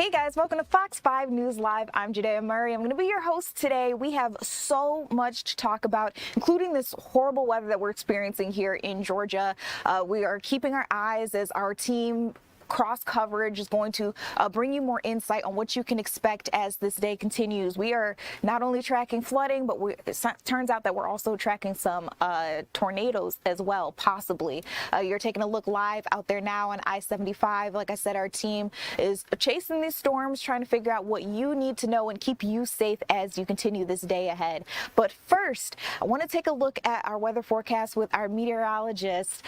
Hey guys, welcome to Fox 5 News Live. I'm Judea Murray. I'm going to be your host today. We have so much to talk about, including this horrible weather that we're experiencing here in Georgia. We are keeping our eyes as our team cross coverage is going to bring you more insight on what you can expect as this day continues. We are not only tracking flooding, but it turns out that we're also tracking some tornadoes as well, possibly. You're taking a look live out there now on I-75. Like I said, our team is chasing these storms, trying to figure out what you need to know and keep you safe as you continue this day ahead. But first, I want to take a look at our weather forecast with our meteorologist.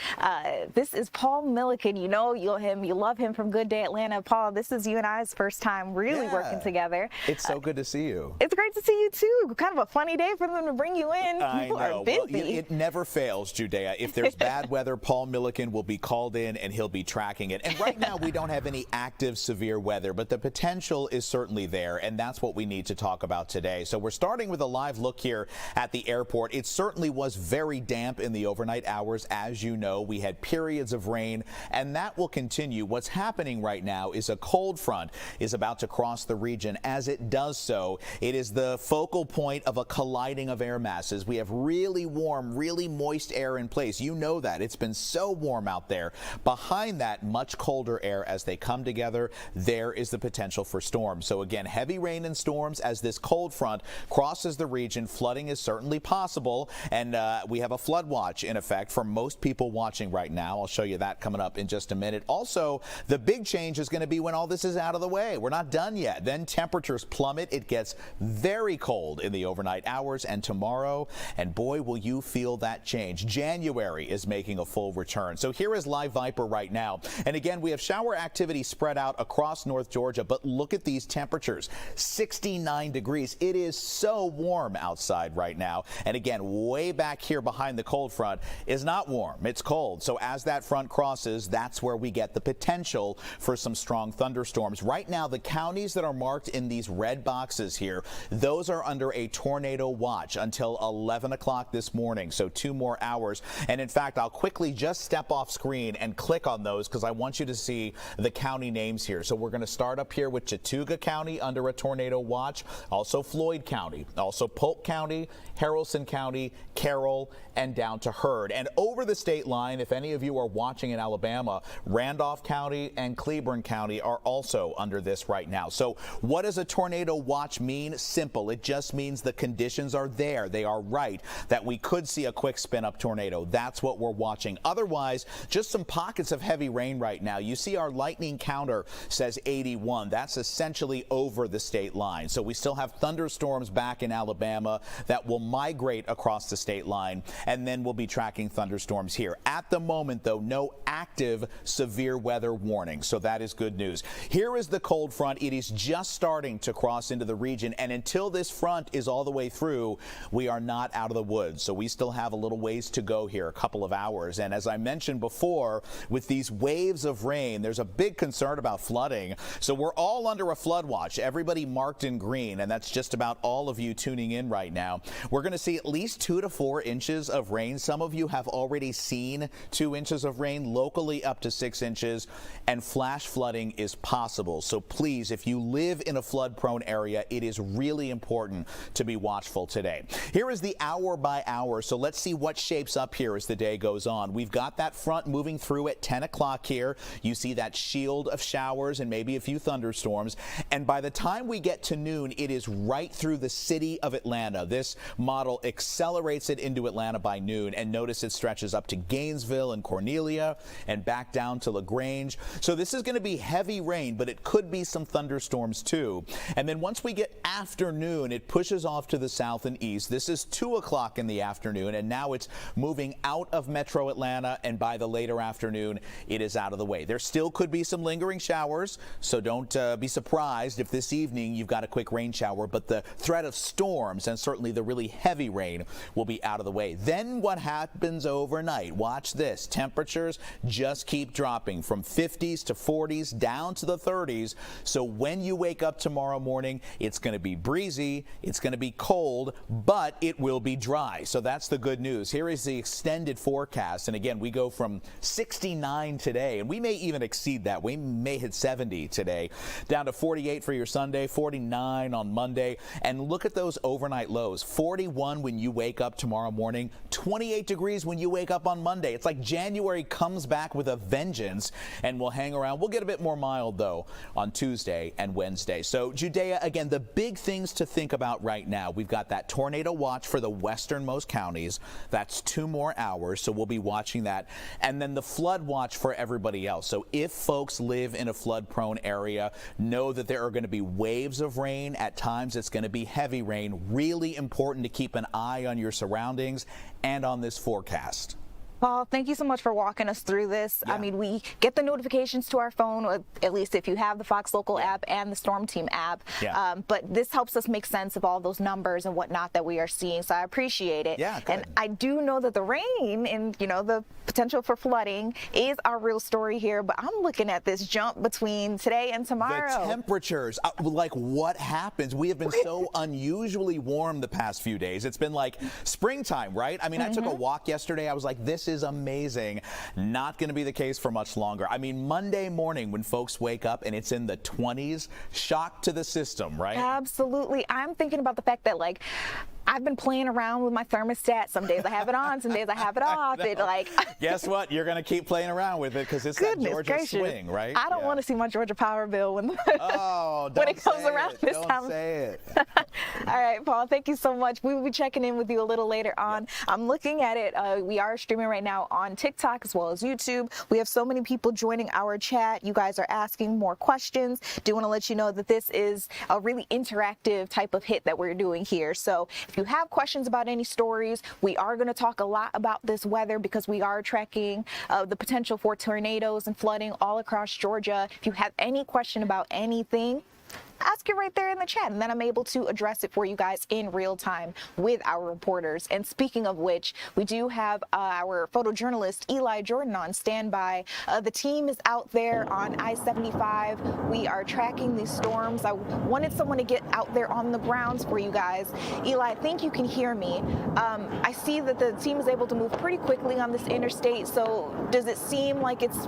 This is Paul Milliken. You know him, you love him from Good Day Atlanta. Paul, this is you and I's first time really working together. It's so good to see you. It's great to see you too. Kind of a funny day for them to bring you in. I know. Are busy. Well, it never fails, Judea. If there's bad weather, Paul Milliken will be called in and he'll be tracking it. And right now we don't have any active severe weather, but the potential is certainly there, and that's what we need to talk about today. So we're starting with a live look here at the airport. It certainly was very damp in the overnight hours. As you know, we had periods of rain, and that will continue. What's happening right now is a cold front is about to cross the region. As it does so, it is the focal point of a colliding of air masses. We have really warm, really moist air in place. You know that. It's been so warm out there. Behind that, much colder air as they come together, there is the potential for storms. So again, heavy rain and storms as this cold front crosses the region. Flooding is certainly possible, and we have a flood watch in effect for most people watching right now. I'll show you that coming up in just a minute. Also, the big change is going to be when all this is out of the way. We're not done yet. Then temperatures plummet. It gets very cold in the overnight hours and tomorrow, and boy, will you feel that change. January is making a full return. So here is Live Viper right now. And again, we have shower activity spread out across North Georgia, but look at these temperatures. 69 degrees. It is so warm outside right now. And again, way back here behind the cold front is not warm. It's cold. So as that front crosses, that's where we get the potential for some strong thunderstorms. Right now, the counties that are marked in these red boxes here, those are under a tornado watch until 11 o'clock this morning, so 2 more hours. And in fact, I'll quickly just step off screen and click on those because I want you to see the county names here. So we're going to start up here with Chattooga County under a tornado watch, also Floyd County, also Polk County, Haralson County, Carroll, and down to Heard. And over the state line, if any of you are watching in Alabama, Randolph County and Cleburne County are also under this right now. So what does a tornado watch mean? Simple. It just means the conditions are there. They are right that we could see a quick spin up tornado. That's what we're watching. Otherwise, just some pockets of heavy rain right now. You see our lightning counter says 81. That's essentially over the state line. So we still have thunderstorms back in Alabama that will migrate across the state line, and then we'll be tracking thunderstorms here. At the moment, though, no active severe weather warning. So that is good news. Here is the cold front. It is just starting to cross into the region, and until this front is all the way through, we are not out of the woods. So we still have a little ways to go here, a couple of hours. And as I mentioned before, with these waves of rain, there's a big concern about flooding. So we're all under a flood watch. Everybody marked in green, and that's just about all of you tuning in right now. We're going to see at least 2 to 4 inches of rain. Some of you have already seen 2 inches of rain, locally up to 6 inches, and flash flooding is possible. So please, if you live in a flood-prone area, it is really important to be watchful today. Here is the hour by hour. So let's see what shapes up here as the day goes on. We've got that front moving through at 10 o'clock here. You see that shield of showers and maybe a few thunderstorms. And by the time we get to noon, it is right through the city of Atlanta. This model accelerates it into Atlanta by noon, and notice it stretches up to Gainesville and Cornelia and back down to LaGrange. So this is going to be heavy rain, but it could be some thunderstorms too. And then once we get afternoon, it pushes off to the south and east. This is 2 o'clock in the afternoon, and now it's moving out of metro Atlanta, and by the later afternoon, it is out of the way. There still could be some lingering showers, so don't be surprised if this evening you've got a quick rain shower, but the threat of storms and certainly the really heavy rain will be out of the way. Then what happens overnight? Watch this. Temperatures just keep dropping from 50s to 40s down to the 30s. So when you wake up tomorrow morning, it's going to be breezy, it's going to be cold, but it will be dry. So that's the good news. Here is the extended forecast. And again, we go from 69 today, and we may even exceed that. We may hit 70 today, down to 48 for your Sunday, 49 on Monday. And look at those overnight lows. 41 when you wake up tomorrow morning, 28 degrees when you wake up on Monday. It's like January comes back with a vengeance, and we'll hang around. We'll get a bit more mild, though, on Tuesday and Wednesday. So, Judea, again, the big things to think about right now. We've got that tornado watch for the westernmost counties. That's 2 more hours, so we'll be watching that. And then the flood watch for everybody else. So if folks live in a flood-prone area, know that there are going to be waves of rain. At times, it's going to be heavy rain. Really important to keep an eye on your surroundings and on this forecast. Paul, thank you so much for walking us through this. Yeah. I mean, we get the notifications to our phone, at least if you have the Fox Local app and the Storm Team app. Yeah. But this helps us make sense of all those numbers and whatnot that we are seeing. So I appreciate it. Yeah, good. And I do know that the rain and, the potential for flooding is our real story here. But I'm looking at this jump between today and tomorrow. The temperatures, like what happens? We have been so unusually warm the past few days. It's been like springtime, right? I mean, I took a walk yesterday. I was like, this is amazing. Not going to be the case for much longer. I mean, Monday morning when folks wake up and it's in the 20s, shock to the system, right? Absolutely. I'm thinking about the fact that, I've been playing around with my thermostat. Some days I have it on, some days I have it off. Guess what? You're going to keep playing around with it because it's that Georgia gracious. swing, right? I don't want to see my Georgia power bill when when it comes around this time. Don't say it. All right, Paul, thank you so much. We will be checking in with you a little later on. Yep. I'm looking at it. We are streaming right now on TikTok as well as YouTube. We have so many people joining our chat. You guys are asking more questions. Do want to let you know that this is a really interactive type of hit that we're doing here. So if you have questions about any stories, we are going to talk a lot about this weather because we are tracking the potential for tornadoes and flooding all across Georgia. If you have any question about anything, ask it right there in the chat, and then I'm able to address it for you guys in real time with our reporters. And speaking of which, we do have our photojournalist Eli Jordan on standby. The team is out there on I-75. We are tracking these storms. I wanted someone to get out there on the grounds for you guys. Eli, I think you can hear me. I see that the team is able to move pretty quickly on this interstate. So does it seem like it's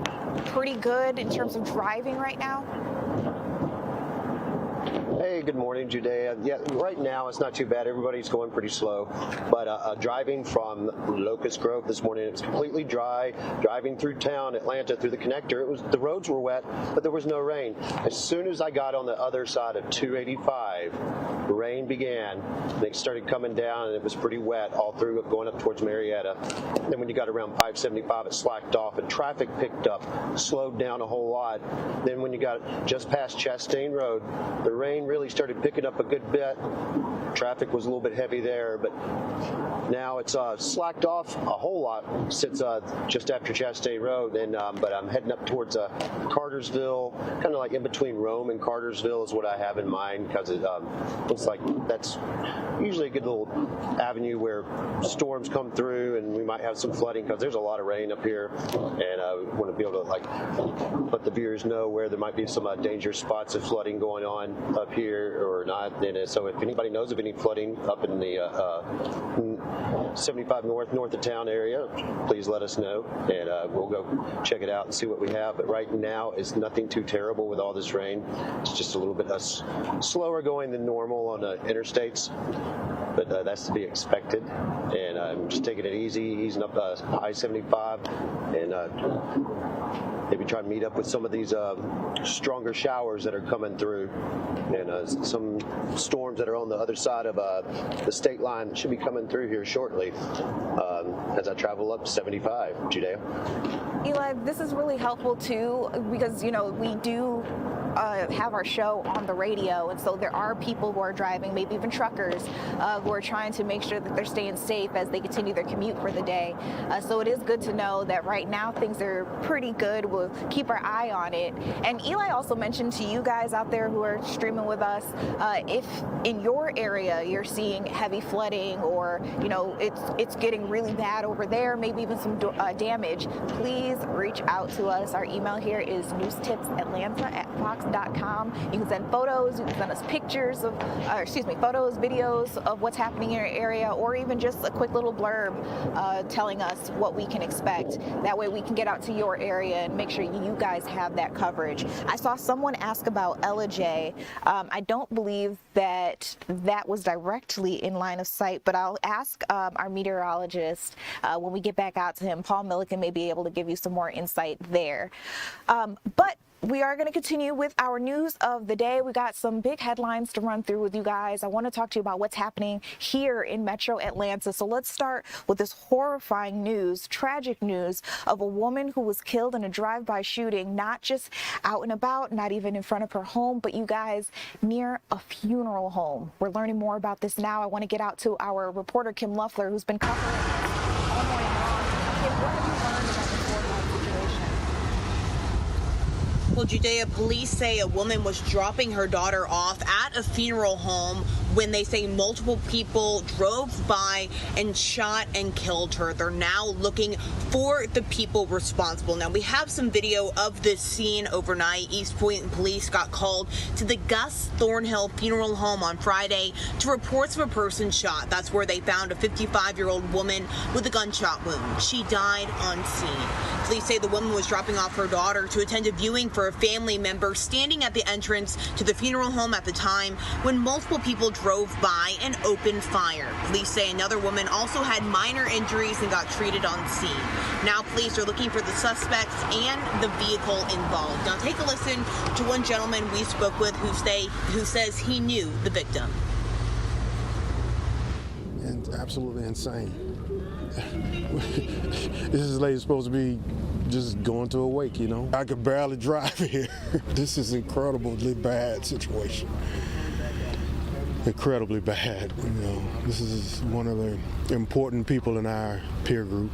pretty good in terms of driving right now? Hey, good morning, Judea. Yeah, right now it's not too bad. Everybody's going pretty slow. But driving from Locust Grove this morning, it was completely dry. Driving through town, Atlanta, through the connector, the roads were wet, but there was no rain. As soon as I got on the other side of 285, the rain began. And it started coming down, and it was pretty wet all through, going up towards Marrietta. And then when you got around 575, it slacked off, and traffic picked up, slowed down a whole lot. Then when you got just past Chastain Road, the rain really started picking up a good bit. Traffic was a little bit heavy there, but now it's slacked off a whole lot since just after Chastain Road. And but I'm heading up towards Cartersville, kind of like in between Rome and Cartersville is what I have in mind, because it looks like that's usually a good little avenue where storms come through, and we might have some flooding because there's a lot of rain up here, and I want to be able to let the viewers know where there might be some dangerous spots of flooding going on up here or not. And so if anybody knows of any flooding up in the 75 north of town area, please let us know, and we'll go check it out and see what we have. But right now it's nothing too terrible with all this rain. It's just a little bit slower going than normal on the interstates, but that's to be expected. And I'm just taking it easy, easing up I-75, and maybe try to meet up with some of these stronger showers that are coming through, and some storms that are on the other side of the state line should be coming through here shortly as I travel up 75, Judea. Eli, this is really helpful too, because we do have our show on the radio, and so there are people who are driving, maybe even truckers, who are trying to make sure that they're staying safe as they continue their commute for the day. So it is good to know that right now things are pretty good. We'll keep our eye on it. And Eli also mentioned to you guys out there who are streaming with us, if in your area you're seeing heavy flooding, or it's getting really bad over there, maybe even some damage, please reach out to us. Our email here is newstipsatlanta@fox.com. You can send photos, you can send us pictures of, photos, videos of what's happening in your area, or even just a quick little blurb telling us what we can expect. That way we can get out to your area and make sure you guys have that coverage. I saw someone ask about Ella J. I don't believe that was directly in line of sight, but I'll ask our meteorologist when we get back out to him. Paul Milliken may be able to give you some more insight there. But we are going to continue with our news of the day. We got some big headlines to run through with you guys. I want to talk to you about what's happening here in Metro Atlanta. So let's start with this horrifying news, tragic news of a woman who was killed in a drive-by shooting, not just out and about, not even in front of her home, but you guys, near a funeral home. We're learning more about this now. I want to get out to our reporter, Kim Luffler, who's been covering this all morning long. Kim, what have you learned about this horrifying situation? Well, Judea, police say a woman was dropping her daughter off at a funeral home when they say multiple people drove by and shot and killed her. They're now looking for the people responsible. Now, we have some video of this scene overnight. East Point police got called to the Gus Thornhill Funeral Home on Friday to reports of a person shot. That's where they found a 55-year-old woman with a gunshot wound. She died on scene. Police say the woman was dropping off her daughter to attend a viewing for a family member standing at the entrance to the funeral home at the time when multiple people drove by and opened fire. Police say another woman also had minor injuries and got treated on scene. Now police are looking for the suspects and the vehicle involved. Now take a listen to one gentleman we spoke with who says he knew the victim. And absolutely insane. This lady's supposed to be just going to a wake, I could barely drive here. This is incredibly bad situation. Incredibly bad, This is one of the important people in our peer group.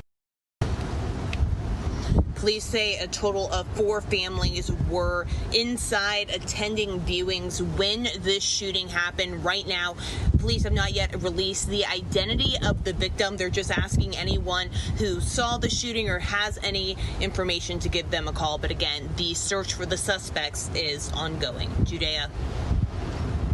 Police say a total of 4 families were inside attending viewings when this shooting happened. Right now, police have not yet released the identity of the victim. They're just asking anyone who saw the shooting or has any information to give them a call. But again, the search for the suspects is ongoing. Judea.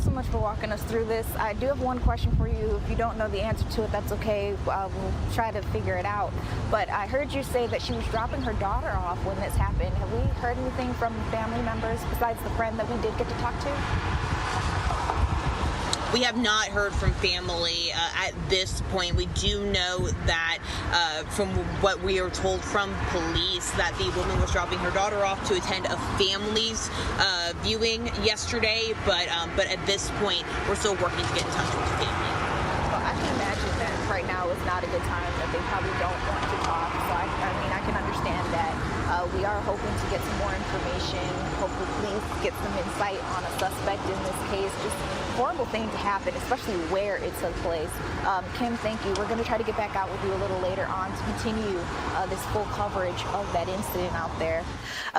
So much for walking us through this. I do have one question for you. If you don't know the answer to it, that's okay. We'll try to figure it out. But I heard you say that she was dropping her daughter off when this happened. Have we heard anything from family members besides the friend that we did get to talk to? We have not heard from family at this point. We do know that from what we are told from police that the woman was dropping her daughter off to attend a family's viewing yesterday, but at this point we're still working to get in touch with the family. Well, I can imagine that right now is not a good time, that they probably don't want to talk. So I can understand that. We are hoping to get some more information. Hopefully police get some insight on a suspect in this case. Just a horrible thing to happen, especially where it took place. Kim, thank you. We're going to try to get back out with you a little later on to continue this full coverage of that incident out there.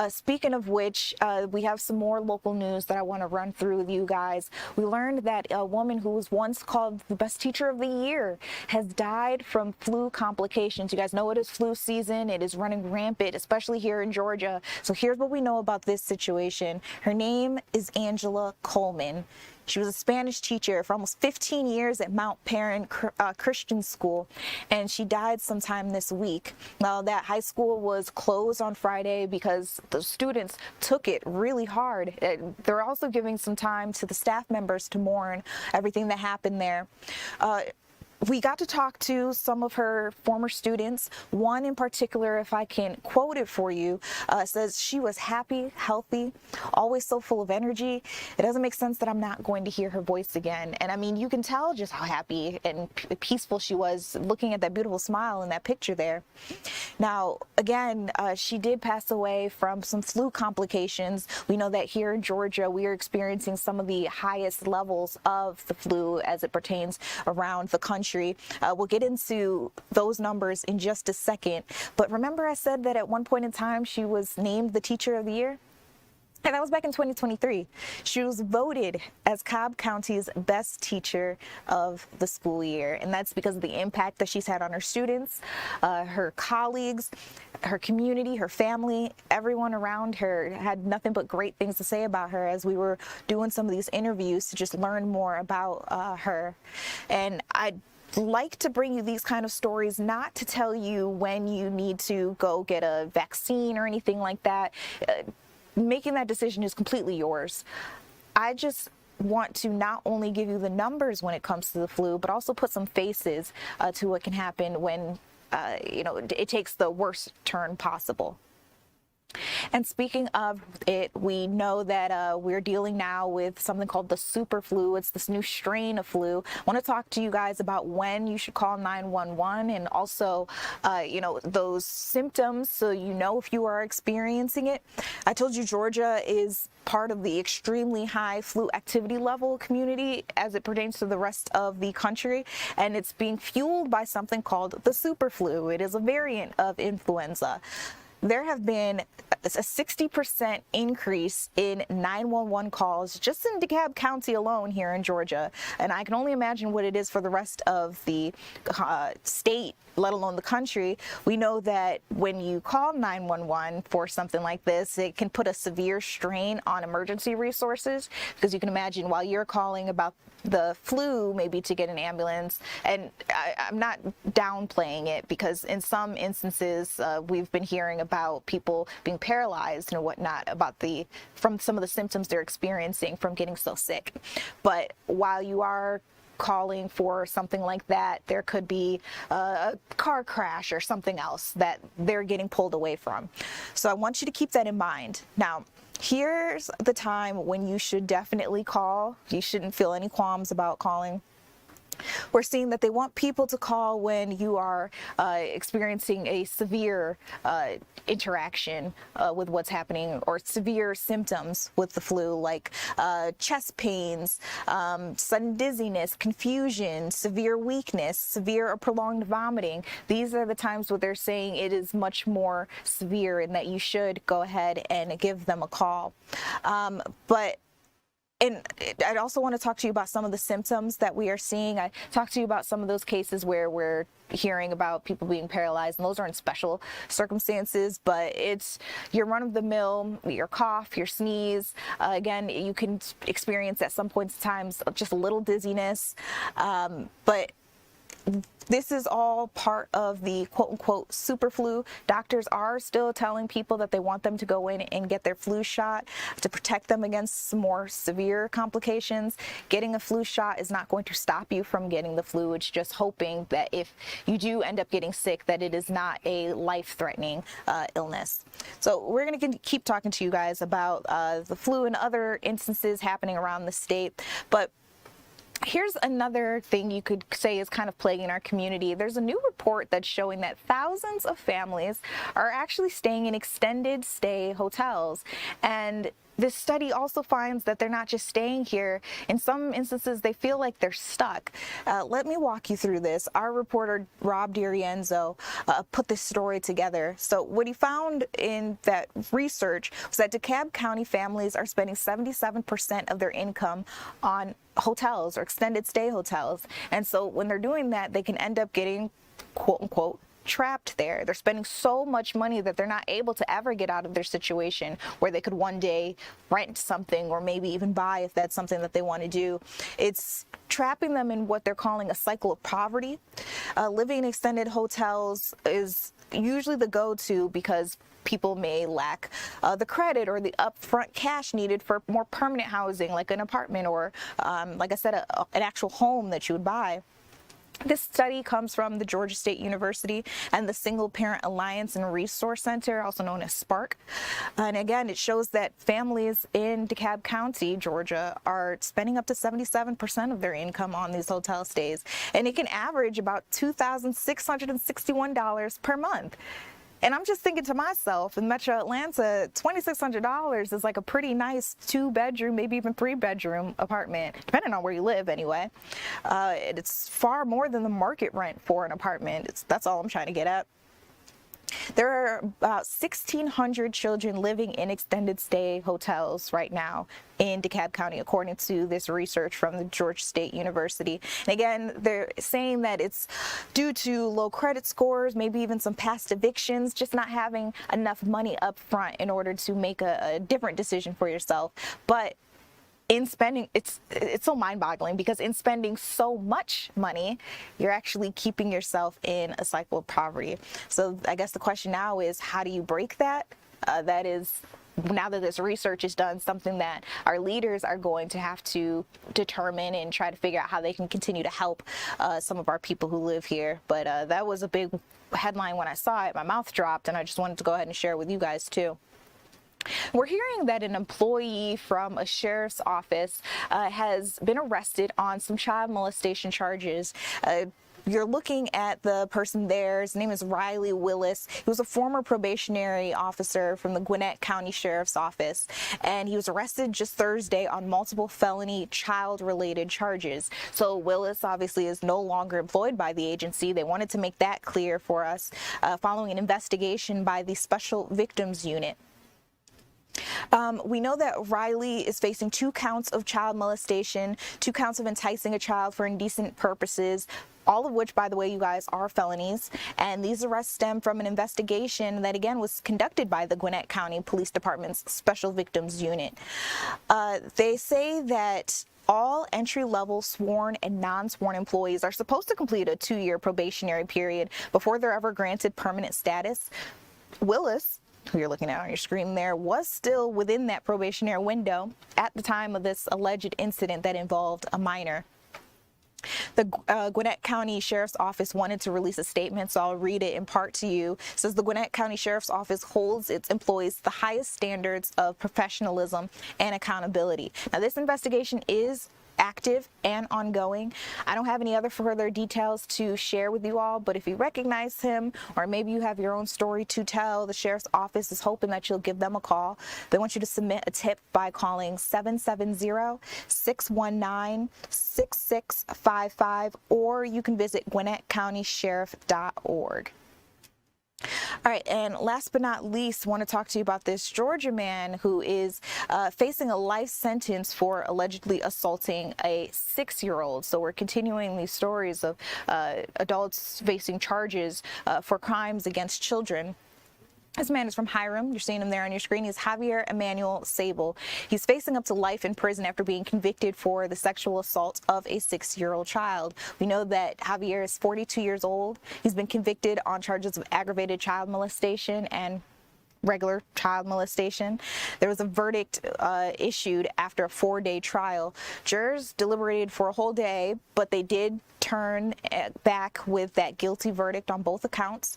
Speaking of which, we have some more local news that I want to run through with you guys. We learned that a woman who was once called the best teacher of the year has died from flu complications. You guys know it is flu season. It is running rampant, especially here in Georgia. So here's what we know about this situation. Her name is Angela Coleman. She was a Spanish teacher for almost 15 years at Mount Perrin Christian School, and she died sometime this week. Now, that high school was closed on Friday because the students took it really hard. They're also giving some time to the staff members to mourn everything that happened there. we got to talk to some of her former students. One in particular, if I can quote it for you, says she was happy, healthy, always so full of energy. It doesn't make sense that I'm not going to hear her voice again. And I mean, you can tell just how happy and peaceful she was looking at that beautiful smile in that picture there. Now, again, she did pass away from some flu complications. We know that here in Georgia, we are experiencing some of the highest levels of the flu as it pertains around the country. We'll get into those numbers in just a second. But remember I said that at one point in time she was named the Teacher of the Year? And that was back in 2023. She was voted as Cobb County's best teacher of the school year. And that's because of the impact that she's had on her students, her colleagues, her community, her family. Everyone around her had nothing but great things to say about her as we were doing some of these interviews to just learn more about her. And I'd like to bring you these kind of stories, not to tell you when you need to go get a vaccine or anything like that. Making that decision is completely yours. I just want to not only give you the numbers when it comes to the flu, but also put some faces to what can happen when it takes the worst turn possible. And speaking of it, we know that we're dealing now with something called the super flu. It's this new strain of flu. I want to talk to you guys about when you should call 911 and also, those symptoms so you know if you are experiencing it. I told you Georgia is part of the extremely high flu activity level community as it pertains to the rest of the country, and it's being fueled by something called the super flu. It is a variant of influenza. There have been a 60% increase in 911 calls just in DeKalb County alone here in Georgia. And I can only imagine what it is for the rest of the state, let alone the country. We know that when you call 911 for something like this, it can put a severe strain on emergency resources, because you can imagine while you're calling about the flu, maybe to get an ambulance, and I'm not downplaying it, because in some instances we've been hearing about people being paralyzed and whatnot from some of the symptoms they're experiencing from getting so sick. But while you are calling for something like that, there could be a car crash or something else that they're getting pulled away from. So I want you to keep that in mind. Now, here's the time when you should definitely call. You shouldn't feel any qualms about calling. We're seeing that they want people to call when you are experiencing a severe interaction with what's happening, or severe symptoms with the flu, like chest pains, sudden dizziness, confusion, severe weakness, severe or prolonged vomiting. These are the times where they're saying it is much more severe and that you should go ahead and give them a call. And I'd also want to talk to you about some of the symptoms that we are seeing. I talked to you about some of those cases where we're hearing about people being paralyzed, and those are in special circumstances, but it's your run-of-the-mill, your cough, your sneeze. Again, you can experience at some points in times just a little dizziness, but this is all part of the quote-unquote super flu. Doctors are still telling people that they want them to go in and get their flu shot to protect them against some more severe complications. Getting a flu shot is not going to stop you from getting the flu. It's just hoping that if you do end up getting sick, that it is not a life-threatening illness. So we're going to keep talking to you guys about the flu and other instances happening around the state. But here's another thing you could say is kind of plaguing our community. There's a new report that's showing that thousands of families are actually staying in extended stay hotels. And this study also finds that they're not just staying here. In some instances, they feel like they're stuck. Let me walk you through this. Our reporter, Rob DiRienzo, put this story together. So what he found in that research was that DeKalb County families are spending 77% of their income on hotels or extended stay hotels. And so when they're doing that, they can end up getting, quote unquote, trapped there. They're spending so much money that they're not able to ever get out of their situation where they could one day rent something or maybe even buy if that's something that they want to do. It's trapping them in what they're calling a cycle of poverty. Living in extended hotels is usually the go-to because people may lack the credit or the upfront cash needed for more permanent housing, like an apartment or, like I said, an actual home that you would buy. This study comes from the Georgia State University and the Single Parent Alliance and Resource Center, also known as SPARC. And again, it shows that families in DeKalb County, Georgia, are spending up to 77% of their income on these hotel stays. And it can average about $2,661 per month. And I'm just thinking to myself, in Metro Atlanta, $2,600 is like a pretty nice 2-bedroom, maybe even 3-bedroom apartment, depending on where you live anyway. It's far more than the market rent for an apartment. That's all I'm trying to get at. There are about 1,600 children living in extended stay hotels right now in DeKalb County, according to this research from the Georgia State University. And again, they're saying that it's due to low credit scores, maybe even some past evictions, just not having enough money up front in order to make a different decision for yourself. But in spending, it's so mind-boggling, because in spending so much money, you're actually keeping yourself in a cycle of poverty. So I guess the question now is, how do you break that? That is, now that this research is done, something that our leaders are going to have to determine and try to figure out how they can continue to help some of our people who live here. But that was a big headline when I saw it. My mouth dropped, and I just wanted to go ahead and share with you guys too. We're hearing that an employee from a sheriff's office has been arrested on some child molestation charges. You're looking at the person there. His name is Riley Willis. He was a former probationary officer from the Gwinnett County Sheriff's Office, and he was arrested just Thursday on multiple felony child-related charges. So Willis obviously is no longer employed by the agency. They wanted to make that clear for us following an investigation by the Special Victims Unit. We know that Riley is facing 2 counts of child molestation, 2 counts of enticing a child for indecent purposes, all of which, by the way, you guys, are felonies. And these arrests stem from an investigation that, again, was conducted by the Gwinnett County Police Department's Special Victims Unit. They say that all entry-level sworn and non-sworn employees are supposed to complete a 2-year probationary period before they're ever granted permanent status. Willis, who you're looking at on your screen there, was still within that probationary window at the time of this alleged incident that involved a minor. The Gwinnett County Sheriff's Office wanted to release a statement, so I'll read it in part to you. It says, the Gwinnett County Sheriff's Office holds its employees the highest standards of professionalism and accountability. Now, this investigation is active and ongoing. I don't have any other further details to share with you all, but if you recognize him, or maybe you have your own story to tell, the Sheriff's Office is hoping that you'll give them a call. They want you to submit a tip by calling 770-619-6655, or you can visit GwinnettCountySheriff.org. All right, and last but not least, I want to talk to you about this Georgia man who is facing a life sentence for allegedly assaulting a 6-year-old. So we're continuing these stories of adults facing charges for crimes against children. This man is from Hiram. You're seeing him there on your screen. He's Javier Emmanuel Sable. He's facing up to life in prison after being convicted for the sexual assault of a 6-year-old child. We know that Javier is 42 years old. He's been convicted on charges of aggravated child molestation and regular child molestation. There was a verdict issued after a 4-day trial. Jurors deliberated for a whole day, but they did turn back with that guilty verdict on both accounts.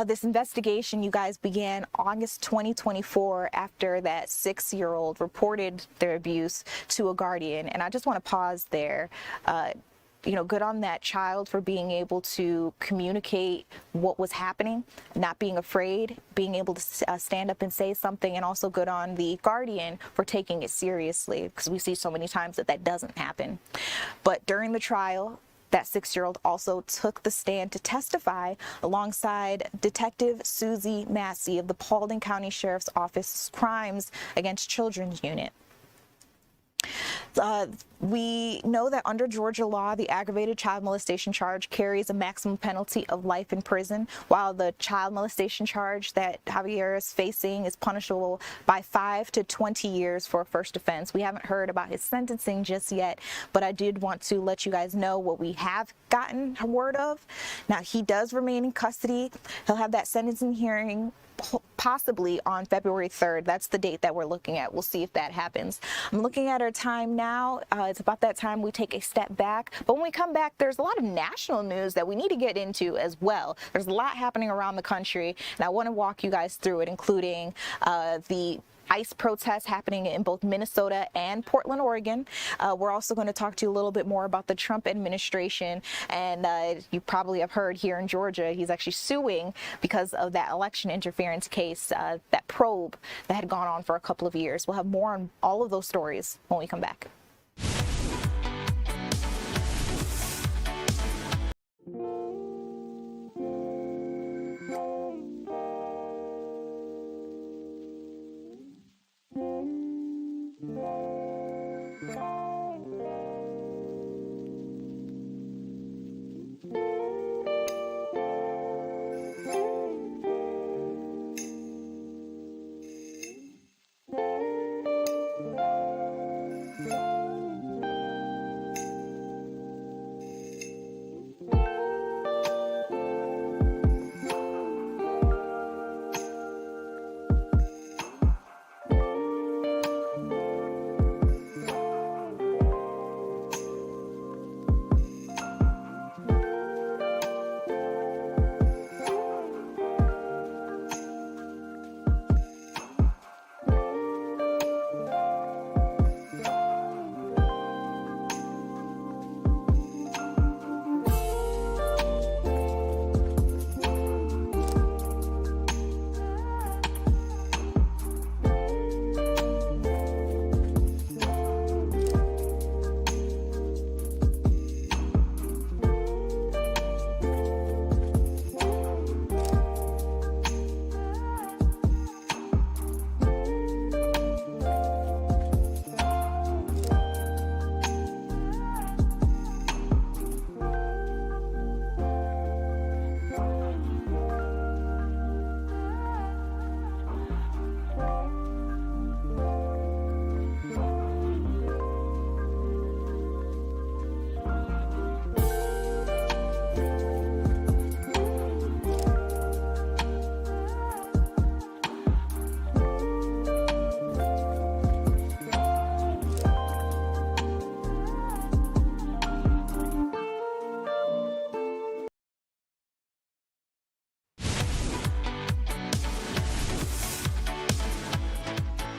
This investigation, you guys, began August 2024 after that 6-year-old reported their abuse to a guardian. And I just want to pause there. You know, good on that child for being able to communicate what was happening, not being afraid, being able to stand up and say something, and also good on the guardian for taking it seriously, because we see so many times that that doesn't happen. But during the trial, that 6-year-old also took the stand to testify alongside Detective Susie Massey of the Paulding County Sheriff's Office's Crimes Against Children's Unit. We know that under Georgia law, the aggravated child molestation charge carries a maximum penalty of life in prison, while the child molestation charge that Javier is facing is punishable by 5 to 20 years for a first offense. We haven't heard about his sentencing just yet, but I did want to let you guys know what we have gotten word of. Now, he does remain in custody. He'll have that sentencing hearing possibly on February 3rd. That's the date that we're looking at. We'll see if that happens. I'm looking at our time now. It's about that time we take a step back. But when we come back, there's a lot of national news that we need to get into as well. There's a lot happening around the country, and I want to walk you guys through it, including the ICE protests happening in both Minnesota and Portland, Oregon. We're also going to talk to you a little bit more about the Trump administration, and you probably have heard here in Georgia, he's actually suing because of that election interference case, that probe that had gone on for a couple of years. We'll have more on all of those stories when we come back.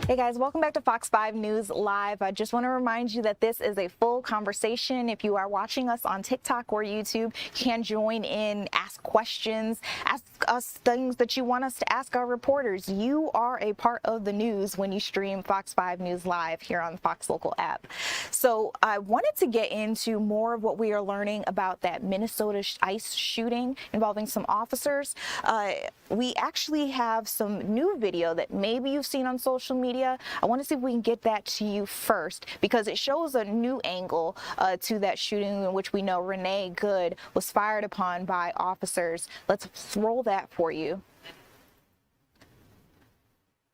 Hey guys, welcome back to Fox 5 News Live. I just want to remind you that this is a full conversation. If you are watching us on TikTok or YouTube, you can join in, ask questions, ask us things that you want us to ask our reporters. You are a part of the news when you stream Fox 5 News Live here on the Fox Local app. So I wanted to get into more of what we are learning about that Minnesota ICE shooting involving some officers. We actually have some new video that maybe you've seen on social media. I want to see if we can get that to you first, because it shows a new angle to that shooting in which we know Renee Good was fired upon by officers. Let's roll that for you.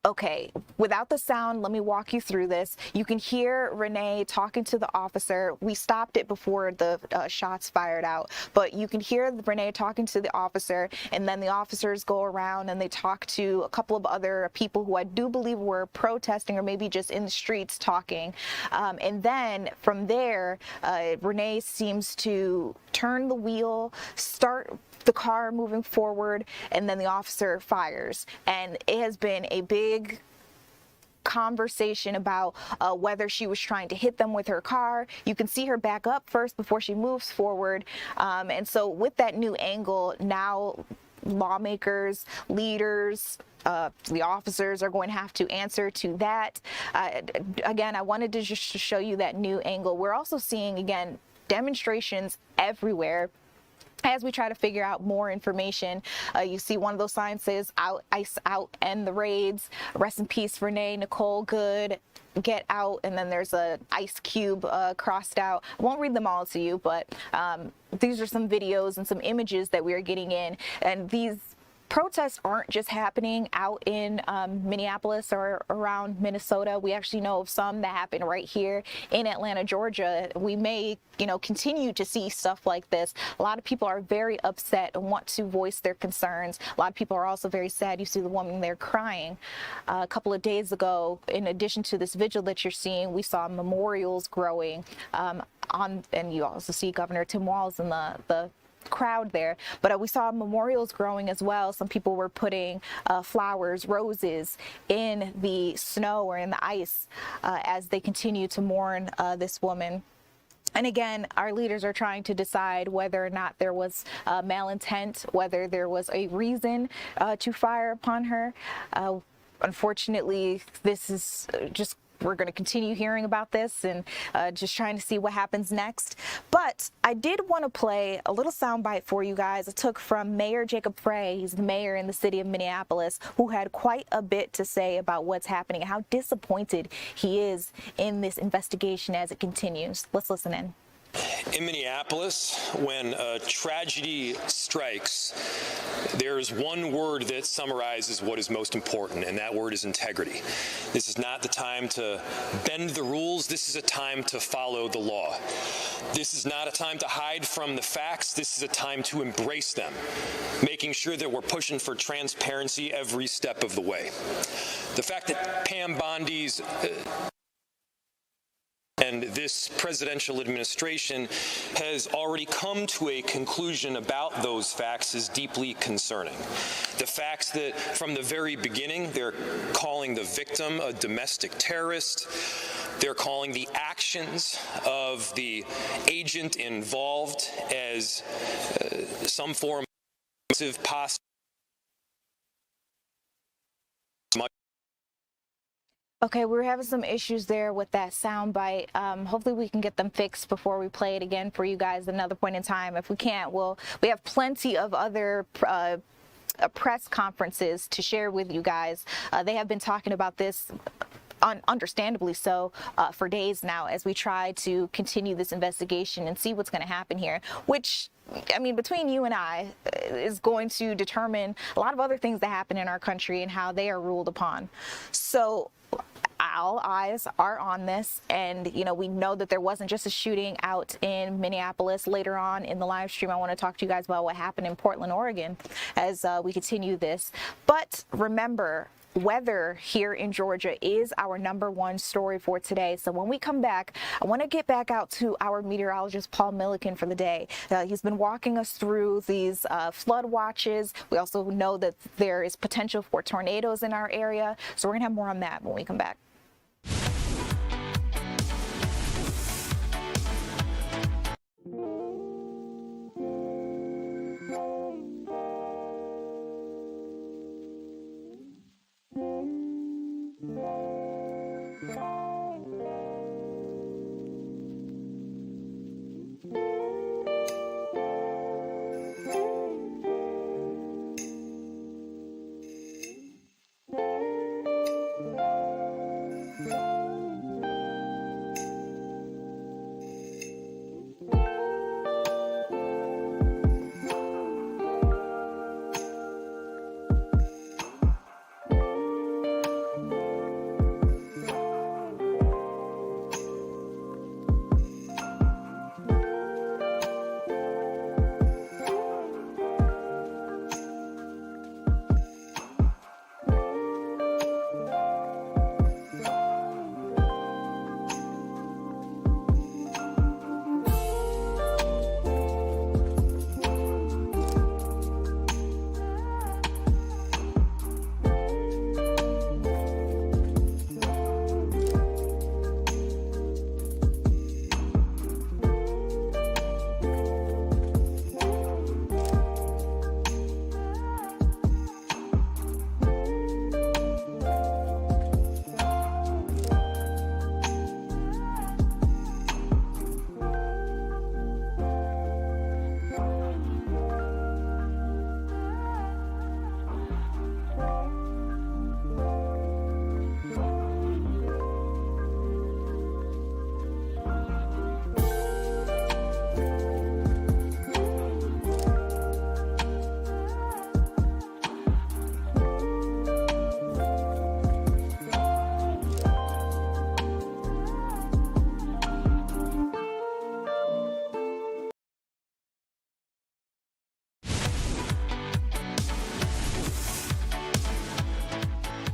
Okay, without the sound, let me walk you through this. You can hear Renee talking to the officer. We stopped it before the shots fired out, but you can hear Renee talking to the officer, and then the officers go around and they talk to a couple of other people who I do believe were protesting or maybe just in the streets talking. And then from there, Renee seems to turn the wheel, start the car moving forward, and then the officer fires. And it has been a big conversation about whether she was trying to hit them with her car. You can see her back up first before she moves forward. And so with that new angle, now lawmakers, leaders, the officers are going to have to answer to that. Again, I wanted to just show you that new angle. We're also seeing, again, demonstrations everywhere. As we try to figure out more information, you see one of those signs says "Out, ICE out, end the raids." Rest in peace, Renee Nicole Good. Get out, and then there's a ice cube crossed out. I won't read them all to you, but these are some videos and some images that we are getting in, and these protests aren't just happening out in Minneapolis or around Minnesota. We actually know of some that happen right here in Atlanta, Georgia. We may, continue to see stuff like this. A lot of people are very upset and want to voice their concerns. A lot of people are also very sad. You see the woman there crying. A couple of days ago, in addition to this vigil that you're seeing, we saw memorials growing and you also see Governor Tim Walz in the crowd there, but we saw memorials growing as well. Some people were putting flowers, roses in the snow or in the ice as they continue to mourn this woman. And again, our leaders are trying to decide whether or not there was malintent, whether there was a reason to fire upon her. Unfortunately, this is just we're going to continue hearing about this and just trying to see what happens next. But I did want to play a little soundbite for you guys. I took from Mayor Jacob Frey. He's the mayor in the city of Minneapolis, who had quite a bit to say about what's happening and how disappointed he is in this investigation as it continues. Let's listen in. In Minneapolis, when a tragedy strikes, there's one word that summarizes what is most important, and that word is integrity. This is not the time to bend the rules. This is a time to follow the law. This is not a time to hide from the facts. This is a time to embrace them, making sure that we're pushing for transparency every step of the way. The fact that Pam Bondi's and this presidential administration has already come to a conclusion about those facts is deeply concerning. The facts that from the very beginning, they're calling the victim a domestic terrorist. They're calling the actions of the agent involved as some form of possible. Okay, we're having some issues there with that soundbite. Hopefully we can get them fixed before we play it again for you guys another point in time. If we can't, we have plenty of other press conferences to share with you guys. They have been talking about this understandably so for days now as we try to continue this investigation and see what's going to happen here, which between you and I is going to determine a lot of other things that happen in our country and how they are ruled upon. So all eyes are on this, and we know that there wasn't just a shooting out in Minneapolis. Later on in the live stream, I want to talk to you guys about what happened in Portland, Oregon as we continue this. But remember, weather here in Georgia is our #1 story for today. So when we come back, I want to get back out to our meteorologist, Paul Milliken, for the day. He's been walking us through these flood watches. We also know that there is potential for tornadoes in our area. So we're going to have more on that when we come back.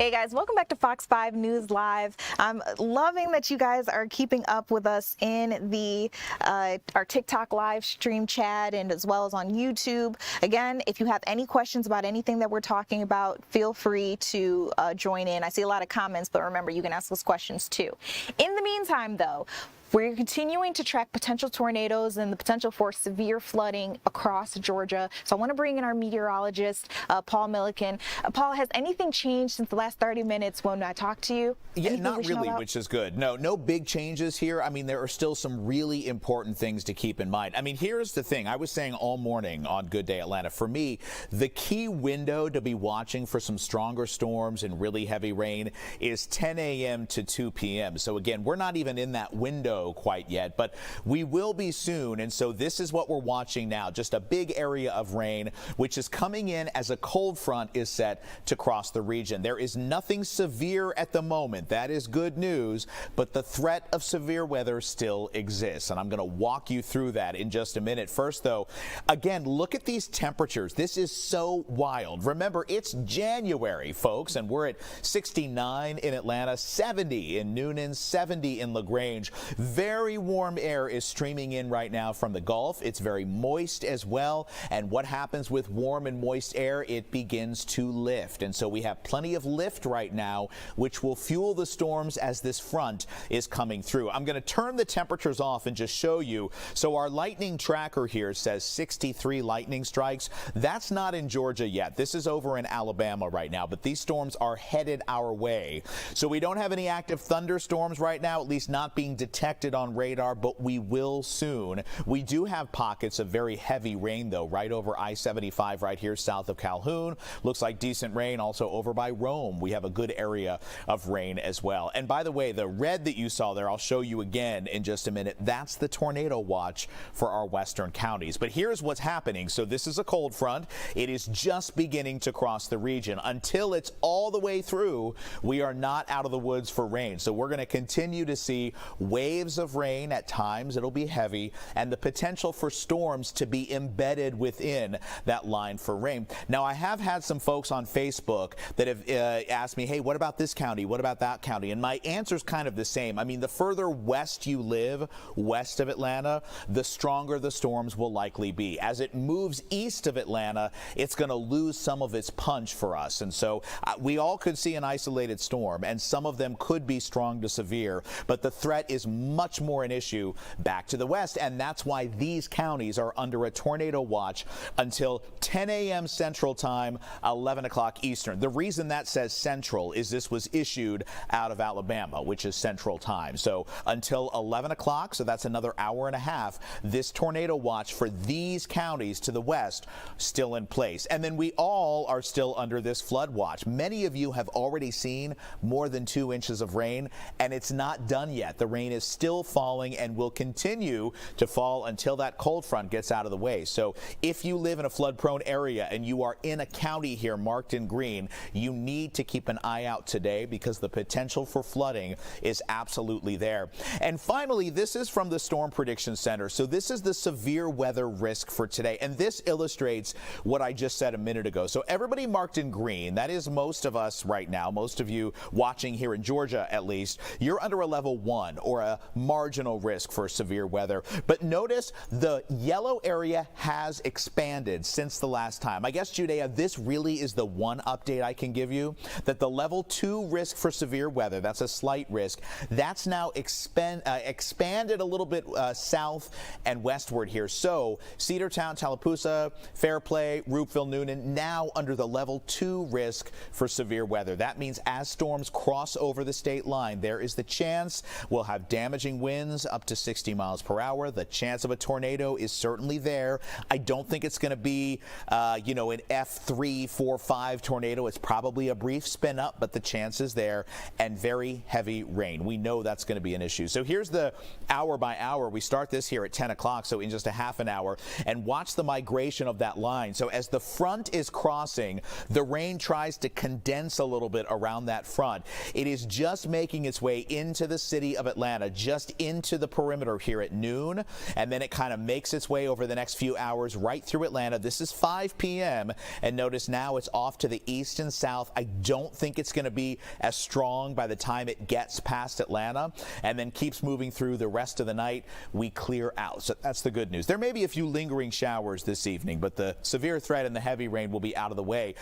Hey guys, welcome back to Fox 5 News Live. I'm loving that you guys are keeping up with us in the our TikTok live stream chat and as well as on YouTube. Again, if you have any questions about anything that we're talking about, feel free to join in. I see a lot of comments, but remember, you can ask us questions too. In the meantime, though, we're continuing to track potential tornadoes and the potential for severe flooding across Georgia. So I want to bring in our meteorologist, Paul Milliken. Paul, has anything changed since the last 30 minutes when I talked to you? Yeah, Anything not we should know really, about? which is good. No big changes here. I mean, there are still some really important things to keep in mind. I mean, here's the thing. I was saying all morning on Good Day Atlanta, for me, the key window to be watching for some stronger storms and really heavy rain is 10 a.m. to 2 p.m. So again, we're not even in that window quite yet, but we will be soon. And so this is what we're watching now, just a big area of rain, which is coming in as a cold front is set to cross the region. There is nothing severe at the moment. That is good news, but the threat of severe weather still exists. And I'm going to walk you through that in just a minute. First, though, again, look at these temperatures. This is so wild. Remember, it's January, folks, and we're at 69 in Atlanta, 70 in Noonan, 70 in LaGrange. Very warm air is streaming in right now from the Gulf. It's very moist as well. And what happens with warm and moist air? It begins to lift. And so we have plenty of lift right now, which will fuel the storms as this front is coming through. I'm going to turn the temperatures off and just show you. So our lightning tracker here says 63 lightning strikes. That's not in Georgia yet. This is over in Alabama right now, but these storms are headed our way. So we don't have any active thunderstorms right now, at least not being detected on radar, but we will soon. We do have pockets of very heavy rain, though, right over I-75 right here south of Calhoun. Looks like decent rain also over by Rome. We have a good area of rain as well. And by the way, the red that you saw there, I'll show you again in just a minute. That's the tornado watch for our western counties. But here's what's happening. So this is a cold front. It is just beginning to cross the region. Until it's all the way through, we are not out of the woods for rain. So we're going to continue to see waves of rain. At times it'll be heavy, and the potential for storms to be embedded within that line for rain. Now, I have had some folks on Facebook that have asked me, hey, what about this county? What about that county? And my answer is kind of the same. I mean, the further west you live, west of Atlanta, the stronger the storms will likely be. As it moves east of Atlanta, it's going to lose some of its punch for us. And so we all could see an isolated storm, and some of them could be strong to severe, but the threat is much more an issue back to the west, and that's why these counties are under a tornado watch until 10 a.m. Central Time, 11 o'clock Eastern. The reason that says Central is this was issued out of Alabama, which is Central Time. So until 11 o'clock, so that's another hour and a half, this tornado watch for these counties to the west still in place. And then we all are still under this flood watch. Many of you have already seen more than 2 inches of rain, and it's not done yet. The rain is still falling and will continue to fall until that cold front gets out of the way. So if you live in a flood-prone area and you are in a county here marked in green, you need to keep an eye out today because the potential for flooding is absolutely there. And finally, this is from the Storm Prediction Center. So this is the severe weather risk for today, and this illustrates what I just said a minute ago. So everybody marked in green, that is most of us right now, most of you watching here in Georgia at least, you're under a level 1 or a marginal risk for severe weather. But notice the yellow area has expanded since the last time. I guess, Judea, this really is the one update I can give you, that the level 2 risk for severe weather, that's a slight risk, that's now expanded a little bit south and westward here. So Cedartown, Tallapoosa, Fairplay, Rupeville, Noonan, now under the level 2 risk for severe weather. That means as storms cross over the state line, there is the chance we'll have damaging winds up to 60 miles per hour. The chance of a tornado is certainly there. I don't think it's going to be, an F3, 4, 5 tornado. It's probably a brief spin up, but the chance is there, and very heavy rain. We know that's going to be an issue. So here's the hour by hour. We start this here at 10 o'clock, so in just a half an hour, and watch the migration of that line. So as the front is crossing, the rain tries to condense a little bit around that front. It is just making its way into the city of Atlanta, just just into the perimeter here at noon, and then it kind of makes its way over the next few hours right through Atlanta. This is 5 p.m. and notice now it's off to the east and south. I don't think it's going to be as strong by the time it gets past Atlanta, and then keeps moving through the rest of the night. We clear out. So that's the good news. There may be a few lingering showers this evening, but the severe threat and the heavy rain will be out of the way.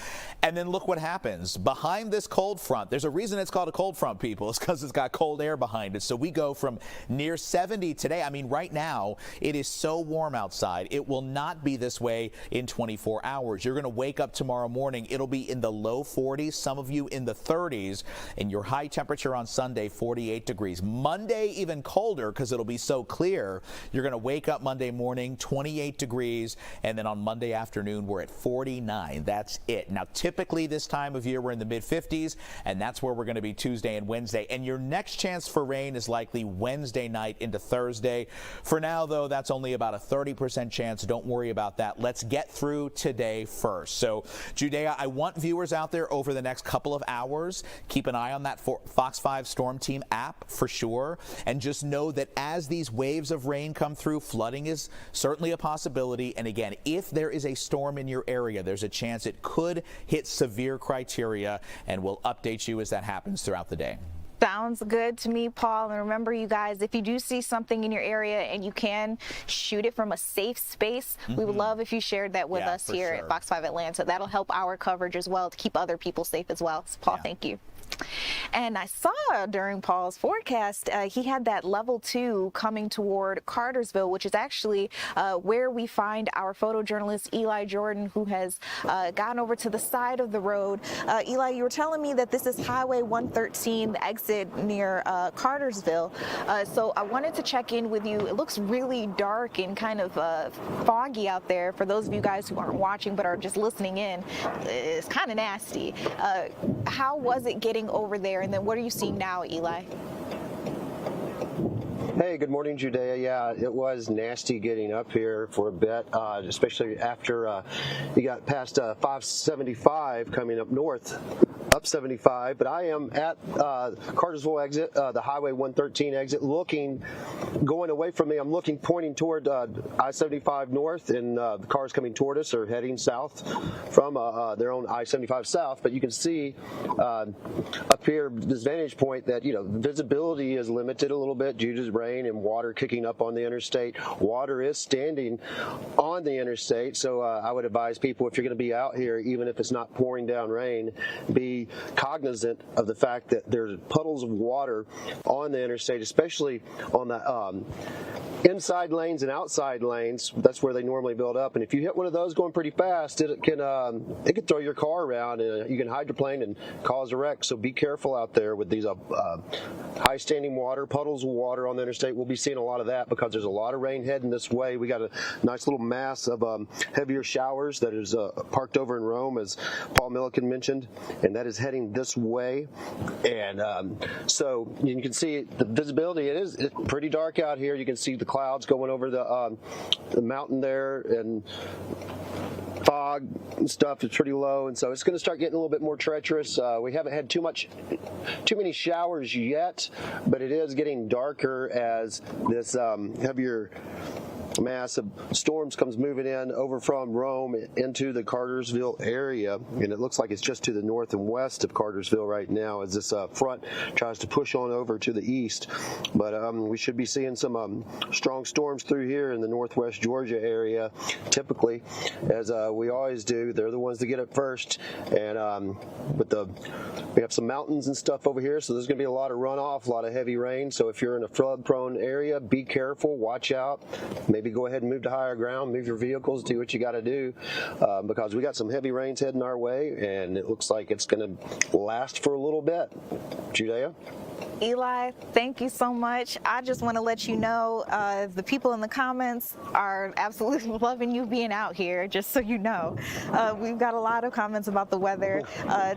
And then look what happens. Behind this cold front, there's a reason it's called a cold front, people. It's because it's got cold air behind it. So we go from near 70 today. I mean, right now, it is so warm outside. It will not be this way in 24 hours. You're going to wake up tomorrow morning. It'll be in the low 40s, some of you in the 30s, and your high temperature on Sunday, 48 degrees. Monday, even colder because it'll be so clear. You're going to wake up Monday morning, 28 degrees, and then on Monday afternoon, we're at 49. That's it. Now, typically this time of year, we're in the mid-50s, and that's where we're going to be Tuesday and Wednesday. And your next chance for rain is likely Wednesday night into Thursday. For now, though, that's only about a 30% chance. Don't worry about that. Let's get through today first. So, Judea, I want viewers out there over the next couple of hours. Keep an eye on that Fox 5 Storm Team app for sure. And just know that as these waves of rain come through, flooding is certainly a possibility. And again, if there is a storm in your area, there's a chance it could hit severe criteria, and we'll update you as that happens throughout the day. Sounds good to me, Paul. And remember, you guys, if you do see something in your area and you can shoot it from a safe space, we would love if you shared that with us here at Fox 5 Atlanta. That'll help our coverage as well to keep other people safe as well. So, Paul, thank you. And I saw during Paul's forecast, he had that level 2 coming toward Cartersville, which is actually where we find our photojournalist Eli Jordan, who has gone over to the side of the road. Eli, you were telling me that this is Highway 113, the exit near Cartersville. So I wanted to check in with you. It looks really dark and kind of foggy out there. For those of you guys who aren't watching but are just listening in, it's kind of nasty. How was it getting over there, and then what are you seeing now, Eli? Hey, good morning, Judea. Yeah, it was nasty getting up here for a bit, especially after you got past 575 coming up north, up 75. But I am at Cartersville exit, the Highway 113 exit, going away from me. I'm pointing toward I-75 north, and the cars coming toward us are heading south from their own I-75 south. But you can see up here, this vantage point, that visibility is limited a little bit due to rain and water kicking up on the interstate. Water is standing on the interstate, so I would advise people, if you're going to be out here, even if it's not pouring down rain, be cognizant of the fact that there's puddles of water on the interstate, especially on the inside lanes and outside lanes. That's where they normally build up, and if you hit one of those going pretty fast, it can throw your car around, and you can hydroplane and cause a wreck. So be careful out there with these high standing water, puddles of water on the interstate. We'll be seeing a lot of that because there's a lot of rain heading this way. We got a nice little mass of heavier showers that is parked over in Rome, as Paul Milliken mentioned, and that is heading this way. And so you can see the visibility. It's pretty dark out here. You can see the clouds going over the mountain there, and fog and stuff is pretty low, and so it's going to start getting a little bit more treacherous. We haven't had too many showers yet, but it is getting darker as this heavier mass of storms comes moving in over from Rome into the Cartersville area, and it looks like it's just to the north and west of Cartersville right now as this front tries to push on over to the east. But we should be seeing some strong storms through here in the northwest Georgia area, typically, as we always do. They're the ones that get it first, and we have some mountains and stuff over here, so there's going to be a lot of runoff, a lot of heavy rain. So if you're in a flood-prone area, be careful, watch out. Maybe go ahead and move to higher ground, move your vehicles, do what you got to do, because we got some heavy rains heading our way, and it looks like it's going to last for a little bit. Judea? Eli, thank you so much. I just want to let you know the people in the comments are absolutely loving you being out here, just so you know. We've got a lot of comments about the weather.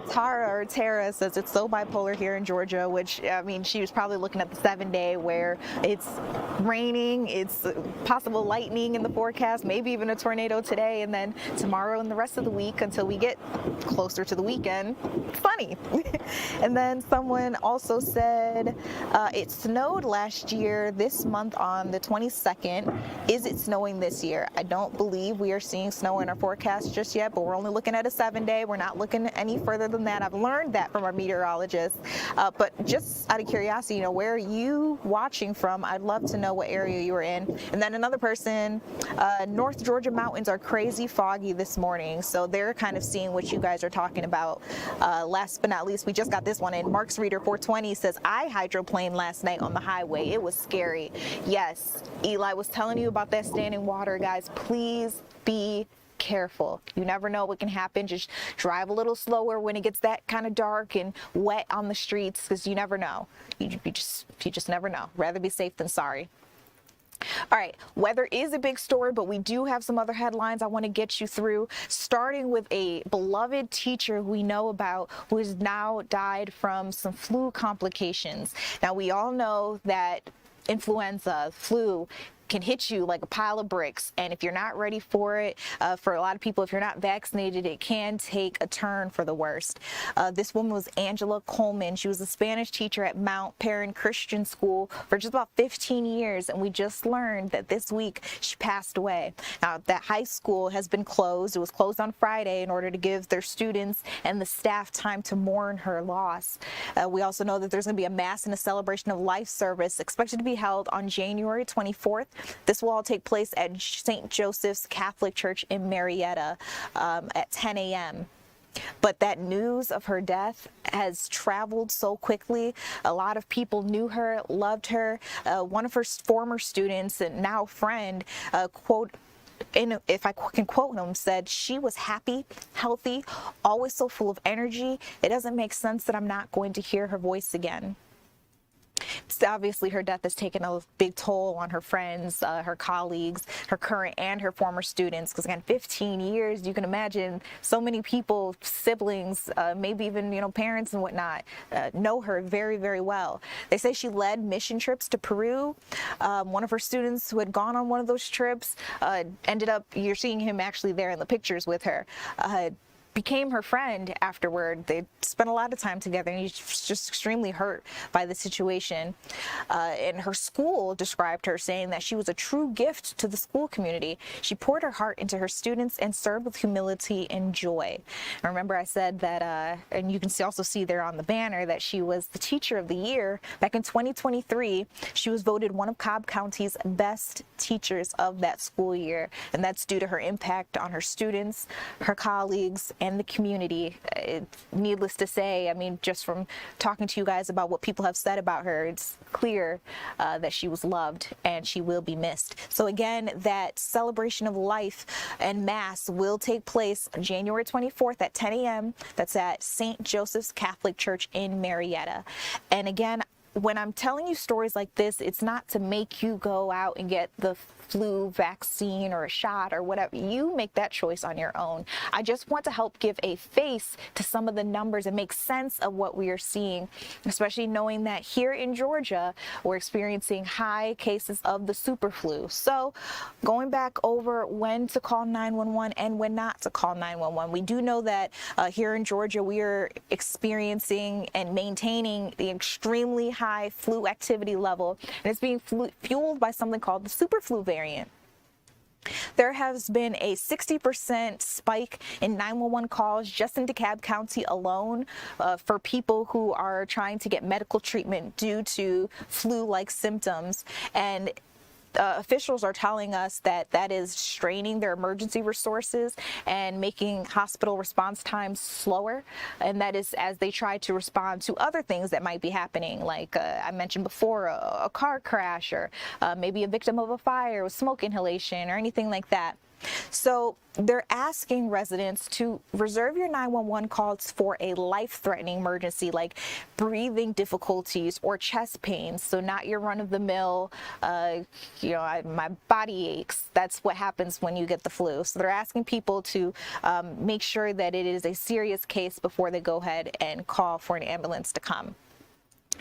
Tara says it's so bipolar here in Georgia, which, I mean, she was probably looking at the 7-day where it's raining, it's possible lightning in the forecast, maybe even a tornado today, and then tomorrow and the rest of the week until we get closer to the weekend, it's sunny. And then someone also said, said it snowed last year this month on the 22nd. Is it snowing this year? I don't believe we are seeing snow in our forecast just yet, but we're only looking at a 7-day. We're not looking any further than that. I've learned that from our meteorologist. But just out of curiosity, where are you watching from? I'd love to know what area you were in. And then another person, North Georgia mountains are crazy foggy this morning, so they're kind of seeing what you guys are talking about. Last but not least, we just got this one in. Mark's Reader 420 says, I hydroplaned last night on the highway. It was scary. Yes, Eli was telling you about that standing water, guys. Please be careful. You never know what can happen. Just drive a little slower when it gets that kind of dark and wet on the streets, because you never know. You just never know. Rather be safe than sorry. All right, weather is a big story, but we do have some other headlines I want to get you through, starting with a beloved teacher we know about who has now died from some flu complications. Now, we all know that influenza, flu, can hit you like a pile of bricks, and if you're not ready for it, for a lot of people, if you're not vaccinated, it can take a turn for the worst. This woman was Angela Coleman. She was a Spanish teacher at Mount Perrin Christian School for just about 15 years, and we just learned that this week she passed away. Now, that high school has been closed. It was closed on Friday in order to give their students and the staff time to mourn her loss. We also know that there's going to be a Mass and a Celebration of Life service expected to be held on January 24th. This will all take place at St. Joseph's Catholic Church in Marrietta at 10 a.m. But that news of her death has traveled so quickly. A lot of people knew her, loved her. One of her former students and now friend, quote, and if I can quote him, said, she was happy, healthy, always so full of energy. It doesn't make sense that I'm not going to hear her voice again. Obviously, her death has taken a big toll on her friends, her colleagues, her current and her former students. Because again, 15 years, you can imagine so many people, siblings, maybe even parents and whatnot, know her very, very well. They say she led mission trips to Peru. One of her students who had gone on one of those trips ended up, you're seeing him actually there in the pictures with her, became her friend afterward. They spent a lot of time together, and he's just extremely hurt by the situation. And her school described her, saying that she was a true gift to the school community. She poured her heart into her students and served with humility and joy. And remember, I said that, and you can also see there on the banner, that she was the Teacher of the Year. Back in 2023, she was voted one of Cobb County's best teachers of that school year. And that's due to her impact on her students, her colleagues, and the community. Needless to say, I mean, just from talking to you guys about what people have said about her, it's clear that she was loved and she will be missed. So again, that celebration of life and Mass will take place January 24th at 10 a.m. That's at St. Joseph's Catholic Church in Marrietta. And again, when I'm telling you stories like this, it's not to make you go out and get the flu vaccine or a shot or whatever. You make that choice on your own. I just want to help give a face to some of the numbers and make sense of what we are seeing, especially knowing that here in Georgia, we're experiencing high cases of the super flu. So going back over when to call 911 and when not to call 911, we do know that here in Georgia, we are experiencing and maintaining the extremely high flu activity level, and it's being fueled by something called the super flu variant. There has been a 60% spike in 911 calls just in DeKalb County alone for people who are trying to get medical treatment due to flu-like symptoms. And officials are telling us that that is straining their emergency resources and making hospital response times slower. And that is as they try to respond to other things that might be happening, like I mentioned before, a car crash, or maybe a victim of a fire with smoke inhalation or anything like that. So they're asking residents to reserve your 911 calls for a life-threatening emergency like breathing difficulties or chest pains. So not your run-of-the-mill, my body aches. That's what happens when you get the flu. So they're asking people to make sure that it is a serious case before they go ahead and call for an ambulance to come.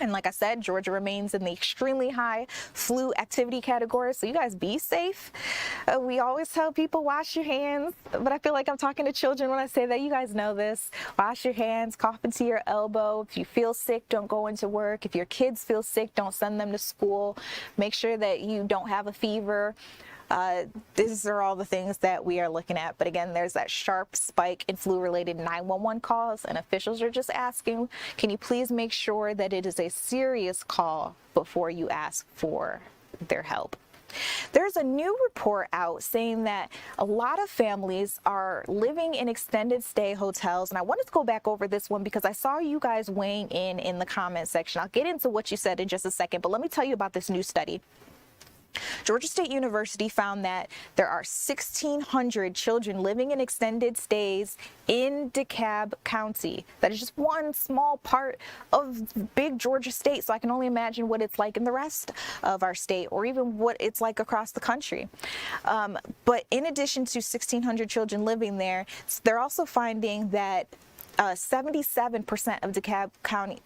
And like I said, Georgia remains in the extremely high flu activity category, so you guys be safe. We always tell people wash your hands, but I feel like I'm talking to children when I say that. You guys know this. Wash your hands, cough into your elbow. If you feel sick, don't go into work. If your kids feel sick, don't send them to school. Make sure that you don't have a fever. These are all the things that we are looking at. But again, there's that sharp spike in flu-related 911 calls, and officials are just asking, can you please make sure that it is a serious call before you ask for their help? There's a new report out saying that a lot of families are living in extended stay hotels, and I wanted to go back over this one because I saw you guys weighing in the comment section. I'll get into what you said in just a second, but let me tell you about this new study. Georgia State University found that there are 1,600 children living in extended stays in DeKalb County. That is just one small part of big Georgia State, so I can only imagine what it's like in the rest of our state, or even what it's like across the country. But in addition to 1,600 children living there, they're also finding that 77% of DeKalb County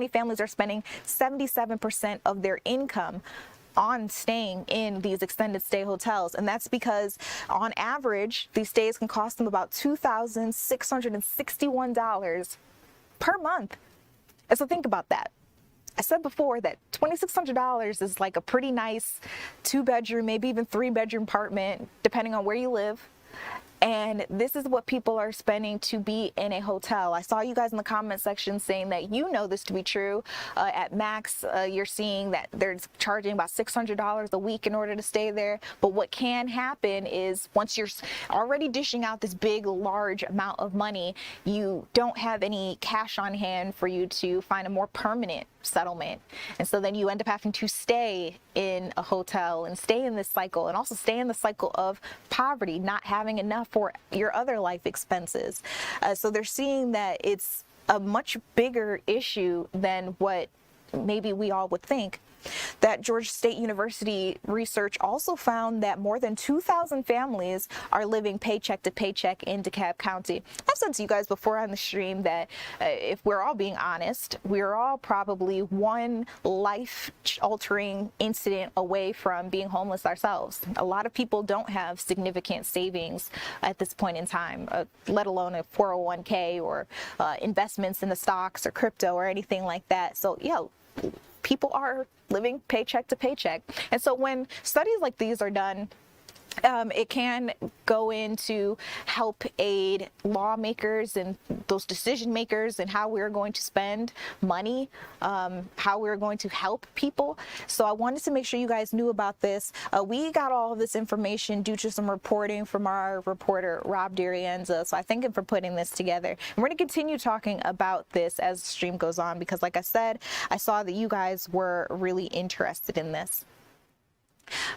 families are spending 77% of their income on staying in these extended stay hotels. And that's because on average, these stays can cost them about $2,661 per month. And so think about that. I said before that $2,600 is like a pretty nice 2-bedroom, maybe even 3-bedroom apartment, depending on where you live. And this is what people are spending to be in a hotel. I saw you guys in the comment section saying that you know this to be true. At Max, you're seeing that they're charging about $600 a week in order to stay there. But what can happen is once you're already dishing out this big, large amount of money, you don't have any cash on hand for you to find a more permanent settlement. And so then you end up having to stay in a hotel and stay in this cycle, and also stay in the cycle of poverty, not having enough for your other life expenses. So they're seeing that it's a much bigger issue than what maybe we all would think. That Georgia State University research also found that more than 2,000 families are living paycheck to paycheck in DeKalb County. I've said to you guys before on the stream that if we're all being honest, we're all probably one life-altering incident away from being homeless ourselves. A lot of people don't have significant savings at this point in time, let alone a 401k or investments in the stocks or crypto or anything like that. So, yeah, people are living paycheck to paycheck. And so when studies like these are done, it can go in to help aid lawmakers and those decision makers and how we're going to spend money, how we're going to help people. So I wanted to make sure you guys knew about this. We got all of this information due to some reporting from our reporter, Rob Dirienza. So I thank him for putting this together. And we're going to continue talking about this as the stream goes on, because like I said, I saw that you guys were really interested in this.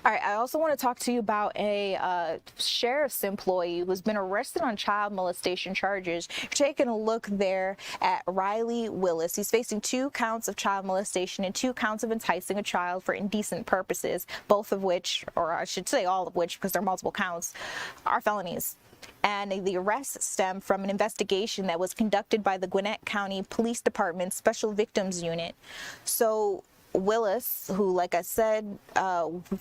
All right, I also want to talk to you about a sheriff's employee who's been arrested on child molestation charges. You're taking a look there at Riley Willis. He's facing 2 counts of child molestation and 2 counts of enticing a child for indecent purposes, both of which, or I should say all of which, because there are multiple counts, are felonies. And the arrests stem from an investigation that was conducted by the Gwinnett County Police Department Special Victims Unit. So Willis, who, like I said,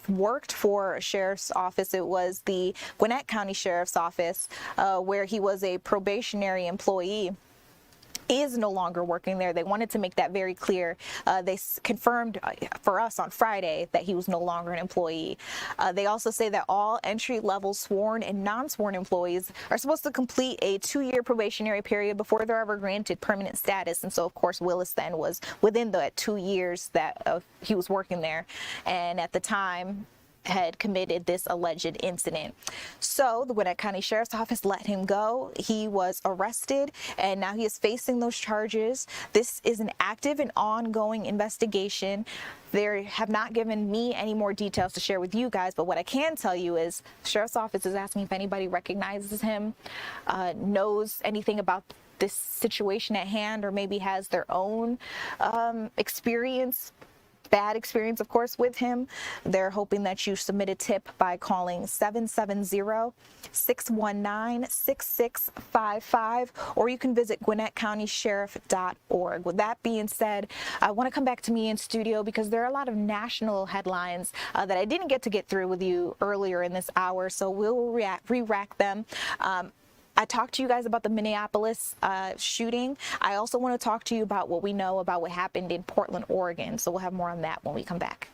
worked for a sheriff's office. It was the Gwinnett County Sheriff's Office, where he was a probationary employee, is no longer working there. They wanted to make that very clear. They confirmed for us on Friday that he was no longer an employee. They also say that all entry-level sworn and non-sworn employees are supposed to complete a 2-year probationary period before they're ever granted permanent status. And so, of course, Willis then was within the 2 years that he was working there. And at the time, had committed this alleged incident. So the Gwinnett County Sheriff's Office let him go. He was arrested, and now he is facing those charges. This is an active and ongoing investigation. They have not given me any more details to share with you guys, but what I can tell you is the Sheriff's Office is asking if anybody recognizes him, knows anything about this situation at hand, or maybe has their own experience bad experience, of course, with him, they're hoping that you submit a tip by calling 770-619-6655, or you can visit GwinnettCountySheriff.org. With that being said, I want to come back to me in studio because there are a lot of national headlines that I didn't get through with you earlier in this hour, so we'll re-rack them. I talked to you guys about the Minneapolis shooting. I also want to talk to you about what we know about what happened in Portland, Oregon. So we'll have more on that when we come back.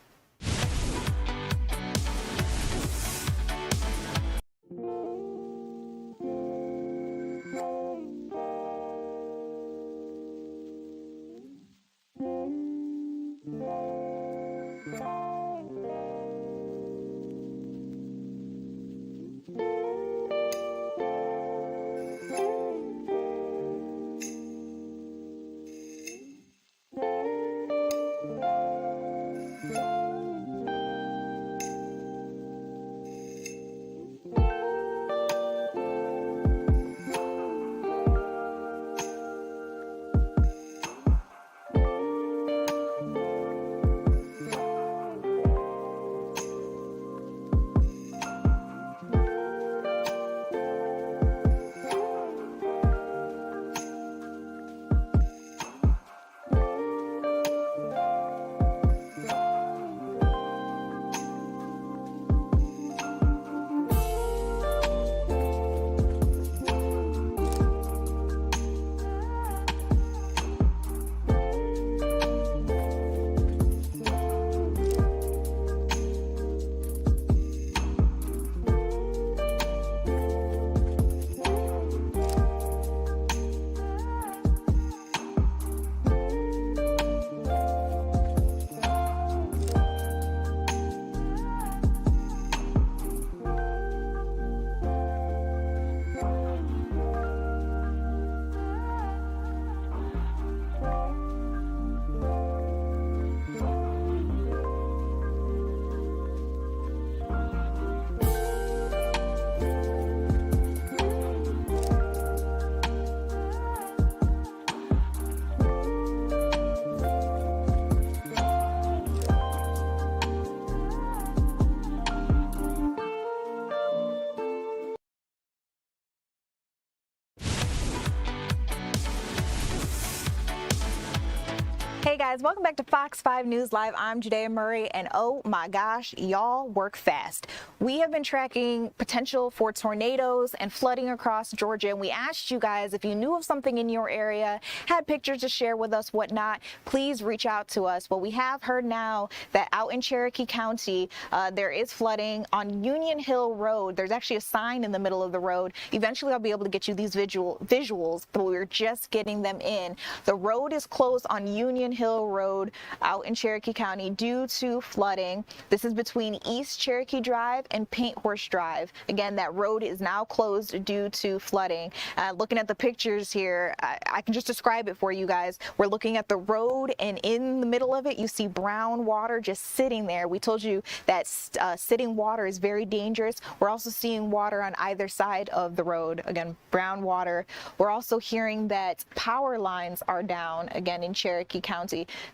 Hey guys, welcome back to Fox 5 News Live. I'm Judea Murray, and oh my gosh, y'all work fast. We have been tracking potential for tornadoes and flooding across Georgia, and we asked you guys if you knew of something in your area, had pictures to share with us, whatnot, please reach out to us. Well, we have heard now that out in Cherokee County, there is flooding on Union Hill Road. There's actually a sign in the middle of the road. Eventually, I'll be able to get you these visuals, but we're just getting them in. The road is closed on Union Hill Road out in Cherokee County due to flooding. This is between East Cherokee Drive and Paint Horse Drive. Again, that road is now closed due to flooding. Looking at the pictures here, I can just describe it for you guys. We're looking at the road, and in the middle of it, you see brown water just sitting there. We told you that sitting water is very dangerous. We're also seeing water on either side of the road. Again, brown water. We're also hearing that power lines are down again in Cherokee County.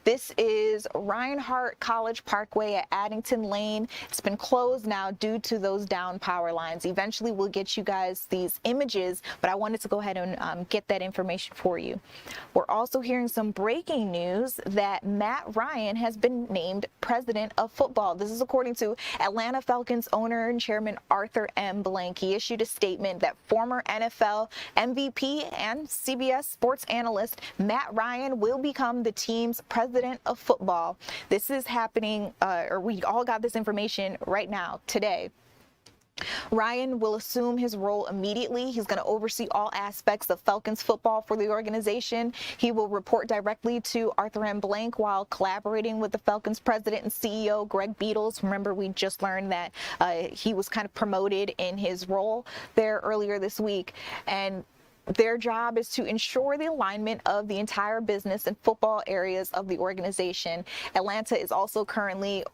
This is Reinhardt College Parkway at Addington Lane. It's been closed now due to those down power lines. Eventually, we'll get you guys these images, but I wanted to go ahead and get that information for you. We're also hearing some breaking news that Matt Ryan has been named president of football. This is according to Atlanta Falcons owner and chairman Arthur M. Blank. He issued a statement that former NFL MVP and CBS sports analyst Matt Ryan will become the team's president of football. This is happening, or we all got this information right now, today. Ryan will assume his role immediately. He's going to oversee all aspects of Falcons football for the organization. He will report directly to Arthur M. Blank while collaborating with the Falcons president and CEO, Greg Beatles. Remember, we just learned that he was kind of promoted in his role there earlier this week. And Their job is to ensure the alignment of the entire business and football areas of the organization. Atlanta is also currently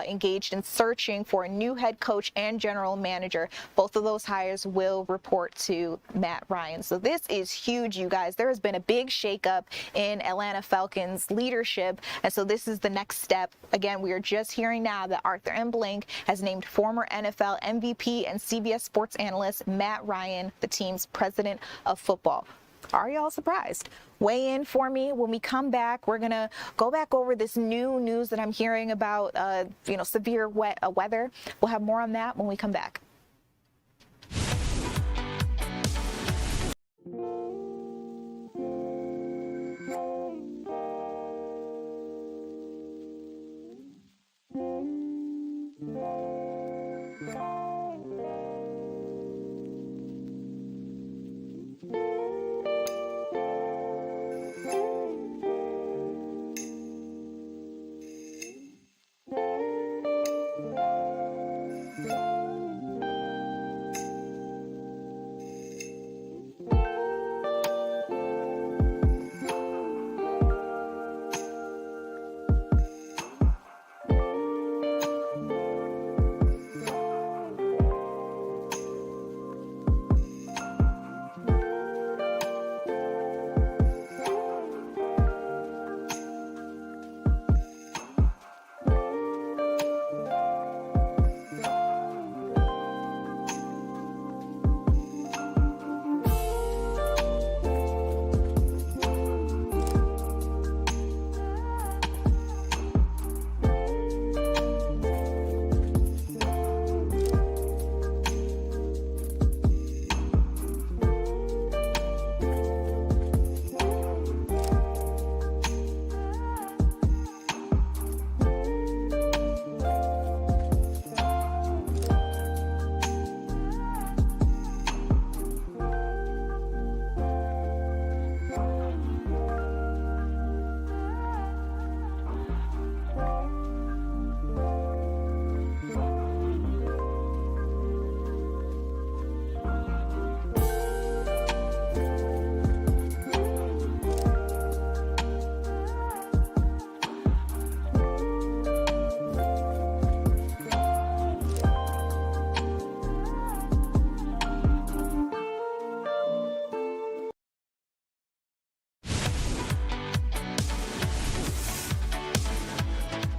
engaged in searching for a new head coach and general manager. Both of those hires will report to Matt Ryan. So this is huge, you guys. There has been a big shakeup in Atlanta Falcons leadership, and so this is the next step. Again, we are just hearing now that Arthur M. Blank has named former NFL MVP and CBS Sports analyst Matt Ryan the team's president of football. Are y'all surprised? Weigh in for me. When we come back, we're gonna go back over this new news that I'm hearing about, severe weather. We'll have more on that when we come back.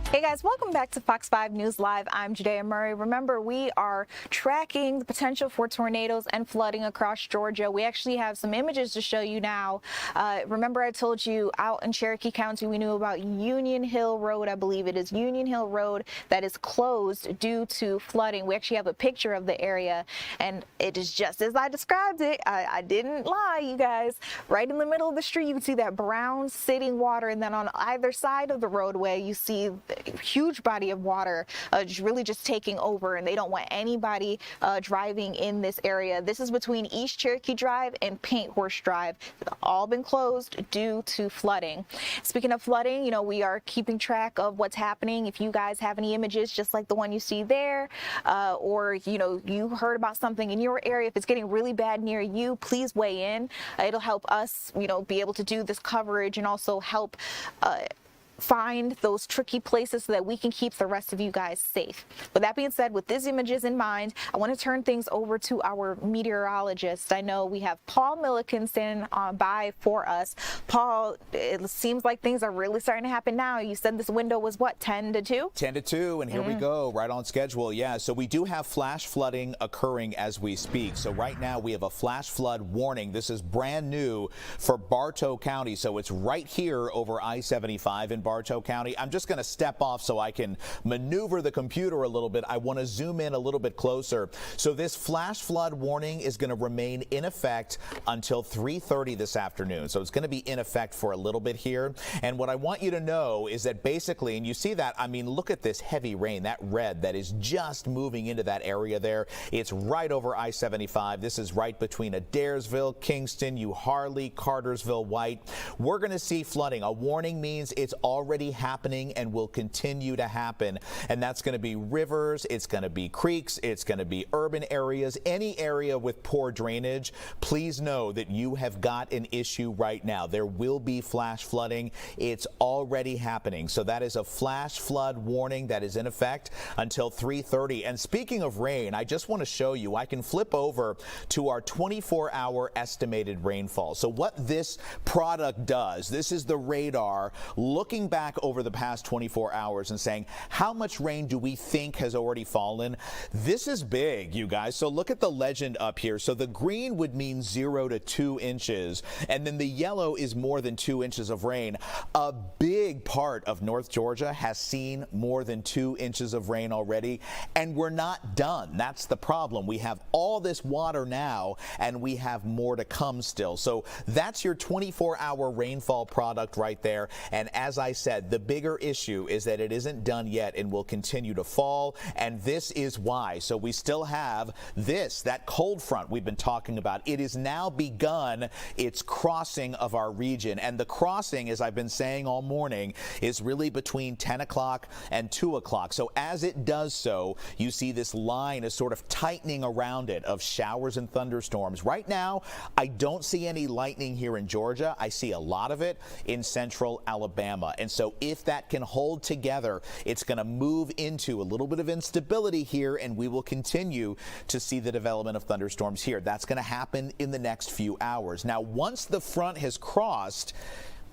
Hey guys, welcome back to Fox 5 News Live. I'm Judea Murray. Remember, we are tracking the potential for tornadoes and flooding across Georgia. We actually have some images to show you now. Remember I told you out in Cherokee County we knew about Union Hill Road, I believe it is Union Hill Road, that is closed due to flooding. We actually have a picture of the area, and it is just as I described it. I didn't lie, you guys. Right in the middle of the street you can see that brown sitting water, and then on either side of the roadway you see huge body of water really just taking over, and they don't want anybody driving in this area. This is between East Cherokee Drive and Paint Horse Drive. It's all been closed due to flooding. Speaking of flooding, you know, we are keeping track of what's happening. If you guys have any images just like the one you see there, or you know, you heard about something in your area, if it's getting really bad near you, please weigh in. It'll help us, you know, be able to do this coverage and also help find those tricky places so that we can keep the rest of you guys safe. With that being said, with these images in mind, I want to turn things over to our meteorologist. I know we have Paul Milliken standing by for us. Paul, it seems like things are really starting to happen now. You said this window was what, 10 to 2? 10 to 2, and here we go, right on schedule. Yeah, so we do have flash flooding occurring as we speak. So right now we have a flash flood warning. This is brand new for Bartow County, so it's right here over I-75 in Bartow County. I'm just going to step off so I can maneuver the computer a little bit. I want to zoom in a little bit closer. So this flash flood warning is going to remain in effect until 3:30 this afternoon. So it's going to be in effect for a little bit here. And what I want you to know is that basically, and you see that, I mean, look at this heavy rain, that red that is just moving into that area there. It's right over I-75. This is right between Adairsville, Kingston, Harley, Cartersville, White. We're going to see flooding. A warning means it's all already happening and will continue to happen. And that's going to be rivers, it's going to be creeks, it's going to be urban areas, any area with poor drainage. Please know that you have got an issue right now. There will be flash flooding. It's already happening. So that is a flash flood warning that is in effect until 3:30. And speaking of rain, I just want to show you, I can flip over to our 24-hour estimated rainfall. So what this product does, this is the radar looking back over the past 24 hours and saying, how much rain do we think has already fallen? This is big, you guys. So look at the legend up here. So the green would mean 0 to 2 inches, and then the yellow is more than 2 inches of rain. A big part of North Georgia has seen more than 2 inches of rain already, and we're not done. That's the problem. We have all this water now, and we have more to come still. So that's your 24-hour rainfall product right there. And as I said, the bigger issue is that it isn't done yet and will continue to fall, and this is why. So we still have this, that cold front we've been talking about. It is now begun its crossing of our region, and the crossing, as I've been saying all morning, is really between 10 o'clock and 2 o'clock. So as it does so, you see this line is sort of tightening around it of showers and thunderstorms. Right now, I don't see any lightning here in Georgia. I see a lot of it in central Alabama. And so if that can hold together, it's going to move into a little bit of instability here, and we will continue to see the development of thunderstorms here. That's going to happen in the next few hours. Now, once the front has crossed,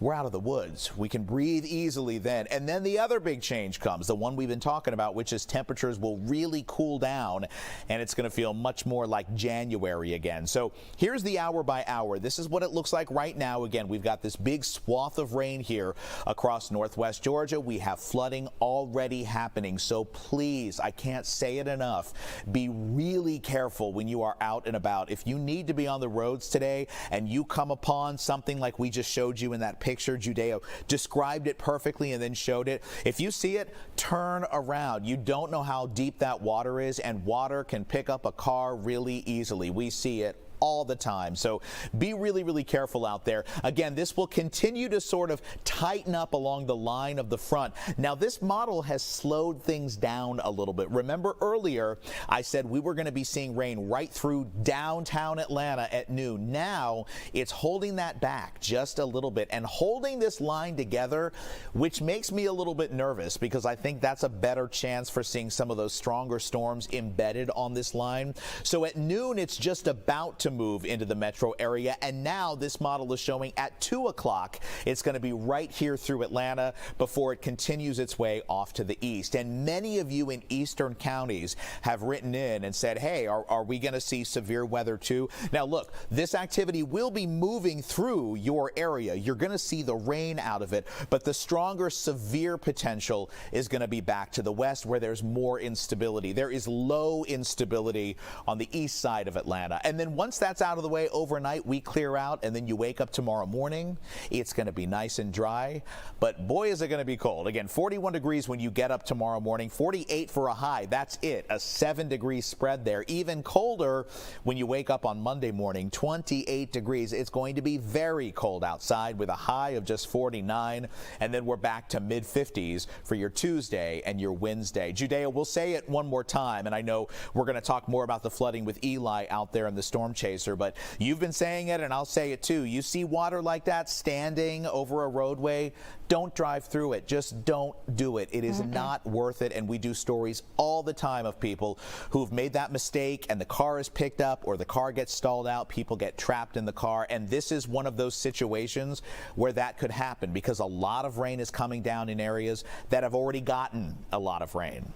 we're out of the woods. We can breathe easily then. And then the other big change comes, the one we've been talking about, which is temperatures will really cool down, and it's going to feel much more like January again. So here's the hour by hour. This is what it looks like right now. Again, we've got this big swath of rain here across northwest Georgia. We have flooding already happening. So please, I can't say it enough, be really careful when you are out and about. If you need to be on the roads today and you come upon something like we just showed you in that picture, Judeo described it perfectly and then showed it. If you see it, turn around. You don't know how deep that water is, and water can pick up a car really easily. We see it all the time. So be really, really careful out there. Again, this will continue to sort of tighten up along the line of the front. Now, this model has slowed things down a little bit. Remember earlier, I said we were going to be seeing rain right through downtown Atlanta at noon. Now, it's holding that back just a little bit and holding this line together, which makes me a little bit nervous because I think that's a better chance for seeing some of those stronger storms embedded on this line. So at noon, it's just about to move into the metro area, and now this model is showing at 2 o'clock it's going to be right here through Atlanta before it continues its way off to the east. And many of you in eastern counties have written in and said, hey, are we going to see severe weather too? Now look, this activity will be moving through your area. You're going to see the rain out of it, but the stronger severe potential is going to be back to the west where there's more instability. There is low instability on the east side of Atlanta, and then once that's out of the way overnight, we clear out, and then you wake up tomorrow morning, it's going to be nice and dry, but boy is it going to be cold. Again, 41 degrees when you get up tomorrow morning, 48 for a high. That's it, a 7-degree spread there. Even colder when you wake up on Monday morning, 28 degrees. It's going to be very cold outside with a high of just 49, and then we're back to mid-50s for your Tuesday and your Wednesday. Judea, we'll say it one more time, and I know we're going to talk more about the flooding with Eli out there in the storm chaser, but you've been saying it and I'll say it too. You see water like that standing over a roadway, don't drive through it. Just don't do it. It is not worth it. And we do stories all the time of people who've made that mistake and the car is picked up or the car gets stalled out, people get trapped in the car, and this is one of those situations where that could happen because a lot of rain is coming down in areas that have already gotten a lot of rain.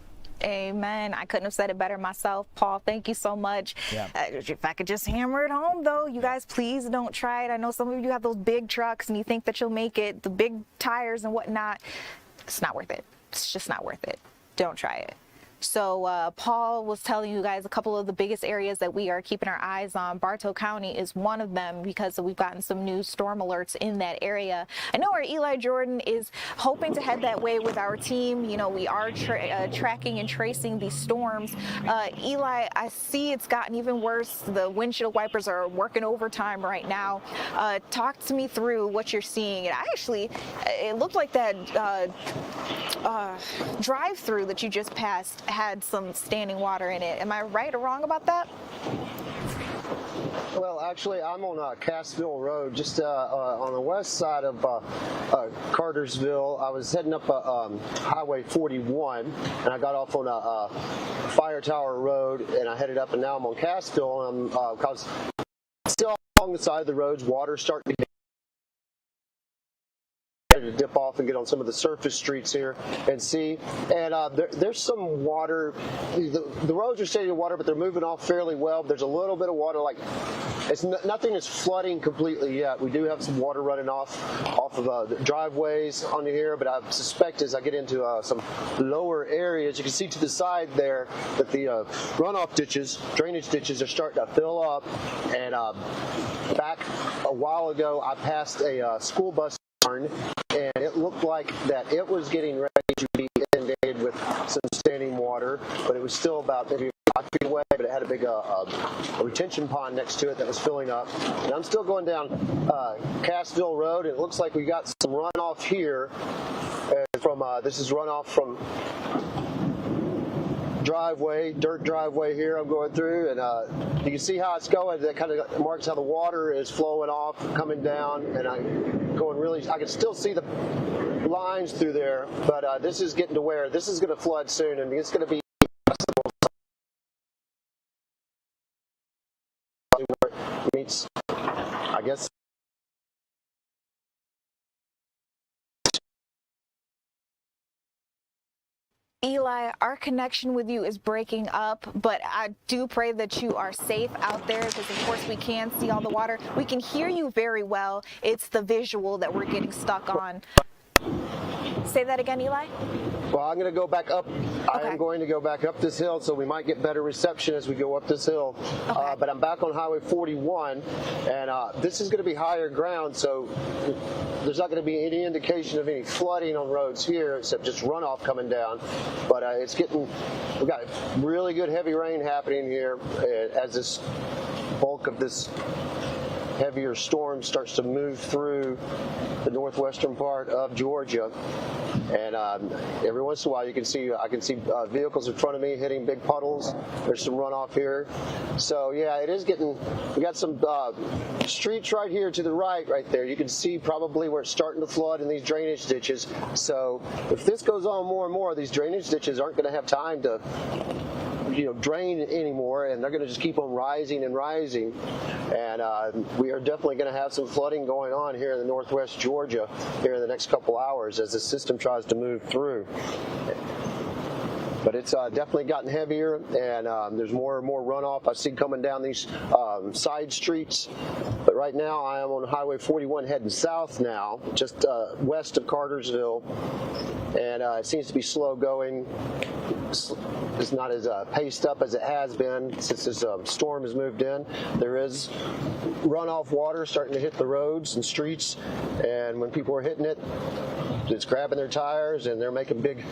Amen. I couldn't have said it better myself. Paul, thank you so much. Yeah. If I could just hammer it home, though, you guys, please don't try it. I know some of you have those big trucks and you think that you'll make it, the big tires and whatnot. It's not worth it. It's just not worth it. Don't try it. So Paul was telling you guys a couple of the biggest areas that we are keeping our eyes on. Bartow County is one of them because we've gotten some new storm alerts in that area. I know our Eli Jordan is hoping to head that way with our team. You know, we are tracking and tracing these storms. Eli, I see it's gotten even worse. The windshield wipers are working overtime right now. Talk to me through what you're seeing. And it looked like that drive-through that you just passed had some standing water in it. Am I right or wrong about that? Well, actually, I'm on Cassville Road, just on the west side of Cartersville. I was heading up Highway 41, and I got off on Fire Tower Road, and I headed up, and now I'm on Cassville, and I'm still along the side of the roads. Water's starting to dip off and get on some of the surface streets here and see. And there's some water. The roads are staying in water, but they're moving off fairly well. There's a little bit of water, like nothing is flooding completely yet. We do have some water running off of the driveways on here, but I suspect as I get into some lower areas, you can see to the side there that the runoff ditches, drainage ditches, are starting to fill up. And back a while ago, I passed a school bus barn, and it looked like that it was getting ready to be inundated with some standing water, but it was still about maybe 5 feet away, but it had a big a retention pond next to it that was filling up. And I'm still going down Cassville Road, and it looks like we got some runoff here from this is runoff from dirt driveway here I'm going through, and you can see how it's going. That kind of marks how the water is flowing off, coming down, and I'm going really, I can still see the lines through there, but this is getting to where this is going to flood soon, and it's going to be where it meets, I guess. Eli, our connection with you is breaking up, but I do pray that you are safe out there, because of course we can see all the water. We can hear you very well. It's the visual that we're getting stuck on. Say that again, Eli? Well, I'm going to go back up. Okay. I am going to go back up this hill, so we might get better reception as we go up this hill. Okay. But I'm back on Highway 41, and this is going to be higher ground, so there's not going to be any indication of any flooding on roads here, except just runoff coming down. But we've got really good heavy rain happening here as this bulk of this heavier storm starts to move through the northwestern part of Georgia. And every once in a while I can see vehicles in front of me hitting big puddles. There's some runoff here. So yeah, it is we got some streets right here to the right there. You can see probably where it's starting to flood in these drainage ditches. So if this goes on more and more, these drainage ditches aren't going to have time to drain anymore, and they're going to just keep on rising and rising. And we are definitely going to have some flooding going on here in the northwest Georgia here in the next couple hours as the system tries to move through. But it's definitely gotten heavier, and there's more and more runoff I see coming down these side streets. But right now I am on Highway 41 heading south now, just west of Cartersville, and it seems to be slow going. It's not as paced up as it has been since this storm has moved in. There is runoff water starting to hit the roads and streets, and when people are hitting it, it's grabbing their tires and they're making big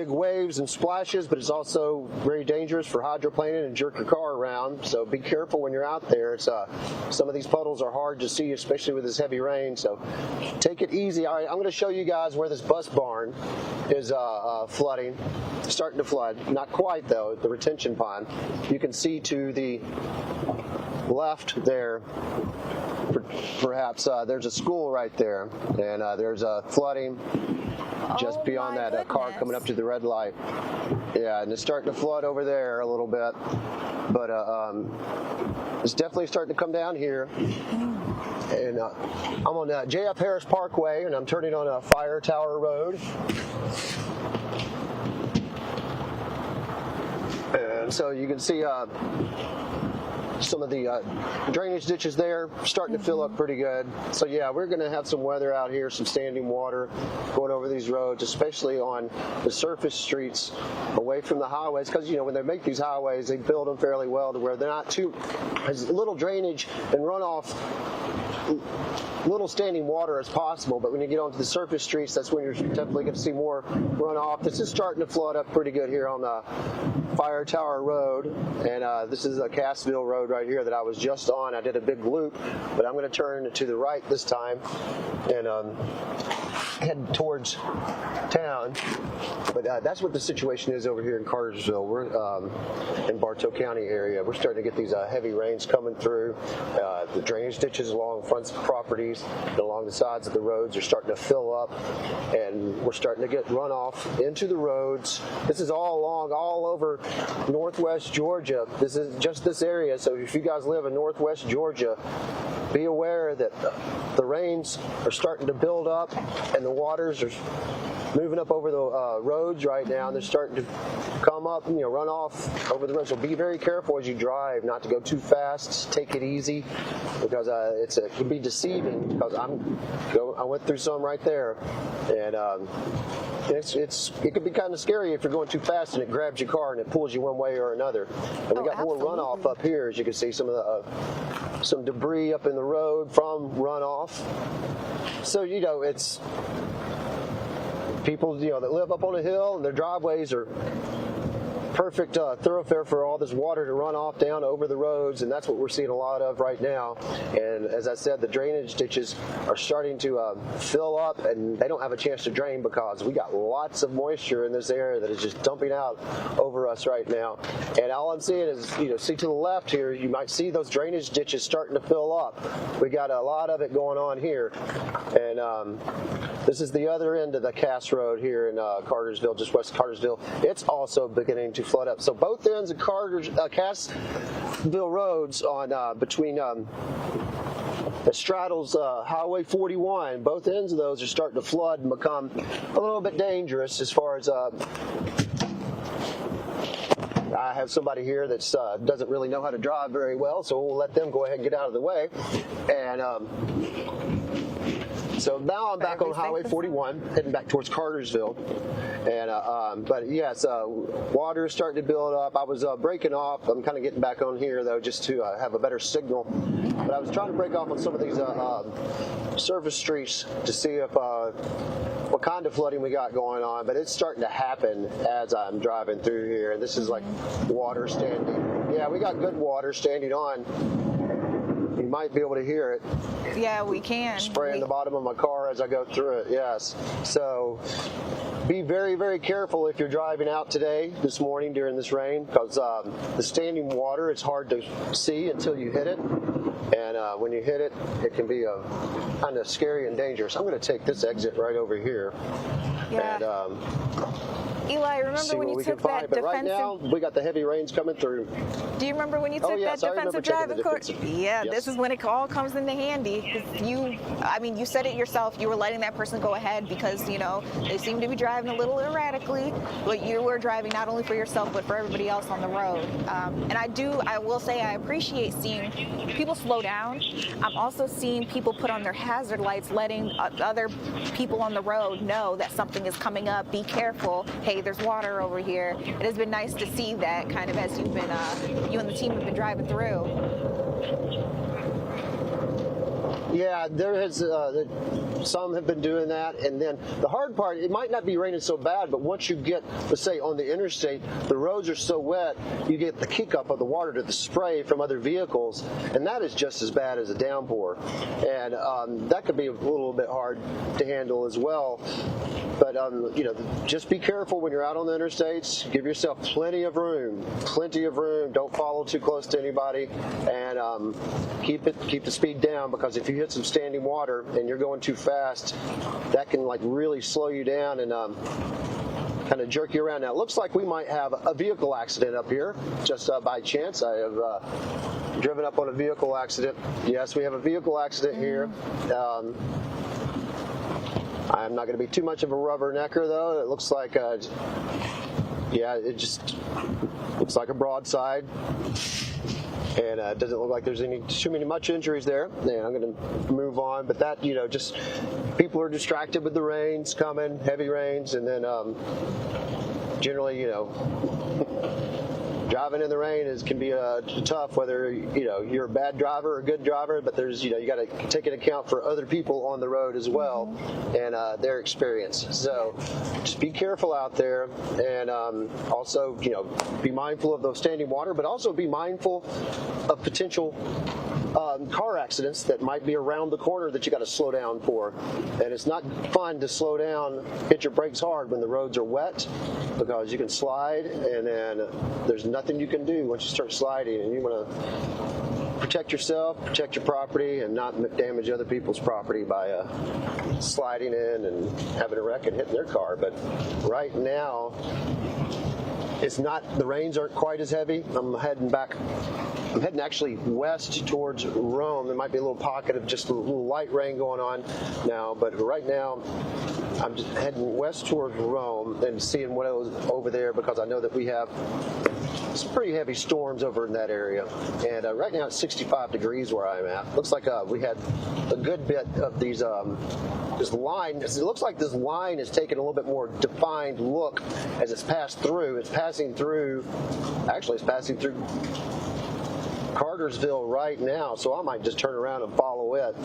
waves and splashes, but it's also very dangerous for hydroplaning and jerk your car around. So be careful when you're out there. It's some of these puddles are hard to see, especially with this heavy rain. So take it easy. All right, I'm going to show you guys where this bus barn is flooding, starting to flood. Not quite though. The retention pond. You can see to the left there. Perhaps there's a school right there, and there's flooding just beyond that car coming up to the red light. Yeah, and it's starting to flood over there a little bit, but it's definitely starting to come down here. And I'm on J.F. Harris Parkway, and I'm turning on Fire Tower Road. And so you can see some of the drainage ditches there starting to fill up pretty good. So yeah, we're going to have some weather out here, some standing water going over these roads, especially on the surface streets away from the highways, because when they make these highways, they build them fairly well to where they're not too as little drainage and runoff, little standing water as possible. But when you get onto the surface streets, that's when you're definitely going to see more runoff. This is starting to flood up pretty good here on Fire Tower Road, and this is a Cassville Road right here that I was just on. I did a big loop, but I'm going to turn to the right this time and head towards town. But that's what the situation is over here in Cartersville. We're in Bartow County area. We're starting to get these heavy rains coming through. The drainage ditches along fronts of properties and along the sides of the roads are starting to fill up, and we're starting to get runoff into the roads. This is all over northwest Georgia. This is just this area. So if you guys live in northwest Georgia, be aware that the rains are starting to build up and the waters are moving up over the roads right now, and they're starting to come up, run off over the road. So be very careful as you drive, not to go too fast. Take it easy, because it can be deceiving. Because I went through some right there, and it can be kind of scary if you're going too fast and it grabs your car and it pulls you one way or another. And we got more runoff up here, as you can see, some debris up in the road from runoff. So it's people that live up on a hill, and their driveways are perfect thoroughfare for all this water to run off down over the roads, and that's what we're seeing a lot of right now. And as I said, the drainage ditches are starting to fill up, and they don't have a chance to drain because we got lots of moisture in this area that is just dumping out over us right now. And all I'm seeing is, see to the left here, you might see those drainage ditches starting to fill up. We got a lot of it going on here, and this is the other end of the Cass Road here in Cartersville, just west of Cartersville. It's also beginning to flood up. So both ends of Cassville roads on between that straddles Highway 41, both ends of those are starting to flood and become a little bit dangerous as far as I have somebody here that doesn't really know how to drive very well, so we'll let them go ahead and get out of the way. And so now I'm back on Highway 41, heading back towards Cartersville. And but yes, water is starting to build up. I was breaking off. I'm kind of getting back on here though, just to have a better signal. But I was trying to break off on some of these surface streets to see if what kind of flooding we got going on. But it's starting to happen as I'm driving through here. And this is like water standing. Yeah, we got good water standing on. You might be able to hear it. Yeah, we can. Spraying the bottom of my car as I go through it, yes. So be very, very careful if you're driving out this morning during this rain, because the standing water, it's hard to see until you hit it. And when you hit it, it can be kind of scary and dangerous. I'm going to take this exit right over here. Yeah. And Eli, remember when you took that defensive... But right now, we got the heavy rains coming through. Do you remember when you took that defensive driving course? Yeah, yes. This is when it all comes into handy. You said it yourself. You were letting that person go ahead because, they seem to be driving a little erratically. But you were driving not only for yourself, but for everybody else on the road. And I will say I appreciate seeing people slow down. I'm also seeing people put on their hazard lights, letting other people on the road know that something is coming up. Be careful. Hey, there's water over here. It has been nice to see that kind of as you've been, you and the team have been driving through. Yeah, there has some have been doing that, and then the hard part, it might not be raining so bad, but once you get, let's say, on the interstate, the roads are so wet, you get the kick up of the water to the spray from other vehicles, and that is just as bad as a downpour, and that could be a little bit hard to handle as well. But just be careful when you're out on the interstates. Give yourself plenty of room. Don't follow too close to anybody, and keep the speed down, because if you hit some standing water and you're going too fast, that can really slow you down and kind of jerk you around. Now it looks like we might have a vehicle accident up here, just by chance. I have driven up on a vehicle accident. Yes, we have a vehicle accident here. I'm not going to be too much of a rubbernecker though. It looks like it just looks like a broadside. and it doesn't look like there's too much injuries there. And I'm going to move on, but that, just people are distracted with the rains coming, heavy rains, and then generally, driving in the rain can be tough, whether you're a bad driver or a good driver, but there's you got to take into account for other people on the road as well, and their experience. So just be careful out there, and also be mindful of the standing water, but also be mindful of potential car accidents that might be around the corner that you got to slow down for. And it's not fun to slow down, hit your brakes hard when the roads are wet, because you can slide, and then there's nothing you can do once you start sliding. And you want to protect yourself, protect your property, and not damage other people's property by sliding in and having a wreck and hitting their car. But right now, the rains aren't quite as heavy. I'm heading actually west towards Rome. There might be a little pocket of just a little light rain going on now, but right now I'm just heading west towards Rome and seeing what was over there, because I know that we have some pretty heavy storms over in that area. And right now it's 65 degrees where I'm at. Looks like we had a good bit of these this line. It looks like this line is taking a little bit more defined look as it's passed through. It's passing through Cartersville right now, so I might just turn around and follow it.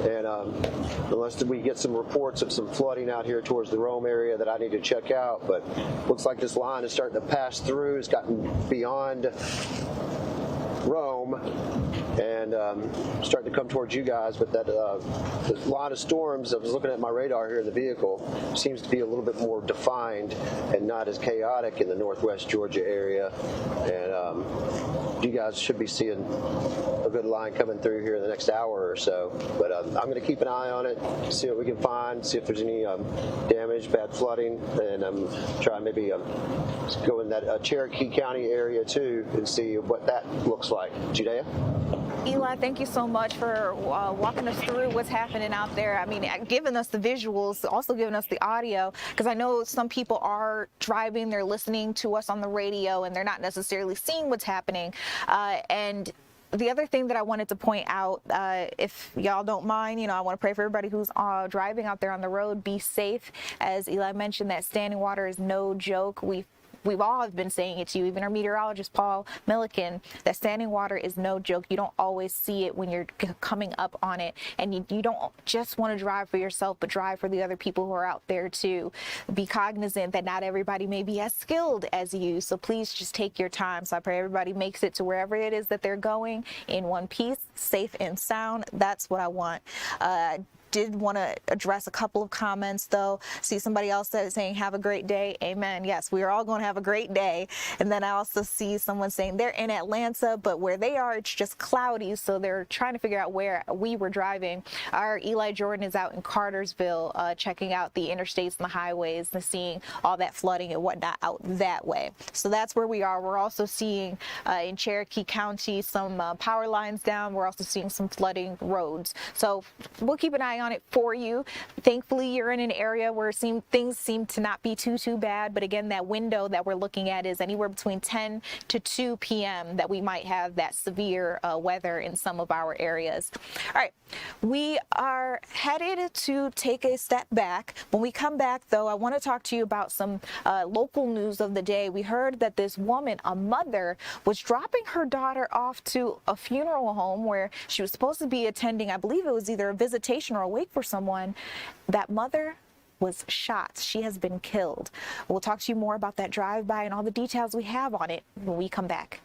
And unless we get some reports of some flooding out here towards the Rome area that I need to check out, but looks like this line is starting to pass through. It's gotten beyond Rome and starting to come towards you guys. But that the line of storms, I was looking at my radar here in the vehicle, seems to be a little bit more defined and not as chaotic in the northwest Georgia area. And you guys should be seeing a good line coming through here in the next hour or so. But I'm going to keep an eye on it, see what we can find, see if there's any damage, bad flooding, and try maybe go in that Cherokee County area too and see what that looks like. Judea? Eli, thank you so much for walking us through what's happening out there. I mean, giving us the visuals, also giving us the audio, because I know some people are driving, they're listening to us on the radio, and they're not necessarily seeing what's happening. And the other thing that I wanted to point out, if y'all don't mind, I want to pray for everybody who's driving out there on the road. Be safe. As Eli mentioned, that standing water is no joke. We've all been saying it to you, even our meteorologist, Paul Milliken, that standing water is no joke. You don't always see it when you're coming up on it. And you don't just want to drive for yourself, but drive for the other people who are out there too. Be cognizant that not everybody may be as skilled as you. So please just take your time. So I pray everybody makes it to wherever it is that they're going in one piece, safe and sound. That's what I want. Did want to address a couple of comments though. See somebody else saying have a great day. Amen. Yes, we are all going to have a great day. And then I also see someone saying they're in Atlanta, but where they are it's just cloudy, so they're trying to figure out where we were driving. Our Eli Jordan is out in Cartersville checking out the interstates and the highways and seeing all that flooding and whatnot out that way. So that's where we are. We're also seeing in Cherokee County some power lines down. We're also seeing some flooding roads. So we'll keep an eye on it for you. Thankfully, you're in an area where things seem to not be too bad. But again, that window that we're looking at is anywhere between 10 to 2 p.m. that we might have that severe weather in some of our areas. All right, we are headed to take a step back. When we come back, though, I want to talk to you about some local news of the day. We heard that this woman, a mother, was dropping her daughter off to a funeral home where she was supposed to be attending, I believe it was either a visitation or a wake for someone. That mother was shot. She has been killed. We'll talk to you more about that drive-by and all the details we have on it when we come back.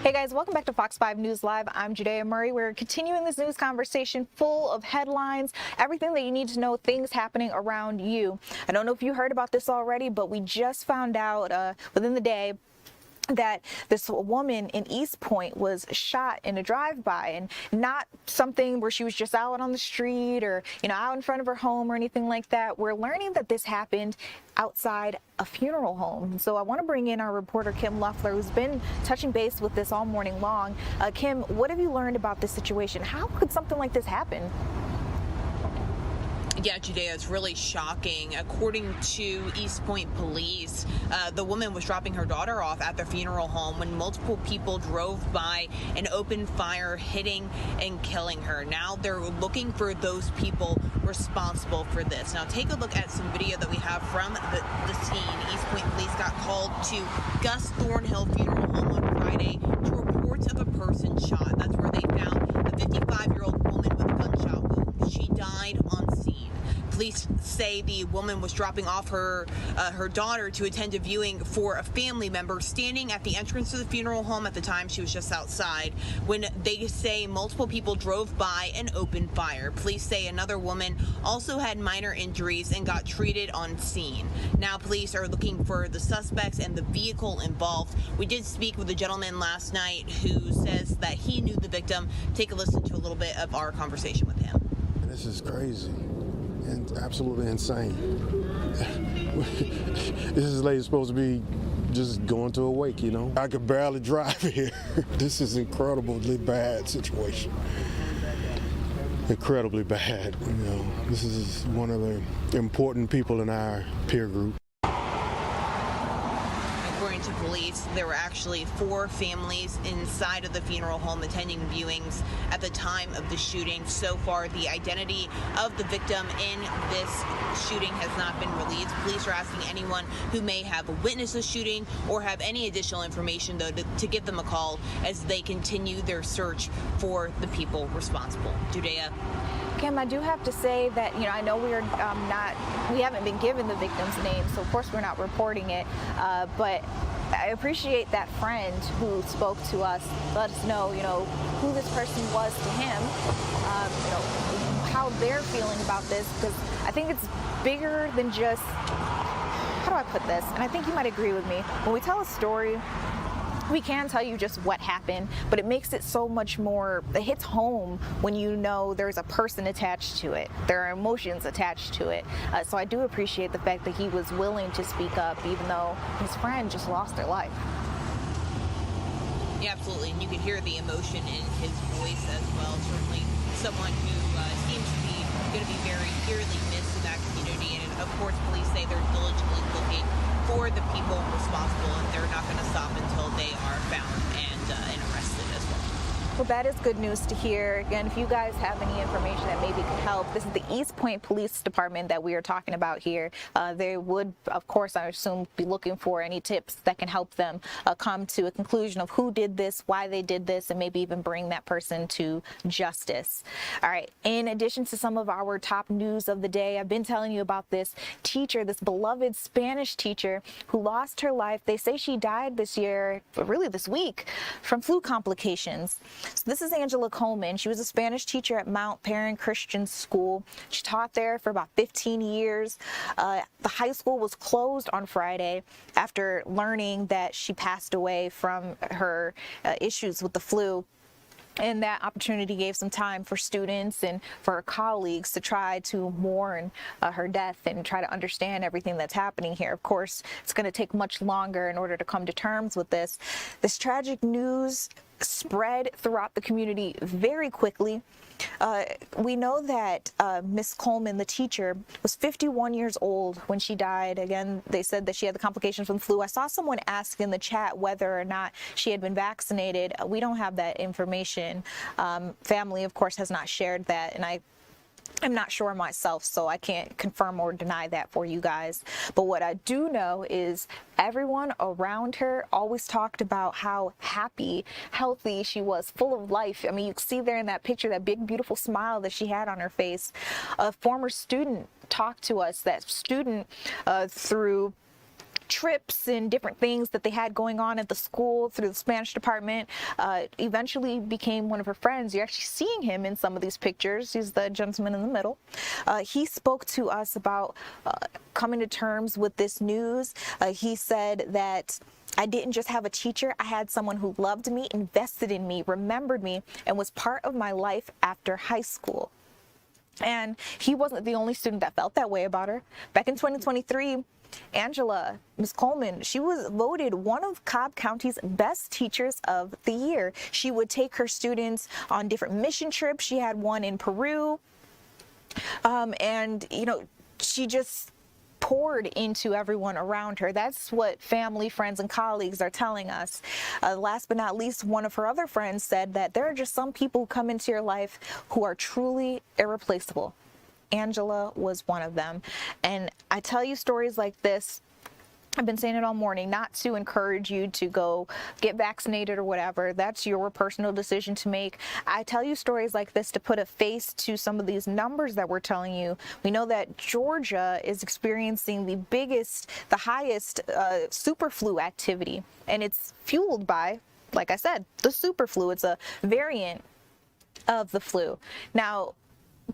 Hey guys, welcome back to Fox 5 News Live. I'm Judea Murray. We're continuing this news conversation full of headlines, everything that you need to know, things happening around you. I don't know if you heard about this already, but we just found out within the day that this woman in East Point was shot in a drive-by, and not something where she was just out on the street or, out in front of her home or anything like that. We're learning that this happened outside a funeral home. So I want to bring in our reporter, Kim Luffler, who's been touching base with this all morning long. Kim, what have you learned about this situation? How could something like this happen? Yeah, Judea, it's really shocking. According to East Point police, the woman was dropping her daughter off at the funeral home when multiple people drove by and opened fire, hitting and killing her. Now they're looking for those people responsible for this. Now take a look at some video that we have from the scene. East Point police got called to Gus Thornhill Funeral Home on Friday to reports of a person shot. That's where they found a 55-year-old woman with a gunshot wound. She died on scene. Police say the woman was dropping off her daughter to attend a viewing for a family member, standing at the entrance to the funeral home. At the time, she was just outside when they say multiple people drove by and opened fire. Police say another woman also had minor injuries and got treated on scene. Now police are looking for the suspects and the vehicle involved. We did speak with a gentleman last night who says that he knew the victim. Take a listen to a little bit of our conversation with him. This is crazy and absolutely insane. This lady's supposed to be just going to a wake, I could barely drive here. This is incredibly bad situation. Incredibly bad. This is one of the important people in our peer group. According to police, there were actually 4 families inside of the funeral home attending viewings at the time of the shooting. So far, the identity of the victim in this shooting has not been released. Police are asking anyone who may have witnessed the shooting or have any additional information, though, to give them a call as they continue their search for the people responsible. Judea. Kim, I do have to say that, I know we haven't been given the victim's name, so of course we're not reporting it, but I appreciate that friend who spoke to us, let us know, who this person was to him, how they're feeling about this, because I think it's bigger than just, how do I put this? And I think you might agree with me. When we tell a story, we can tell you just what happened, but it makes it so much more, it hits home when you know there's a person attached to it. There are emotions attached to it. So I do appreciate the fact that he was willing to speak up, even though his friend just lost their life. Yeah, absolutely. And you can hear the emotion in his voice as well. Certainly someone who seems to be going to be very dearly missed in that community. And of course, police say they're diligently looking for the people responsible, and they're not going to stop until they are found and arrested as well. Well, that is good news to hear. Again, if you guys have any information that maybe could help, this is the East Point Police Department that we are talking about here. They would, of course, I assume, be looking for any tips that can help them come to a conclusion of who did this, why they did this, and maybe even bring that person to justice. All right. In addition to some of our top news of the day, I've been telling you about this teacher, this beloved Spanish teacher who lost her life. They say she died this year, really this week, from flu complications. So this is Angela Coleman. She was a Spanish teacher at Mount Perrin Christian School. She taught there for about 15 years. The high school was closed on Friday after learning that she passed away from her issues with the flu. And that opportunity gave some time for students and for her colleagues to try to mourn her death and try to understand everything that's happening here. Of course, it's going to take much longer in order to come to terms with this. This tragic news spread throughout the community very quickly. We know that Miss Coleman, the teacher, was 51 years old when she died. Again, they said that she had the complications from the flu. I saw someone ask in the chat whether or not she had been vaccinated. We don't have that information. Family, of course, has not shared that, and I'm not sure myself, so I can't confirm or deny that for you guys. But what I do know is everyone around her always talked about how happy, healthy she was, full of life. I mean, you can see there in that picture, that big, beautiful smile that she had on her face. A former student talked to us, that student through trips and different things that they had going on at the school through the Spanish department, eventually became one of her friends. You're actually seeing him in some of these pictures. He's the gentleman in the middle. He spoke to us about coming to terms with this news. He said that I didn't just have a teacher, I had someone who loved me, invested in me, remembered me, and was part of my life after high school. And he wasn't the only student that felt that way about her. Back in 2023, Angela, Ms. Coleman, she was voted one of Cobb County's best teachers of the year. She would take her students on different mission trips. She had one in Peru. And, you know, she just poured into everyone around her. That's what family, friends, and colleagues are telling us. Last but not least, one of her other friends said that there are just some people who come into your life who are truly irreplaceable. Angela was one of them. And I tell you stories like this, I've been saying it all morning, not to encourage you to go get vaccinated or whatever. That's your personal decision to make. I tell you stories like this to put a face to some of these numbers that we're telling you. We know that Georgia is experiencing the highest super flu activity, and it's fueled by, like I said, the super flu. It's a variant of the flu. Now,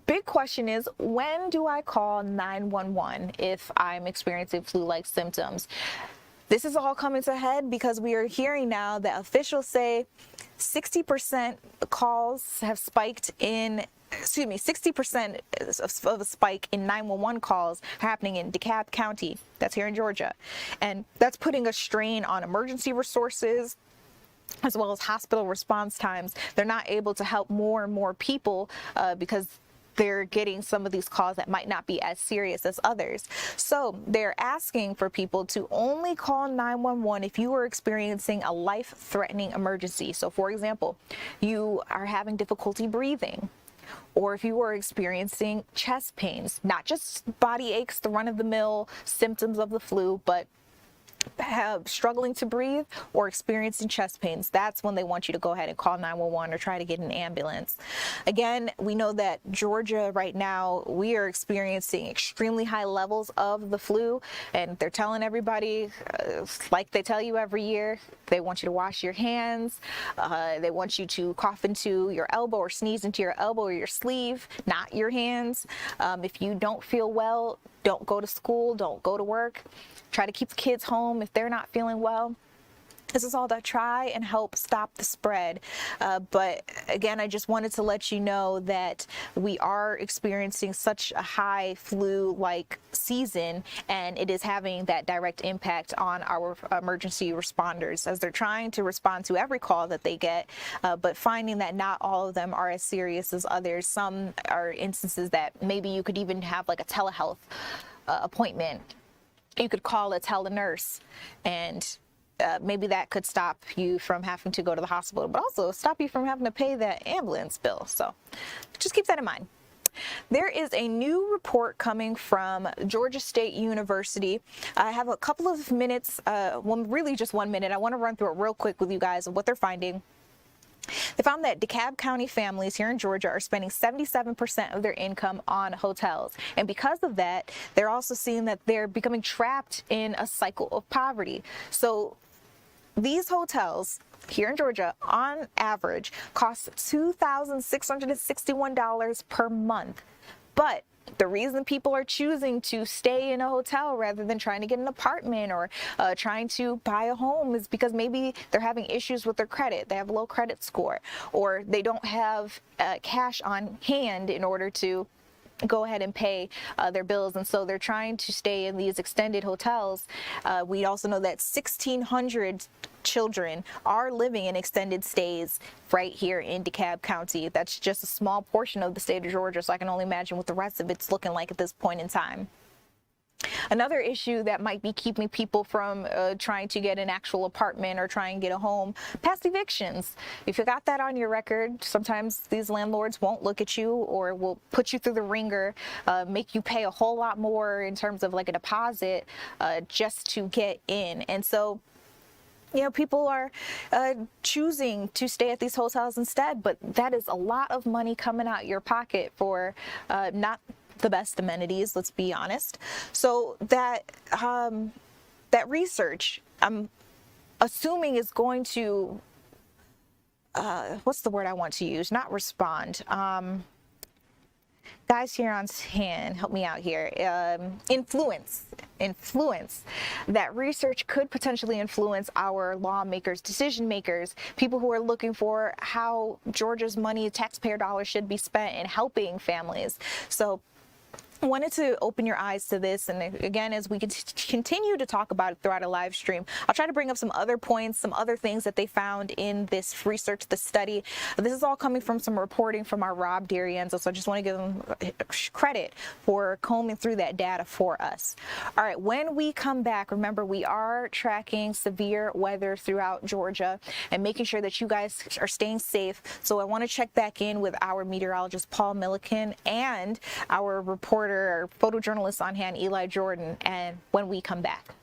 big question is, when do I call 911 if I'm experiencing flu-like symptoms? This is all coming to a head because we are hearing now that officials say 60% calls have spiked in, 60% of a spike in 911 calls happening in DeKalb County. That's here in Georgia. And that's putting a strain on emergency resources, as well as hospital response times. They're not able to help more and more people because they're getting some of these calls that might not be as serious as others. So they're asking for people to only call 911 if you are experiencing a life-threatening emergency. So for example, you are having difficulty breathing, or if you are experiencing chest pains, not just body aches, the run-of-the-mill symptoms of the flu, but struggling to breathe or experiencing chest pains, that's when they want you to go ahead and call 911 or try to get an ambulance. Again, we know that Georgia right now, we are experiencing extremely high levels of the flu, and they're telling everybody, like they tell you every year, they want you to wash your hands, they want you to cough into your elbow or sneeze into your elbow or your sleeve, not your hands. If you don't feel well, don't go to school, don't go to work. Try to keep the kids home if they're not feeling well. This is all to try and help stop the spread. But again, I just wanted to let you know that we are experiencing such a high flu-like season, and it is having that direct impact on our emergency responders as they're trying to respond to every call that they get, but finding that not all of them are as serious as others. Some are instances that maybe you could even have like a telehealth appointment. You could call a tele-nurse, and maybe that could stop you from having to go to the hospital, but also stop you from having to pay that ambulance bill. So just keep that in mind. There is a new report coming from Georgia State University. I have a couple of minutes, really just 1 minute. I want to run through it real quick with you guys of what they're finding. They found that DeKalb County families here in Georgia are spending 77% of their income on hotels. And because of that, they're also seeing that they're becoming trapped in a cycle of poverty. So these hotels here in Georgia, on average, cost $2,661 per month. But the reason people are choosing to stay in a hotel rather than trying to get an apartment or trying to buy a home is because maybe they're having issues with their credit. They have a low credit score, or they don't have cash on hand in order to go ahead and pay their bills, and so they're trying to stay in these extended hotels. We also know that 1,600 children are living in extended stays right here in DeKalb County. That's just a small portion of the state of Georgia, so I can only imagine what the rest of it's looking like at this point in time. Another issue that might be keeping people from trying to get an actual apartment or try and get a home, past evictions. If you got that on your record, sometimes these landlords won't look at you or will put you through the ringer, make you pay a whole lot more in terms of like a deposit just to get in. And so, you know, people are choosing to stay at these hotels instead, but that is a lot of money coming out your pocket for not the best amenities, let's be honest. So that that research, I'm assuming, is going to, what's the word I want to use? Not respond. Guys here on hand, help me out here. Influence. That research could potentially influence our lawmakers, decision makers, people who are looking for how Georgia's money, taxpayer dollars, should be spent in helping families. So I wanted to open your eyes to this, and again, as we continue to talk about it throughout a live stream, I'll try to bring up some other points, some other things that they found in this research, the study. This is all coming from some reporting from our Rob D'Arienzo, so I just want to give them credit for combing through that data for us. All right, when we come back, remember, we are tracking severe weather throughout Georgia and making sure that you guys are staying safe. So I want to check back in with our meteorologist, Paul Milliken, and our reporter, our photojournalist on hand, Eli Jordan, and when we come back.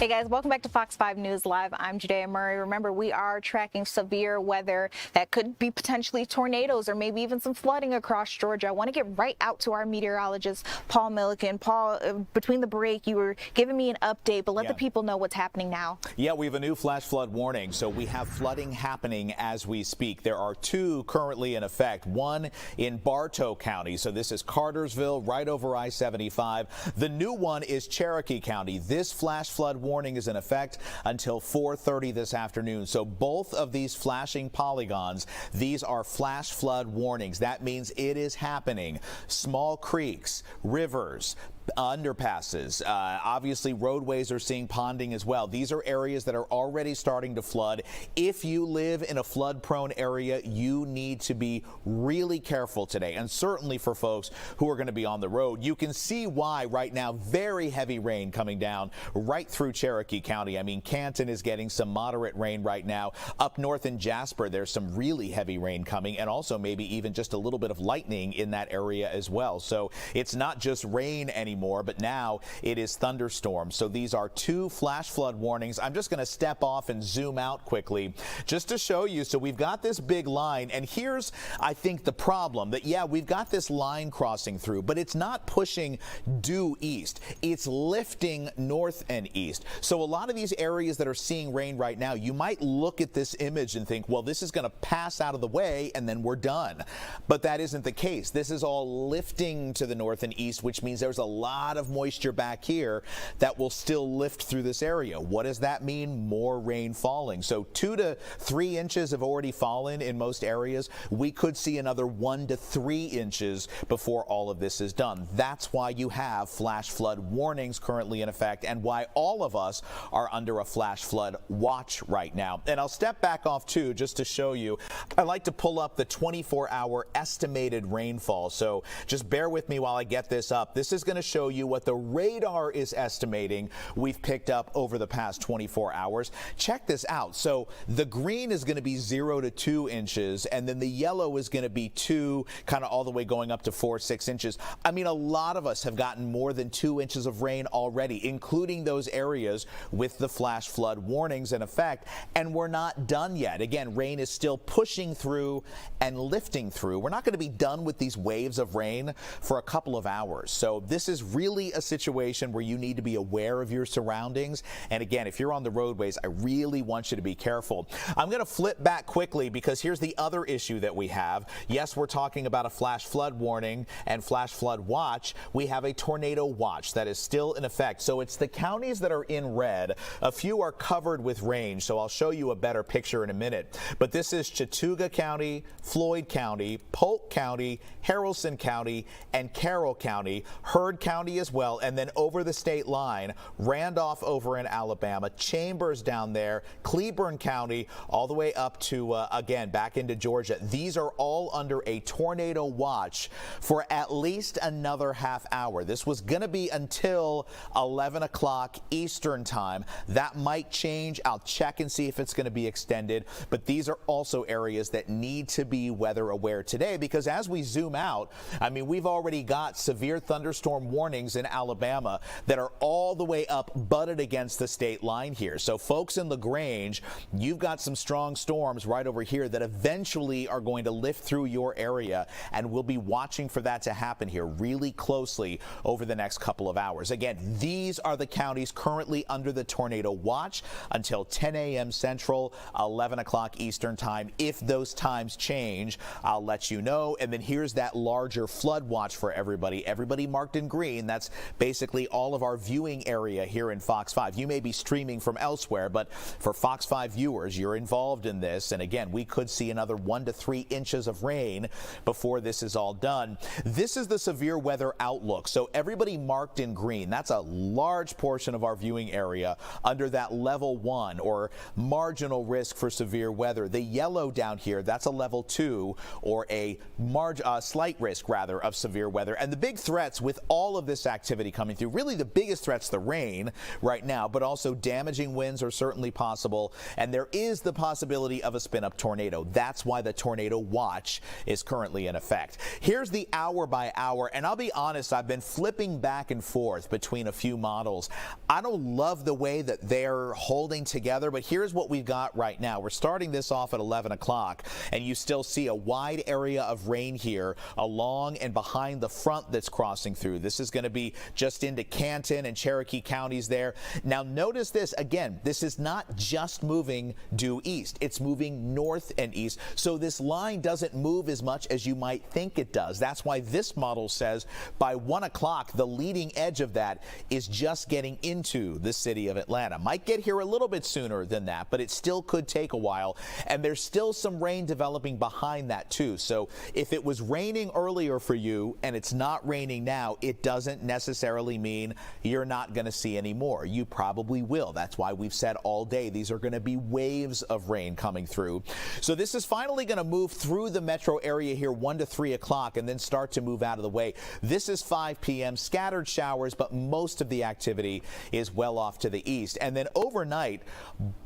Hey guys, welcome back to Fox 5 News Live. I'm Judea Murray. Remember, we are tracking severe weather that could be potentially tornadoes or maybe even some flooding across Georgia. I want to get right out to our meteorologist, Paul Milliken. Paul, between the break, you were giving me an update, but let the people know what's happening now. Yeah, we have a new flash flood warning, so we have flooding happening as we speak. There are two currently in effect, one in Bartow County, so this is Cartersville, right over I-75. The new one is Cherokee County. This flash flood warning is in effect until 4:30 this afternoon. So both of these flashing polygons, these are flash flood warnings. That means it is happening. Small creeks, rivers, underpasses, obviously roadways are seeing ponding as well. These are areas that are already starting to flood. If you live in a flood prone area, you need to be really careful today, and certainly for folks who are going to be on the road. You can see why right now. Very heavy rain coming down right through Cherokee County. I mean, Canton is getting some moderate rain right now. Up north in Jasper, there's some really heavy rain coming, and also maybe even just a little bit of lightning in that area as well. So it's not just rain anymore, but now it is thunderstorms. So these are two flash flood warnings. I'm just going to step off and zoom out quickly just to show you. So we've got this big line, and here's, I think, the problem that, yeah, we've got this line crossing through, but it's not pushing due east. It's lifting north and east. So a lot of these areas that are seeing rain right now, you might look at this image and think, well, this is going to pass out of the way and then we're done. But that isn't the case. This is all lifting to the north and east, which means there's a lot of moisture back here that will still lift through this area. What does that mean? More rain falling. So 2 to 3 inches have already fallen in most areas. We could see another 1 to 3 inches before all of this is done. That's why you have flash flood warnings currently in effect and why all of us are under a flash flood watch right now. And I'll step back off too just to show you. I like to pull up the 24-hour estimated rainfall. So just bear with me while I get this up. This is going to show you what the radar is estimating we've picked up over the past 24 hours. Check this out. So the green is going to be 0 to 2 inches, and then the yellow is going to be 2, kind of all the way going up to 4, 6 inches. I mean, a lot of us have gotten more than 2 inches of rain already, including those areas with the flash flood warnings in effect, and we're not done yet. Again, rain is still pushing through and lifting through. We're not going to be done with these waves of rain for a couple of hours. So this is really a situation where you need to be aware of your surroundings. And again, if you're on the roadways, I really want you to be careful. I'm going to flip back quickly because here's the other issue that we have. Yes, we're talking about a flash flood warning and flash flood watch. We have a tornado watch that is still in effect. So it's the counties that are in red. A few are covered with rain, so I'll show you a better picture in a minute. But this is Chattooga County, Floyd County, Polk County, Haralson County, and Carroll County, Heard County as well, and then over the state line, Randolph over in Alabama, Chambers down there, Cleburne County, all the way up to, again, back into Georgia. These are all under a tornado watch for at least another half hour. This was going to be until 11 o'clock Eastern time. That might change. I'll check and see if it's going to be extended, but these are also areas that need to be weather aware today because as we zoom out, I mean, we've already got severe thunderstorm warnings in Alabama that are all the way up butted against the state line here. So folks in LaGrange, you've got some strong storms right over here that eventually are going to lift through your area, and we'll be watching for that to happen here really closely over the next couple of hours. Again, these are the counties currently under the tornado watch until 10 a.m. Central, 11 o'clock Eastern time. If those times change, I'll let you know. And then here's that larger flood watch for everybody. Everybody marked in green. That's basically all of our viewing area here in Fox 5. You may be streaming from elsewhere, but for Fox 5 viewers, you're involved in this. And again, we could see another 1 to 3 inches of rain before this is all done. This is the severe weather outlook. So everybody marked in green, that's a large portion of our viewing area under that level 1 or marginal risk for severe weather. The yellow down here, that's a level 2 or a slight risk rather of severe weather. And the big threats with all of this activity coming through, really the biggest threat's the rain right now, but also damaging winds are certainly possible. And there is the possibility of a spin-up tornado. That's why the tornado watch is currently in effect. Here's the hour by hour, and I'll be honest, I've been flipping back and forth between a few models. I don't love the way that they're holding together, but here's what we've got right now. We're starting this off at 11 o'clock, and you still see a wide area of rain here along and behind the front that's crossing through. This is going to be just into Canton and Cherokee counties there. Now notice this, again, this is not just moving due east. It's moving north and east. So this line doesn't move as much as you might think it does. That's why this model says by 1 o'clock, the leading edge of that is just getting into the city of Atlanta. Might get here a little bit sooner than that, but it still could take a while. And there's still some rain developing behind that too. So if it was raining earlier for you and it's not raining now, it doesn't necessarily mean you're not going to see any more. You probably will. That's why we've said all day these are going to be waves of rain coming through. So this is finally going to move through the metro area here 1 to 3 o'clock and then start to move out of the way. This is 5 p.m. Scattered showers, but most of the activity is well off to the east. And then overnight,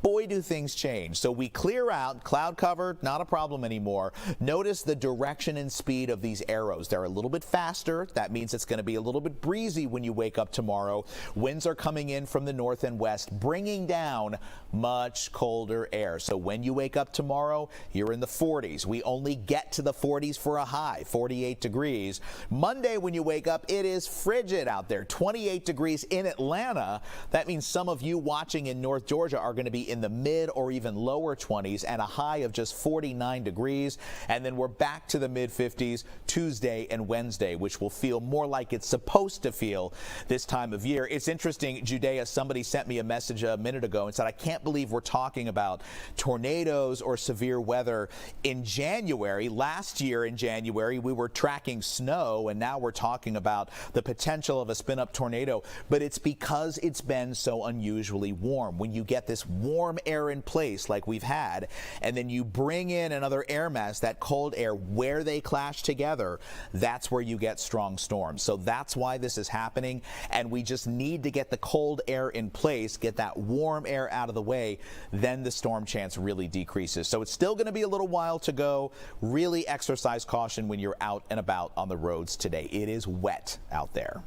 boy, do things change. So we clear out, cloud cover, not a problem anymore. Notice the direction and speed of these arrows. They're a little bit faster. That means it's going to be a little bit breezy when you wake up tomorrow. Winds are coming in from the north and west, bringing down much colder air. So when you wake up tomorrow, you're in the 40s. We only get to the 40s for a high, 48 degrees. Monday, when you wake up, it is frigid out there, 28 degrees in Atlanta. That means some of you watching in North Georgia are going to be in the mid or even lower 20s and a high of just 49 degrees. And then we're back to the mid 50s Tuesday and Wednesday, which will feel more like it's supposed supposed to feel this time of year. It's interesting, Judea, somebody sent me a message a minute ago and said, I can't believe we're talking about tornadoes or severe weather in January. Last year in January, we were tracking snow, and now we're talking about the potential of a spin-up tornado. But it's because it's been so unusually warm. When you get this warm air in place like we've had, and then you bring in another air mass, that cold air, where they clash together, that's where you get strong storms. So that's why this is happening, and we just need to get the cold air in place, get that warm air out of the way, then the storm chance really decreases. So it's still going to be a little while to go. Really exercise caution when you're out and about on the roads today. It is wet out there.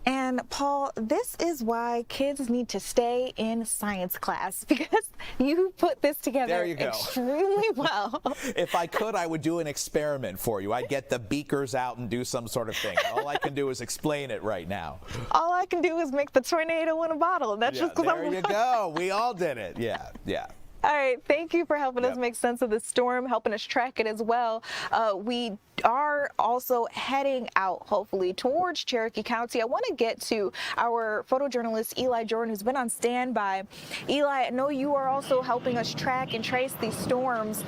And Paul, this is why kids need to stay in science class, because you put this together There you go. extremely well. If I could, I would do an experiment for you. I'd get the beakers out and do some sort of thing. All I can do is explain it right now. All I can do is make the tornado in a bottle. That's Yeah, just because there you go. We all did it. Yeah, yeah. All right, thank you for helping us Yep. make sense of the storm, helping us track it as well. We are also heading out, hopefully, towards Cherokee County. I want to get to our photojournalist, Eli Jordan, who's been on standby. Eli, I know you are also helping us track and trace these storms.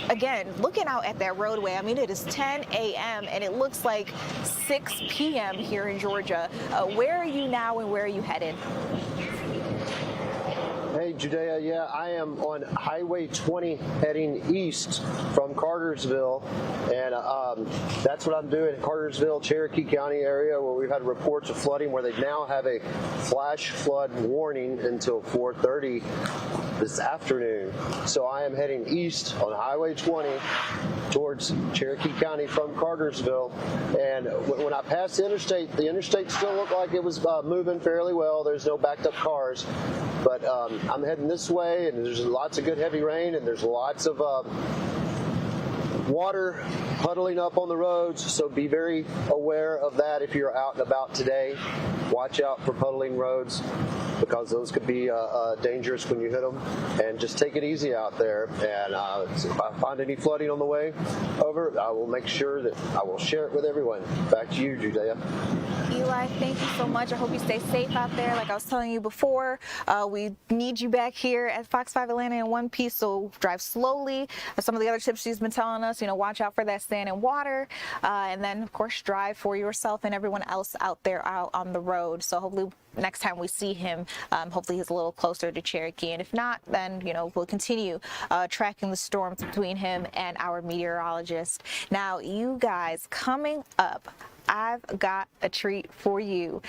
Again, looking out at that roadway, I mean, it is 10 a.m. and it looks like 6 p.m. here in Georgia. Where are you now and where are you headed? Hey, Judea, yeah, I am on Highway 20 heading east from Cartersville, and that's what I'm doing in Cartersville, Cherokee County area, where we've had reports of flooding, where they now have a flash flood warning until 4:30 this afternoon. So I am heading east on Highway 20 towards Cherokee County from Cartersville, and when I passed the interstate still looked like it was moving fairly well. There's no backed up cars, but I'm heading this way, and there's lots of good heavy rain, and there's lots of water puddling up on the roads, so be very aware of that if you're out and about today. Watch out for puddling roads, because those could be dangerous when you hit them, and just take it easy out there. And if I find any flooding on the way over, I will make sure that I will share it with everyone. Back to you, Judea. Eli, thank you so much. I hope you stay safe out there. Like I was telling you before, we need you back here at Fox 5 Atlanta in one piece, so drive slowly. Some of the other tips she's been telling us, watch out for that sand and water, and then, of course, drive for yourself and everyone else out there out on the road. So hopefully next time we see him, hopefully he's a little closer to Cherokee. And if not, then, we'll continue tracking the storms between him and our meteorologist. Now, you guys, coming up, I've got a treat for you.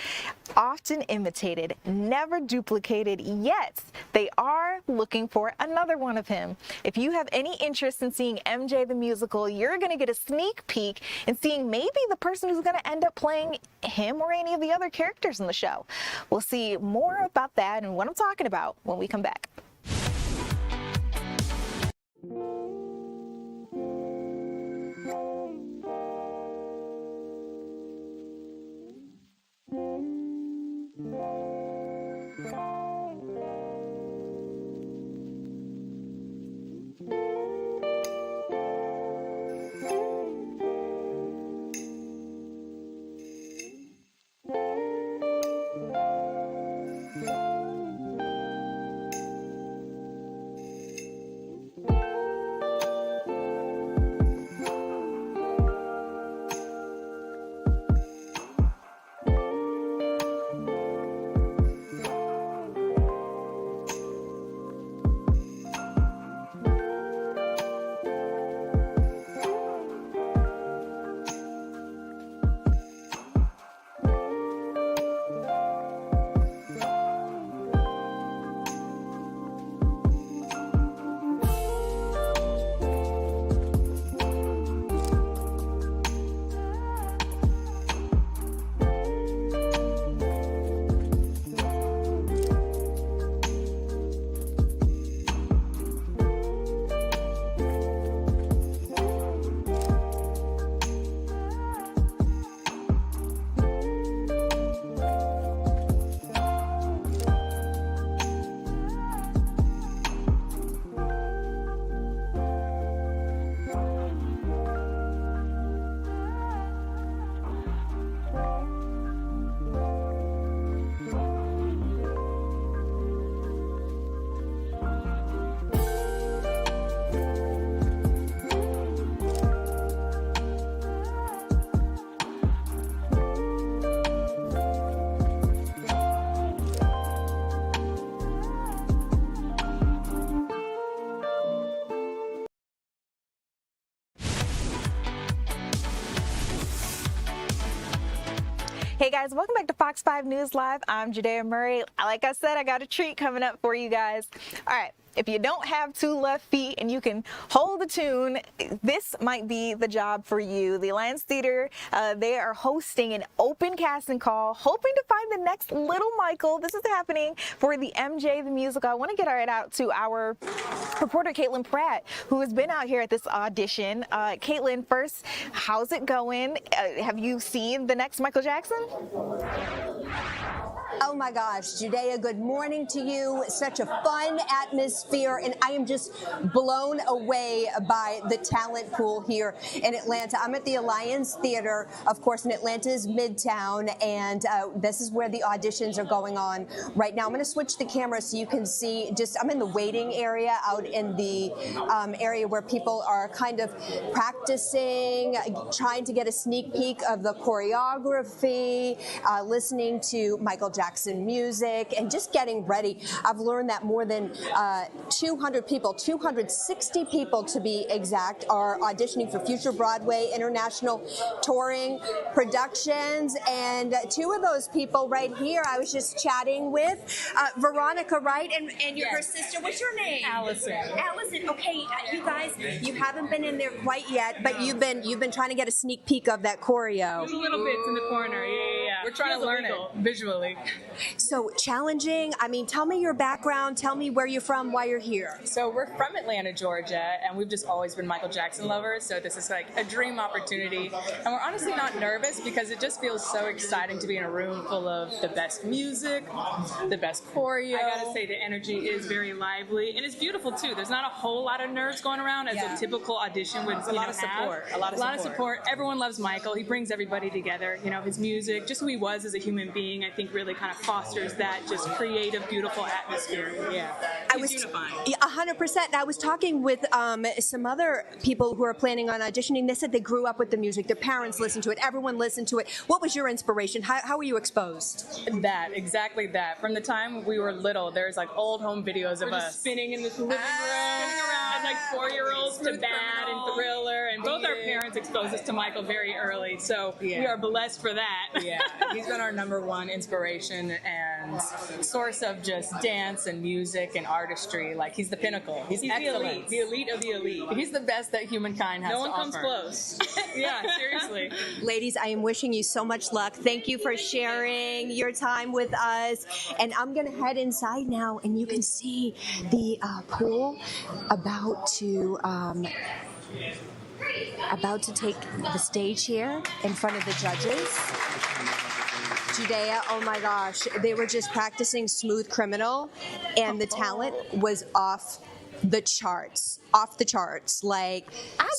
Often imitated, never duplicated, yet they are looking for another one of him. If you have any interest in seeing MJ the musical, you're going to get a sneak peek and seeing maybe the person who's going to end up playing him or any of the other characters in the show. We'll see more about that and what I'm talking about when we come back. Hey guys, welcome back to Fox 5 News Live. I'm Judea Murray. Like I said, I got a treat coming up for you guys. All right. If you don't have two left feet and you can hold a tune, this might be the job for you. The Alliance Theater, they are hosting an open casting call, hoping to find the next little Michael. This is happening for the MJ the Musical. I want to get right out to our reporter, Caitlin Pratt, who has been out here at this audition. Caitlin, first, how's it going? Have you seen the next Michael Jackson? Oh my gosh, Judea, good morning to you. Such a fun atmosphere, and I am just blown away by the talent pool here in Atlanta. I'm at the Alliance Theater, of course, in Atlanta's Midtown, and this is where the auditions are going on right now. I'm going to switch the camera so you can see, I'm in the waiting area out in the area where people are kind of practicing, trying to get a sneak peek of the choreography, listening to Michael Jackson music, and just getting ready. I've learned that more than 200 people, 260 people to be exact, are auditioning for future Broadway international touring productions, and two of those people right here I was just chatting with, Veronica, right? And you're her sister. What's your name? Allison. Allison. Okay, you guys, you haven't been in there quite yet, but you've been trying to get a sneak peek of that choreo. There's a little bits in the corner. Yeah. We're trying to learn it visually. So challenging. I mean, tell me your background. Tell me where you're from, why you're here. So we're from Atlanta, Georgia, and we've just always been Michael Jackson lovers. So this is like a dream opportunity. And we're honestly not nervous because it just feels so exciting to be in a room full of the best music, the best choreo. I gotta say, the energy is very lively, and it's beautiful too. There's not a whole lot of nerves going around as a typical audition would a lot of support. A lot of support. Everyone loves Michael. He brings everybody together. You know, his music, just who he was as a human being, I think really kind of fosters that just creative, beautiful atmosphere. Yeah, He's unifying. 100%. I was talking with some other people who are planning on auditioning. They said they grew up with the music. Their parents listened to it. Everyone listened to it. What was your inspiration? How were you exposed? Exactly that. From the time we were little, there's like old home videos of us spinning in this living room, as like 4-year-olds to Bad and Thriller, and both our parents exposed us to Michael very early, so we are blessed for that. Yeah, he's been our #1 inspiration and source of just dance and music and artistry. Like, he's the pinnacle. He's excellent. The elite of the elite. He's the best that humankind has to offer. No one comes close. Yeah, seriously. Ladies, I am wishing you so much luck. Thank you for sharing your time with us. And I'm going to head inside now, and you can see the pool about to take the stage here in front of the judges. Judea, oh my gosh, they were just practicing Smooth Criminal, and the talent was off the charts, like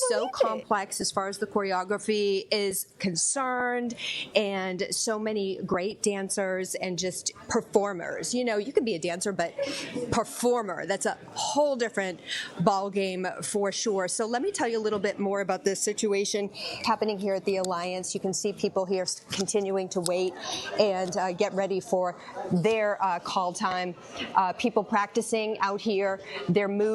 so complex as far as the choreography is concerned, and so many great dancers and just performers. You know, you can be a dancer, but performer, that's a whole different ball game for sure. So let me tell you a little bit more about this situation happening here at the Alliance. You can see people here continuing to wait and get ready for their call time. People practicing out here their moves.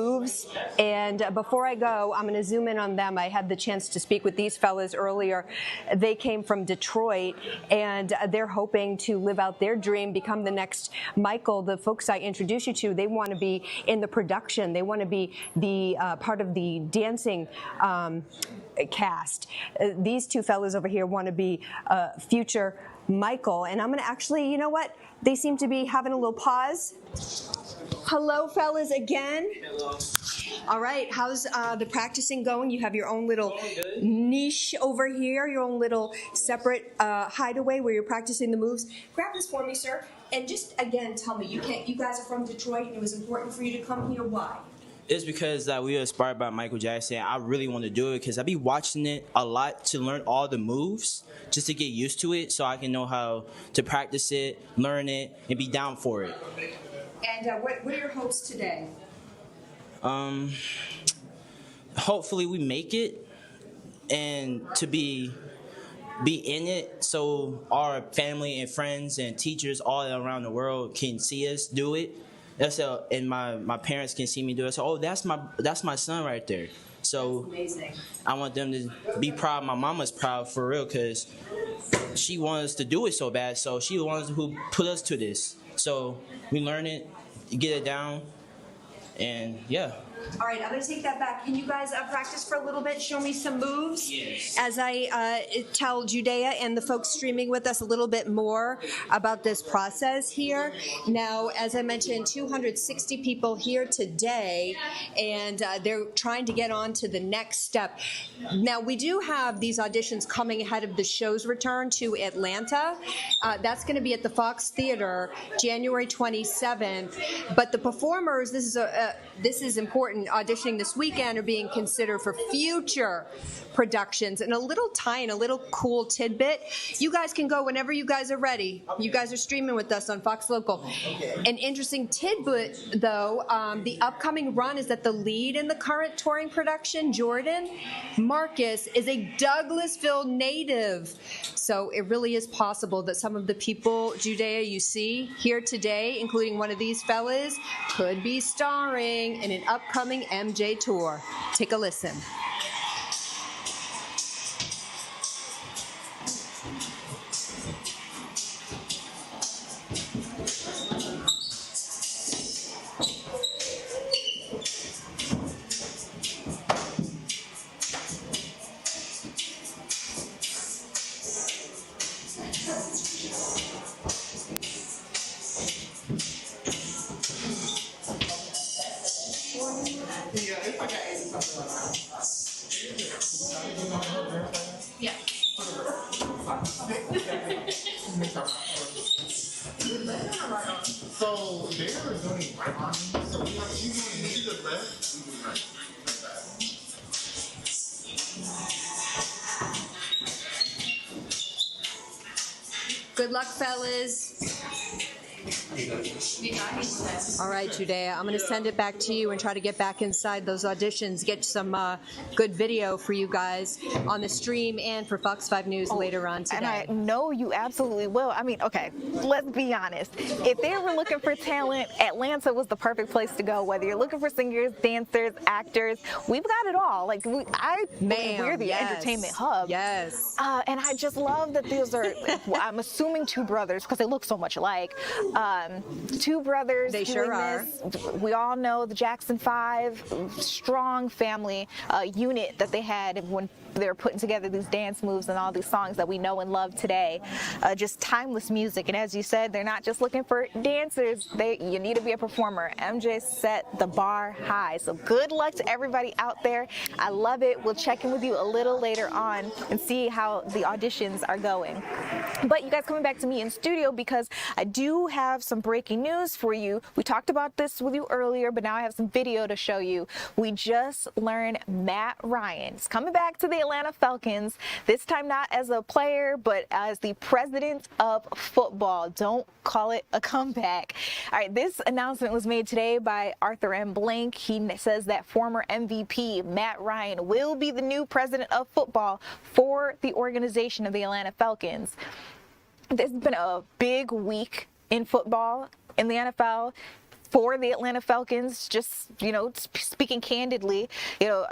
And before I go, I'm going to zoom in on them. I had the chance to speak with these fellas earlier. They came from Detroit, and they're hoping to live out their dream, become the next Michael. The folks I introduced you to, they want to be in the production. They want to be the part of the dancing cast. These two fellas over here want to be future Michael. And I'm going to actually, you know what? They seem to be having a little pause. Hello, fellas, again. Hello. All right, how's the practicing going? You have your own little niche over here, your own little separate hideaway where you're practicing the moves. Grab this for me, sir. And just, again, tell me, you guys are from Detroit, and it was important for you to come here. Why? It's because we were inspired by Michael Jackson. I really want to do it because I be watching it a lot to learn all the moves, just to get used to it so I can know how to practice it, learn it, and be down for it. And what are your hopes today? Hopefully we make it, and to be in it so our family and friends and teachers all around the world can see us do it. And my parents can see me do it. So, oh, that's my son right there. So that's amazing. I want them to be proud. My mama's proud for real, because she wanted us to do it so bad. So she the ones who put us to this. So we learn it, get it down, and yeah. All right, I'm going to take that back. Can you guys practice for a little bit? Show me some moves? Yes. As I tell Judea and the folks streaming with us a little bit more about this process here. Now, as I mentioned, 260 people here today, and they're trying to get on to the next step. Now, we do have these auditions coming ahead of the show's return to Atlanta. That's going to be at the Fox Theater, January 27th. But the performers, this is important, auditioning this weekend are being considered for future productions. And a little cool tidbit, you guys can go whenever you guys are ready. You guys are streaming with us on Fox Local. An interesting tidbit, though, the upcoming run is that the lead in the current touring production, Jordan Marcus, is a Douglasville native. So it really is possible that some of the people, Judea, you see here today, including one of these fellas, could be starring in an upcoming MJ tour. Take a listen. So they are doing right on me. So you want to the left? Good luck, fellas. All right, Judea, I'm going to send it back to you and try to get back inside those auditions, get some good video for you guys on the stream and for Fox 5 News later on today. And I know you absolutely will. I mean, okay, let's be honest. If they were looking for talent, Atlanta was the perfect place to go. Whether you're looking for singers, dancers, actors, we've got it all. Like, we're the entertainment hub. Yes. And I just love that these are, I'm assuming two brothers, because they look so much alike. Two brothers. They sure are. We all know the Jackson 5, strong family unit that they had when they were putting together these dance moves and all these songs that we know and love today. Just timeless music. And as you said, they're not just looking for dancers. You need to be a performer. MJ set the bar high. So good luck to everybody out there. I love it. We'll check in with you a little later on and see how the auditions are going. But you guys coming back to me in studio because I do have some breaking news for you. We talked about this with you earlier, but now I have some video to show you. We just learned Matt Ryan is coming back to the Atlanta Falcons, this time not as a player, but as the president of football. Don't call it a comeback. All right, this announcement was made today by Arthur M. Blank. He says that former MVP Matt Ryan will be the new president of football for the organization of the Atlanta Falcons. This has been a big week in football in the NFL for the Atlanta Falcons. Just, speaking candidly,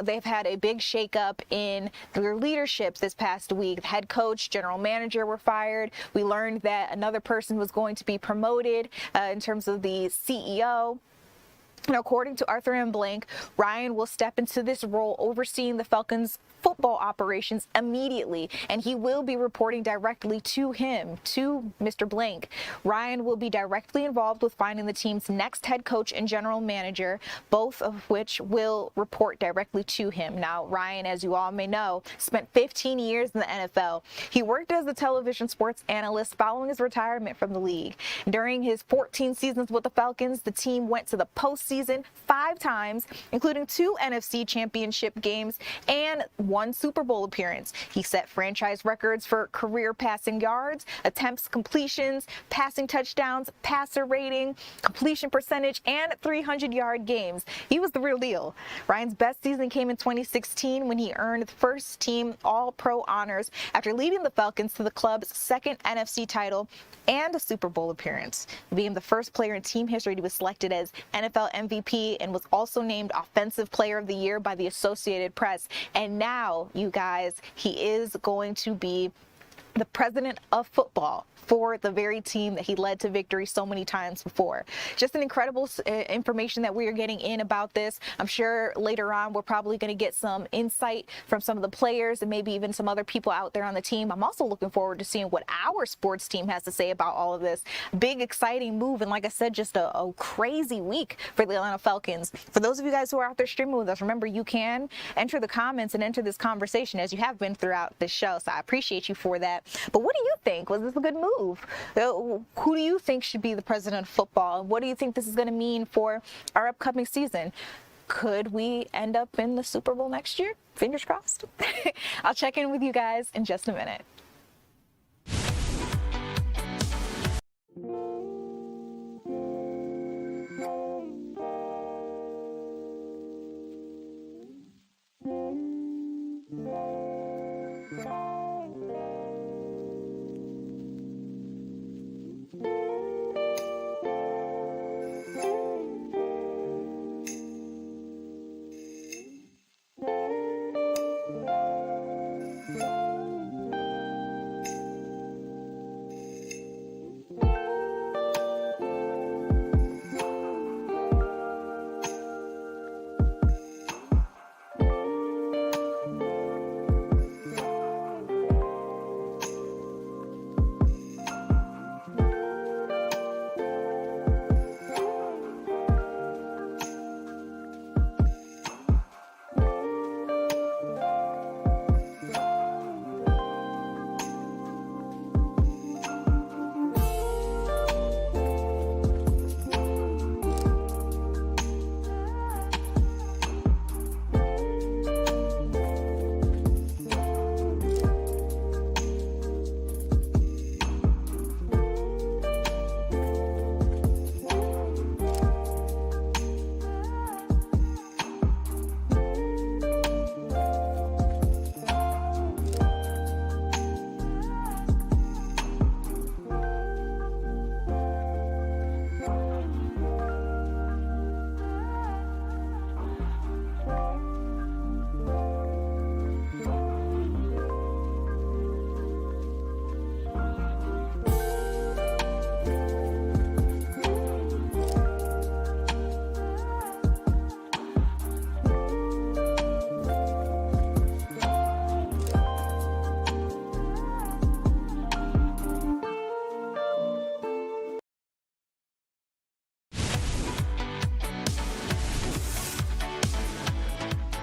they've had a big shakeup in their leadership this past week. The head coach, general manager were fired. We learned that another person was going to be promoted in terms of the CEO. And according to Arthur M. Blank, Ryan will step into this role overseeing the Falcons' football operations immediately, and he will be reporting directly to him, to Mr. Blank. Ryan will be directly involved with finding the team's next head coach and general manager, both of which will report directly to him. Now, Ryan, as you all may know, spent 15 years in the NFL. He worked as a television sports analyst following his retirement from the league. During his 14 seasons with the Falcons, the team went to the postseason 5 times, including 2 NFC championship games and 1 Super Bowl appearance. He set franchise records for career passing yards, attempts, completions, passing touchdowns, passer rating, completion percentage, and 300-yard games. He was the real deal. Ryan's best season came in 2016 when he earned first team All-Pro honors after leading the Falcons to the club's 2nd NFC title and a Super Bowl appearance, being the first player in team history to be selected as NFL MVP and was also named Offensive Player of the Year by the Associated Press. And now, you guys, he is going to be the president of football for the very team that he led to victory so many times before. Just an incredible information that we are getting in about this. I'm sure later on we're probably going to get some insight from some of the players and maybe even some other people out there on the team. I'm also looking forward to seeing what our sports team has to say about all of this. Big, exciting move, and like I said, just a crazy week for the Atlanta Falcons. For those of you guys who are out there streaming with us, remember you can enter the comments and enter this conversation as you have been throughout this show, so I appreciate you for that. But what do you think? Was this a good move? Who do you think should be the president of football? What do you think this is going to mean for our upcoming season? Could we end up in the Super Bowl next year? Fingers crossed. I'll check in with you guys in just a minute.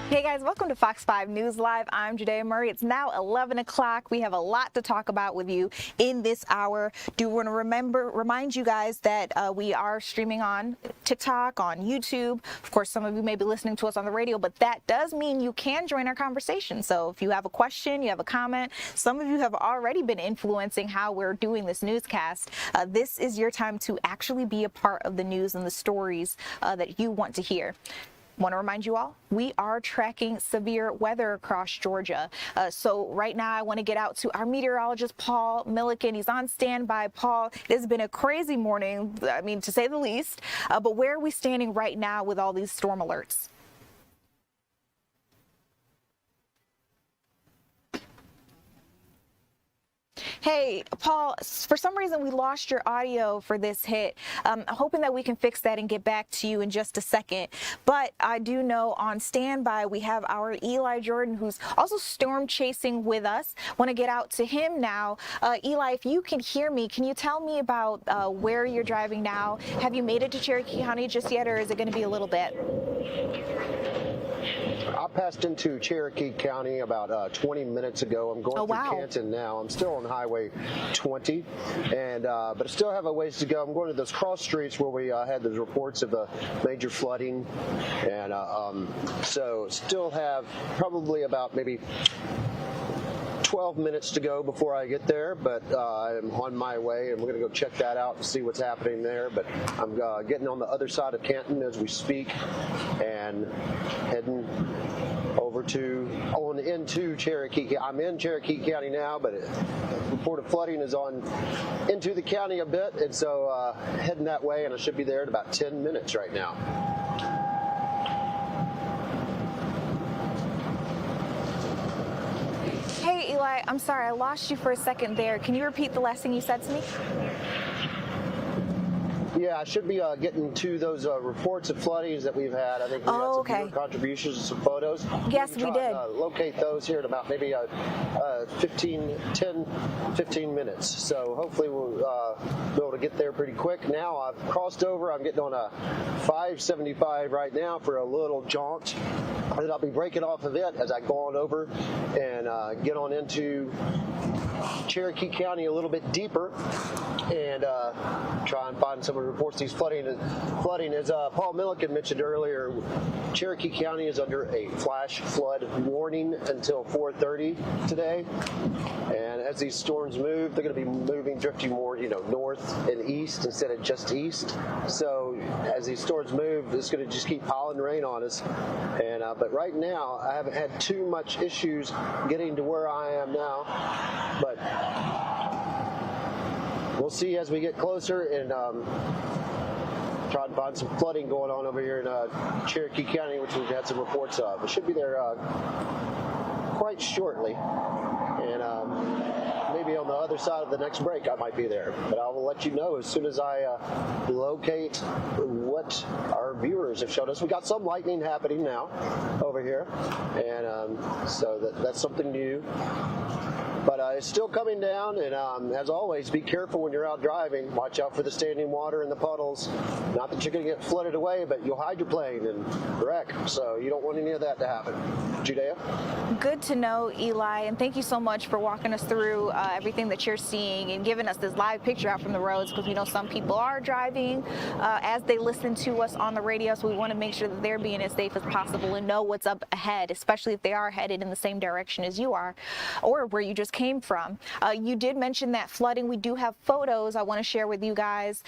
Hey guys, welcome to Fox 5 News Live. I'm Judea Murray. It's now 11 o'clock. We have a lot to talk about with you in this hour. Do want to remind you guys that we are streaming on TikTok, on YouTube. Of course, some of you may be listening to us on the radio, but that does mean you can join our conversation. So if you have a question, you have a comment, some of you have already been influencing how we're doing this newscast. This is your time to actually be a part of the news and the stories that you want to hear. Want to remind you all, we are tracking severe weather across Georgia. So right now I want to get out to our meteorologist, Paul Milliken. He's on standby. Paul, it has been a crazy morning, I mean, to say the least. But where are we standing right now with all these storm alerts? Hey, Paul, for some reason we lost your audio for this hit. I'm hoping that we can fix that and get back to you in just a second. But I do know on standby we have our Eli Jordan, who's also storm chasing with us. Want to get out to him now. Eli, if you can hear me, can you tell me about where you're driving now? Have you made it to Cherokee County just yet, or is it going to be a little bit? I passed into Cherokee County about 20 minutes ago. I'm going through wow. Canton now. I'm still on Highway 20, and but I still have a ways to go. I'm going to those cross streets where we had those reports of major flooding, and so still have probably about maybe 12 minutes to go before I get there, but I'm on my way, and we're going to go check that out and see what's happening there. But I'm getting on the other side of Canton as we speak and heading over into Cherokee. I'm in Cherokee County now, but report of flooding is on into the county a bit, and so heading that way, and I should be there in about 10 minutes right now. Eli, I'm sorry, I lost you for a second there. Can you repeat the last thing you said to me? Yeah, I should be getting to those reports of floodings that we've had. I think we had some viewer contributions and some photos. Yes, we did. Locate those here in about maybe 15 minutes. So hopefully we'll be able to get there pretty quick. Now I've crossed over. I'm getting on a 575 right now for a little jaunt. And I'll be breaking off of it as I go on over and get on into Cherokee County a little bit deeper and try and find some of the reports. These flooding, as Paul Milliken mentioned earlier, Cherokee County is under a flash flood warning until 4:30 today. And as these storms move, they're going to be drifting more, north and east instead of just east. So as these storms move, it's going to just keep piling rain on us. And but right now, I haven't had too much issues getting to where I am now. But we'll see as we get closer and try and find some flooding going on over here in Cherokee County, which we've had some reports of. It should be there quite shortly. And maybe on the other side of the next break, I might be there. But I will let you know as soon as I locate what our viewers have showed us. We got some lightning happening now over here. And so that's something new. But it's still coming down, and as always, be careful when you're out driving. Watch out for the standing water and the puddles. Not that you're going to get flooded away, but you'll hydroplane and wreck, so you don't want any of that to happen. Judea? Good to know, Eli, and thank you so much for walking us through everything that you're seeing and giving us this live picture out from the roads, because we know some people are driving as they listen to us on the radio, so we want to make sure that they're being as safe as possible and know what's up ahead, especially if they are headed in the same direction as you are or where you just came from. You did mention that flooding. We do have photos I want to share with you guys.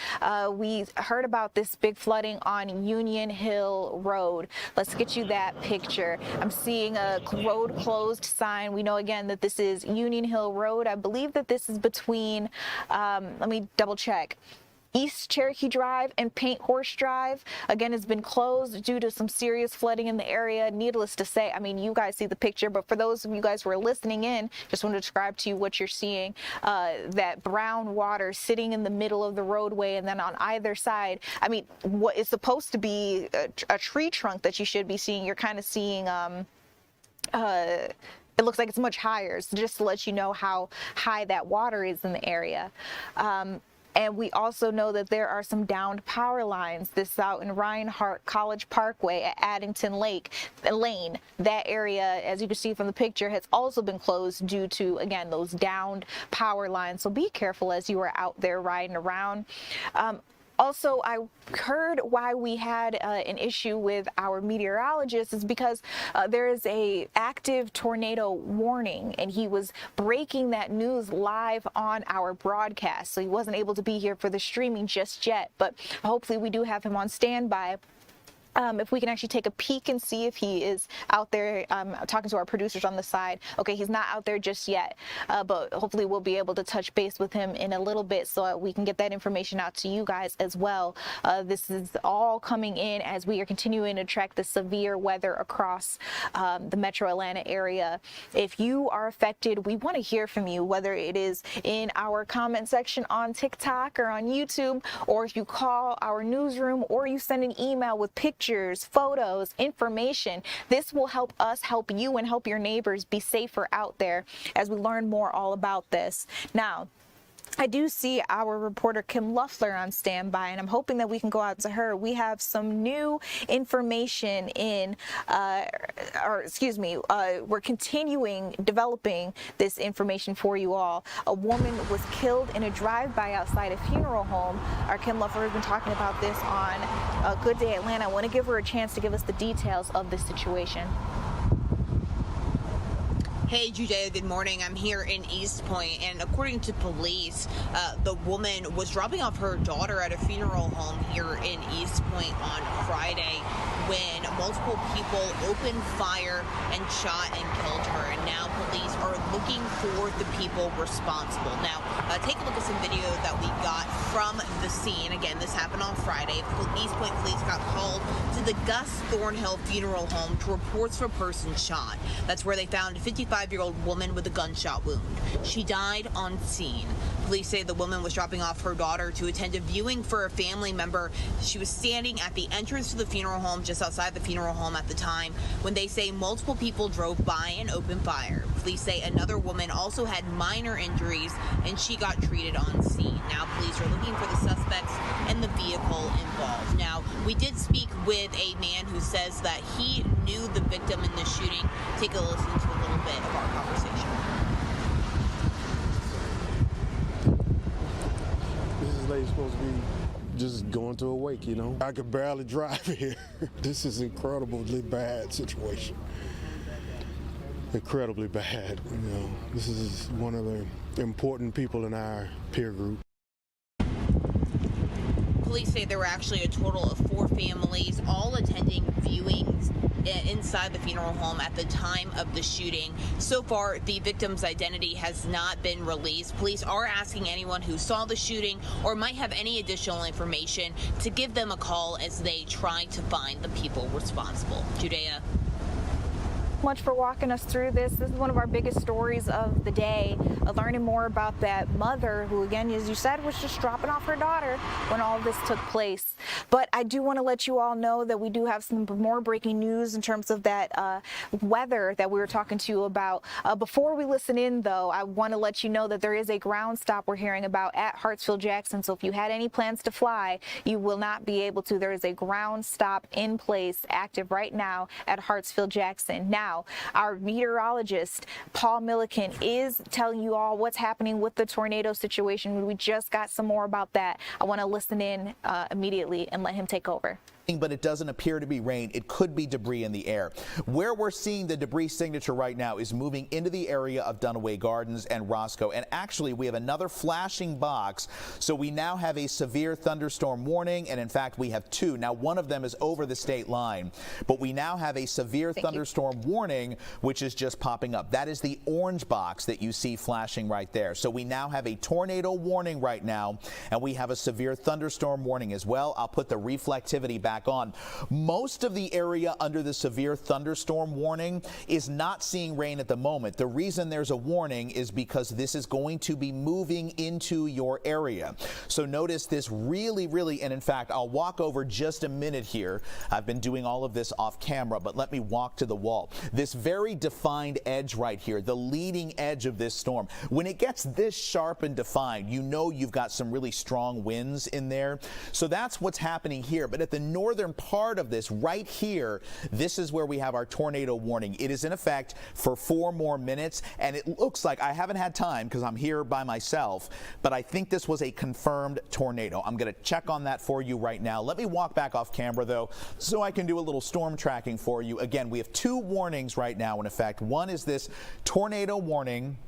We heard about this big flooding on Union Hill Road. Let's get you that picture. I'm seeing a road closed sign. We know again that this is Union Hill Road. I believe that this is between, let me double check. East Cherokee Drive and Paint Horse Drive, again, has been closed due to some serious flooding in the area. Needless to say, I mean, you guys see the picture, but for those of you guys who are listening in, just want to describe to you what you're seeing. That brown water sitting in the middle of the roadway, and then on either side, I mean, what is supposed to be a tree trunk that you should be seeing, you're kind of seeing it looks like it's much higher, so just to let you know how high that water is in the area. And we also know that there are some downed power lines. This is out in Reinhardt College Parkway at Addington Lane. That area, as you can see from the picture, has also been closed due to, again, those downed power lines. So be careful as you are out there riding around. Also, I heard why we had an issue with our meteorologist is because there is a active tornado warning, and he was breaking that news live on our broadcast. So he wasn't able to be here for the streaming just yet, but hopefully we do have him on standby. If we can actually take a peek and see if he is out there, talking to our producers on the side. Okay, he's not out there just yet, but hopefully we'll be able to touch base with him in a little bit so we can get that information out to you guys as well. This is all coming in as we are continuing to track the severe weather across the metro Atlanta area. If you are affected, we want to hear from you, whether it is in our comment section on TikTok or on YouTube, or if you call our newsroom or you send an email with pictures, photos, information. This will help us help you and help your neighbors be safer out there as we learn more all about this. Now, I do see our reporter Kim Luffler on standby, and I'm hoping that we can go out to her. We have some new information in, we're continuing developing this information for you all. A woman was killed in a drive-by outside a funeral home. Our Kim Luffler has been talking about this on Good Day Atlanta. I want to give her a chance to give us the details of this situation. Hey, Judea, good morning. I'm here in East Point, and according to police, the woman was dropping off her daughter at a funeral home here in East Point on Friday when multiple people opened fire and shot and killed her. And now police are looking for the people responsible. Now, take a look at some video that we got from the scene. Again, this happened on Friday. East Point police got called to the Gus Thornhill Funeral Home to reports of a person shot. That's where they found a 55-year-old woman with a gunshot wound. She died on scene. Police say the woman was dropping off her daughter to attend a viewing for a family member. She was standing at the entrance to the funeral home, just outside the funeral home at the time, when they say multiple people drove by and opened fire. Police say another woman also had minor injuries and she got treated on scene. Now police are looking for the suspects and the vehicle involved. Now, we did speak with a man who says that he knew the victim in the shooting. Take a listen to a little bit of our conversation. This lady's supposed to be just going to a wake, you know. I could barely drive here. This is incredibly bad situation. Incredibly bad, you know. This is one of the important people in our peer group. Police say there were actually a total of 4 families all attending viewings inside the funeral home at the time of the shooting. So far, the victim's identity has not been released. Police are asking anyone who saw the shooting or might have any additional information to give them a call as they try to find the people responsible. Judea. Much for walking us through this. This is one of our biggest stories of the day, learning more about that mother who, again, as you said, was just dropping off her daughter when all of this took place. But I do want to let you all know that we do have some more breaking news in terms of that weather that we were talking to you about. Before we listen in, though, I want to let you know that there is a ground stop we're hearing about at Hartsfield-Jackson. So if you had any plans to fly, you will not be able to. There is a ground stop in place, active right now at Hartsfield-Jackson. Now, our meteorologist, Paul Milliken, is telling you all what's happening with the tornado situation. We just got some more about that. I want to listen in immediately and let him take over. But it doesn't appear to be rain. It could be debris in the air. Where we're seeing the debris signature right now is moving into the area of Dunaway Gardens and Roscoe. And actually, we have another flashing box. So we now have a severe thunderstorm warning. And in fact, we have 2. Now, one of them is over the state line. But we now have a severe thunderstorm warning, which is just popping up. That is the orange box that you see flashing right there. So we now have a tornado warning right now. And we have a severe thunderstorm warning as well. I'll put the reflectivity back on. Most of the area under the severe thunderstorm warning is not seeing rain at the moment. The reason there's a warning is because this is going to be moving into your area. So notice this really, and in fact, I'll walk over just a minute here. I've been doing all of this off camera, but let me walk to the wall. This very defined edge right here, the leading edge of this storm. When it gets this sharp and defined, you know you've got some really strong winds in there. So that's what's happening here. But at the northern part of this, right here, this is where we have our tornado warning. It is in effect for 4 more minutes, and it looks like, I haven't had time because I'm here by myself, but I think this was a confirmed tornado. I'm going to check on that for you right now. Let me walk back off camera, though, so I can do a little storm tracking for you. Again, we have 2 warnings right now in effect. One is this tornado warning.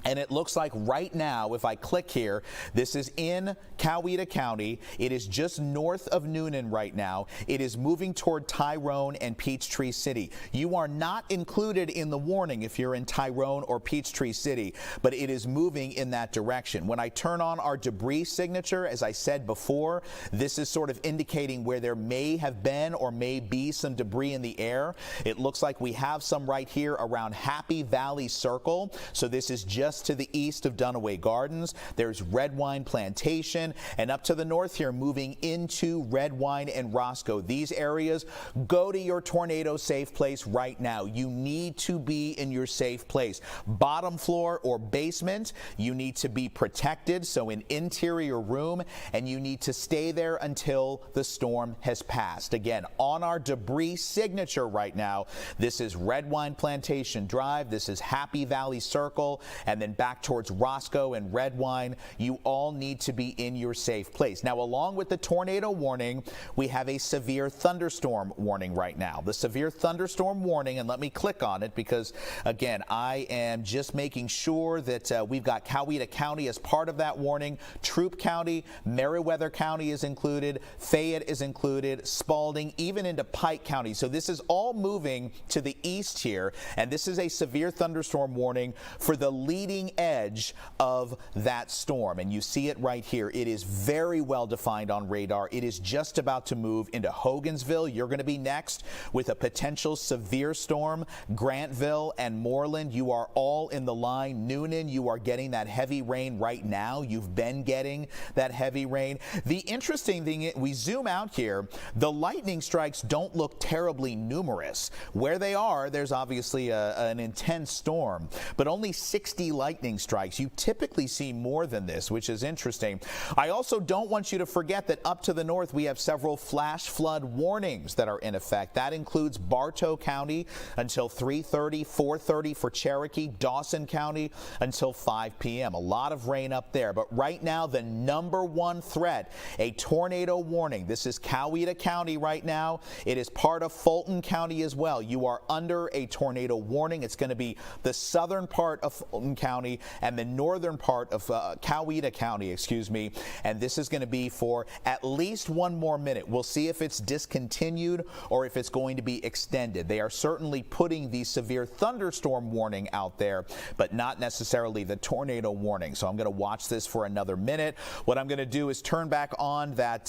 And it looks like right now, if I click here, this is in Gwinnett County. It is just north of Noonan right now. It is moving toward Tyrone and Peachtree City. You are not included in the warning if you're in Tyrone or Peachtree City, but it is moving in that direction. When I turn on our debris signature, as I said before, this is sort of indicating where there may have been or may be some debris in the air. It looks like we have some right here around Happy Valley Circle. So this is just to the east of Dunaway Gardens. There's Red Wine Plantation, and up to the north here, moving into Red Wine and Roscoe. These areas, go to your tornado safe place right now. You need to be in your safe place. Bottom floor or basement, you need to be protected, so an interior room, and you need to stay there until the storm has passed. Again, on our debris signature right now, this is Red Wine Plantation Drive, this is Happy Valley Circle, and then then back towards Roscoe and Redwine. You all need to be in your safe place. Now, along with the tornado warning, we have a severe thunderstorm warning right now. The severe thunderstorm warning, and let me click on it because, again, I am just making sure that we've got Coweta County as part of that warning. Troup County, Meriwether County is included, Fayette is included, Spalding, even into Pike County. So this is all moving to the east here, and this is a severe thunderstorm warning for the leading edge of that storm. And you see it right here. It is very well defined on radar. It is just about to move into Hogansville. You're going to be next with a potential severe storm. Grantville and Moreland, you are all in the line. Noonan, you are getting that heavy rain right now. You've been getting that heavy rain. The interesting thing, we zoom out here, the lightning strikes don't look terribly numerous. Where they are, there's obviously an intense storm, but only 60 lightning strikes. You typically see more than this, which is interesting. I also don't want you to forget that up to the north, we have several flash flood warnings that are in effect. That includes Bartow County until 3:30, 4:30 for Cherokee, Dawson County until 5 p.m. A lot of rain up there, but right now the number one threat, a tornado warning. This is Coweta County right now. It is part of Fulton County as well. You are under a tornado warning. It's going to be the southern part of Fulton County and the northern part of Coweta County, excuse me, and this is going to be for at least one more minute. We'll see if it's discontinued or if it's going to be extended. They are certainly putting the severe thunderstorm warning out there, but not necessarily the tornado warning. So I'm going to watch this for another minute. What I'm going to do is turn back on that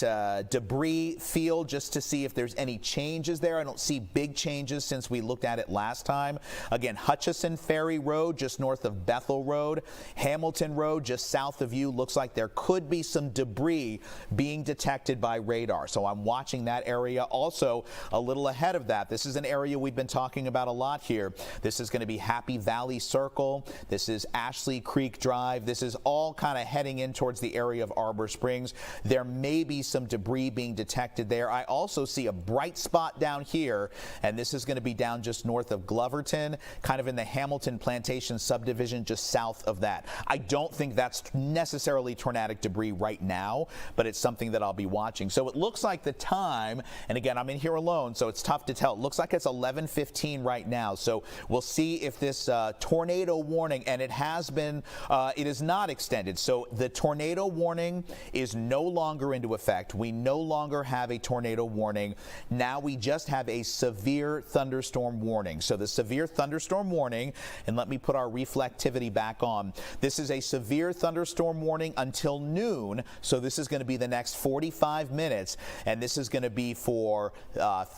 debris field just to see if there's any changes there. I don't see big changes since we looked at it last time. Again, Hutchison Ferry Road just north of Bethel Road, Hamilton Road just south of you. Looks like there could be some debris being detected by radar. So I'm watching that area. Also, a little ahead of that, this is an area we've been talking about a lot here. This is going to be Happy Valley Circle. This is Ashley Creek Drive. This is all kind of heading in towards the area of Arbor Springs. There may be some debris being detected there. I also see a bright spot down here, and this is going to be down just north of Gloverton, kind of in the Hamilton Plantation subdivision just south of that. I don't think that's necessarily tornadic debris right now, but it's something that I'll be watching. So it looks like the time, and again, I'm in here alone, so it's tough to tell. It looks like it's 11:15 right now. So we'll see if this tornado warning, and it has been, it is not extended. So the tornado warning is no longer into effect. We no longer have a tornado warning. Now we just have a severe thunderstorm warning. So the severe thunderstorm warning, and let me put our reflectivity back on. This is a severe thunderstorm warning until noon. So this is going to be the next 45 minutes. And this is going to be for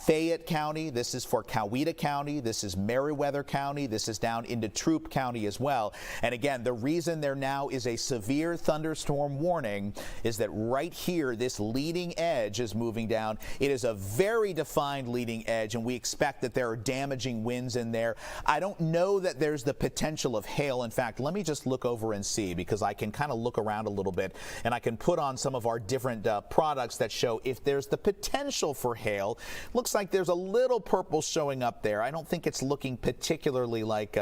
Fayette County. This is for Coweta County. This is Meriwether County. This is down into Troup County as well. And again, the reason there now is a severe thunderstorm warning is that right here, this leading edge is moving down. It is a very defined leading edge, and we expect that there are damaging winds in there. I don't know that there's the potential of hail. In fact, let me just look over and see, because I can kind of look around a little bit, and I can put on some of our different products that show if there's the potential for hail. Looks like there's a little purple showing up there. I don't think it's looking particularly like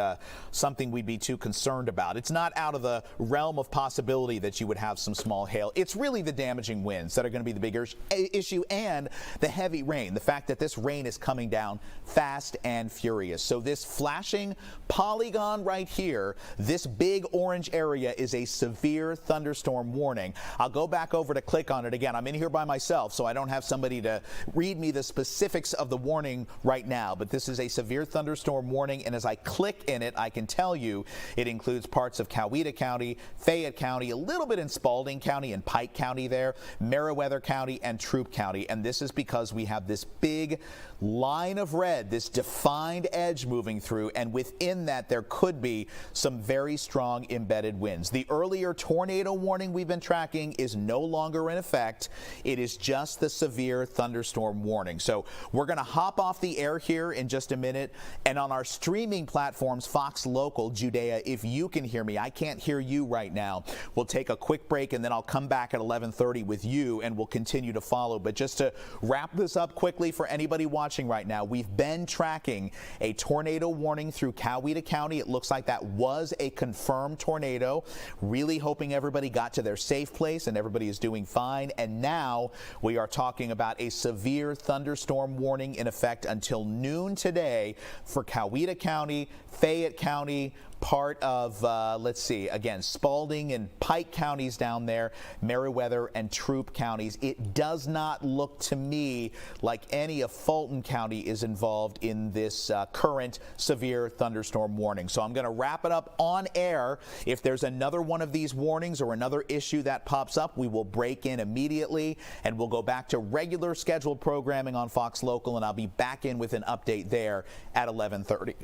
something we'd be too concerned about. It's not out of the realm of possibility that you would have some small hail. It's really the damaging winds that are going to be the bigger issue, and the heavy rain. The fact that this rain is coming down fast and furious. So this flashing polygon right here, this big orange area, is a severe thunderstorm warning. I'll go back over to click on it again. I'm in here by myself, so I don't have somebody to read me the specifics of the warning right now, but this is a severe thunderstorm warning, and as I click in it, I can tell you it includes parts of Coweta County, Fayette County, a little bit in Spalding County and Pike County there, Meriwether County and Troup County, and this is because we have this big line of red, this defined edge moving through, and within that there could be some very strong embedded winds. The earlier tornado warning we've been tracking is no longer in effect. It is just the severe thunderstorm warning. So we're going to hop off the air here in just a minute, and on our streaming platforms, Fox Local, Judea, if you can hear me, I can't hear you right now. We'll take a quick break, and then I'll come back at 11:30 with you, and we'll continue to follow. But just to wrap this up quickly for anybody watching right now, we've been tracking a tornado warning through Coweta County. It looks like that was a confirmed tornado. Really hoping everybody got to their safe place and everybody is doing fine. And now we are talking about a severe thunderstorm warning in effect until noon today for Gwinnett County, Fayette County, part of, let's see, again, Spalding and Pike counties down there, Marrietta and Troup counties. It does not look to me like any of Fulton County is involved in this current severe thunderstorm warning. So I'm going to wrap it up on air. If there's another one of these warnings or another issue that pops up, we will break in immediately and we'll go back to regular scheduled programming on Fox Local, and I'll be back in with an update there at 11:30.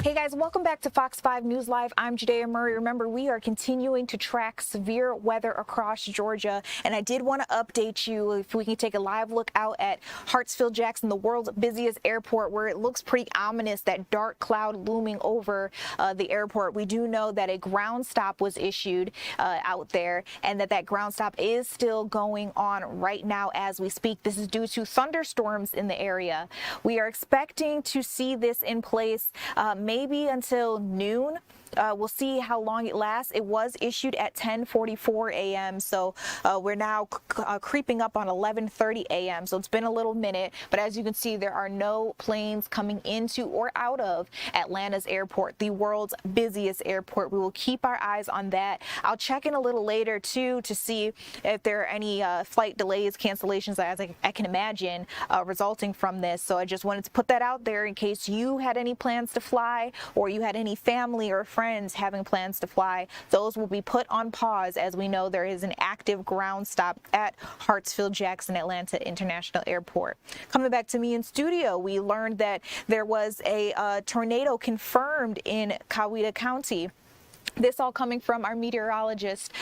Hey guys, welcome back to Fox 5 News Live. I'm Judea Murray. Remember, we are continuing to track severe weather across Georgia, and I did want to update you if we can take a live look out at Hartsfield-Jackson, the world's busiest airport, where it looks pretty ominous, that dark cloud looming over the airport. We do know that a ground stop was issued out there, and that ground stop is still going on right now as we speak. This is due to thunderstorms in the area. We are expecting to see this in place maybe until noon. We'll see how long it lasts. It was issued at 10:44 a.m. So we're now creeping up on 11:30 a.m. So it's been a little minute, but as you can see, there are no planes coming into or out of Atlanta's airport, the world's busiest airport. We will keep our eyes on that. I'll check in a little later too to see if there are any flight delays, cancellations, as I can imagine, resulting from this. So I just wanted to put that out there in case you had any plans to fly or you had any family or friends having plans to fly. Those will be put on pause, as we know there is an active ground stop at Hartsfield-Jackson Atlanta International Airport. Coming back to me in studio, we learned that there was a tornado confirmed in Gwinnett County. This all coming from our meteorologist,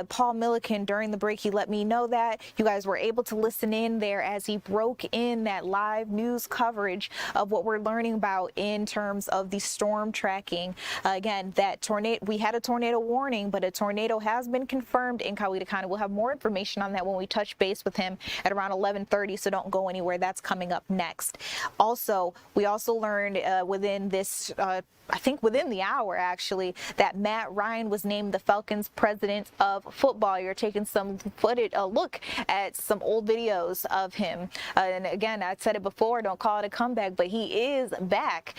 Paul Milliken. During the break, he let me know that you guys were able to listen in there as he broke in that live news coverage of what we're learning about in terms of the storm tracking. Again, that tornado, we had a tornado warning, but a tornado has been confirmed in Gwinnett County. We'll have more information on that when we touch base with him at around 11:30, so don't go anywhere. That's coming up next. Also, we also learned within this, I think within the hour actually, that Matt Ryan was named the Falcons president of football. You're taking some footage, a look at some old videos of him. And again, I said it before, don't call it a comeback, but he is back.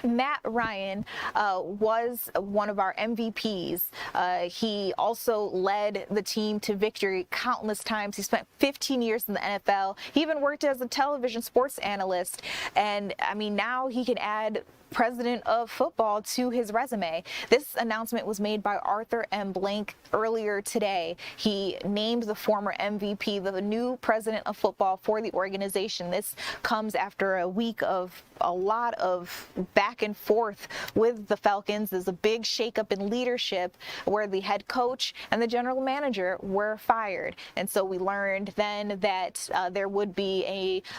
Matt Ryan was one of our MVPs. He also led the team to victory countless times. He spent 15 years in the NFL. He even worked as a television sports analyst. And I mean, now he can add president of football to his resume. This announcement was made by Arthur M. Blank earlier today. He named the former MVP the new president of football for the organization. This comes after a week of a lot of back and forth with the Falcons. There's a big shakeup in leadership where the head coach and the general manager were fired. And so we learned then that there would be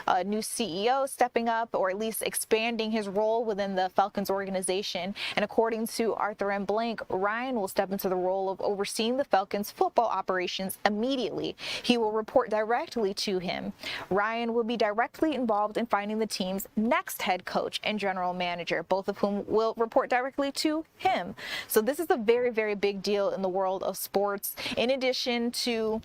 a new CEO stepping up, or at least expanding his role within the Falcons organization. And according to Arthur M. Blank, Ryan will step into the role of overseeing the Falcons football operations immediately. He will report directly to him. Ryan will be directly involved in finding the team's next head coach and general manager, both of whom will report directly to him. So this is a very, very big deal in the world of sports. In addition to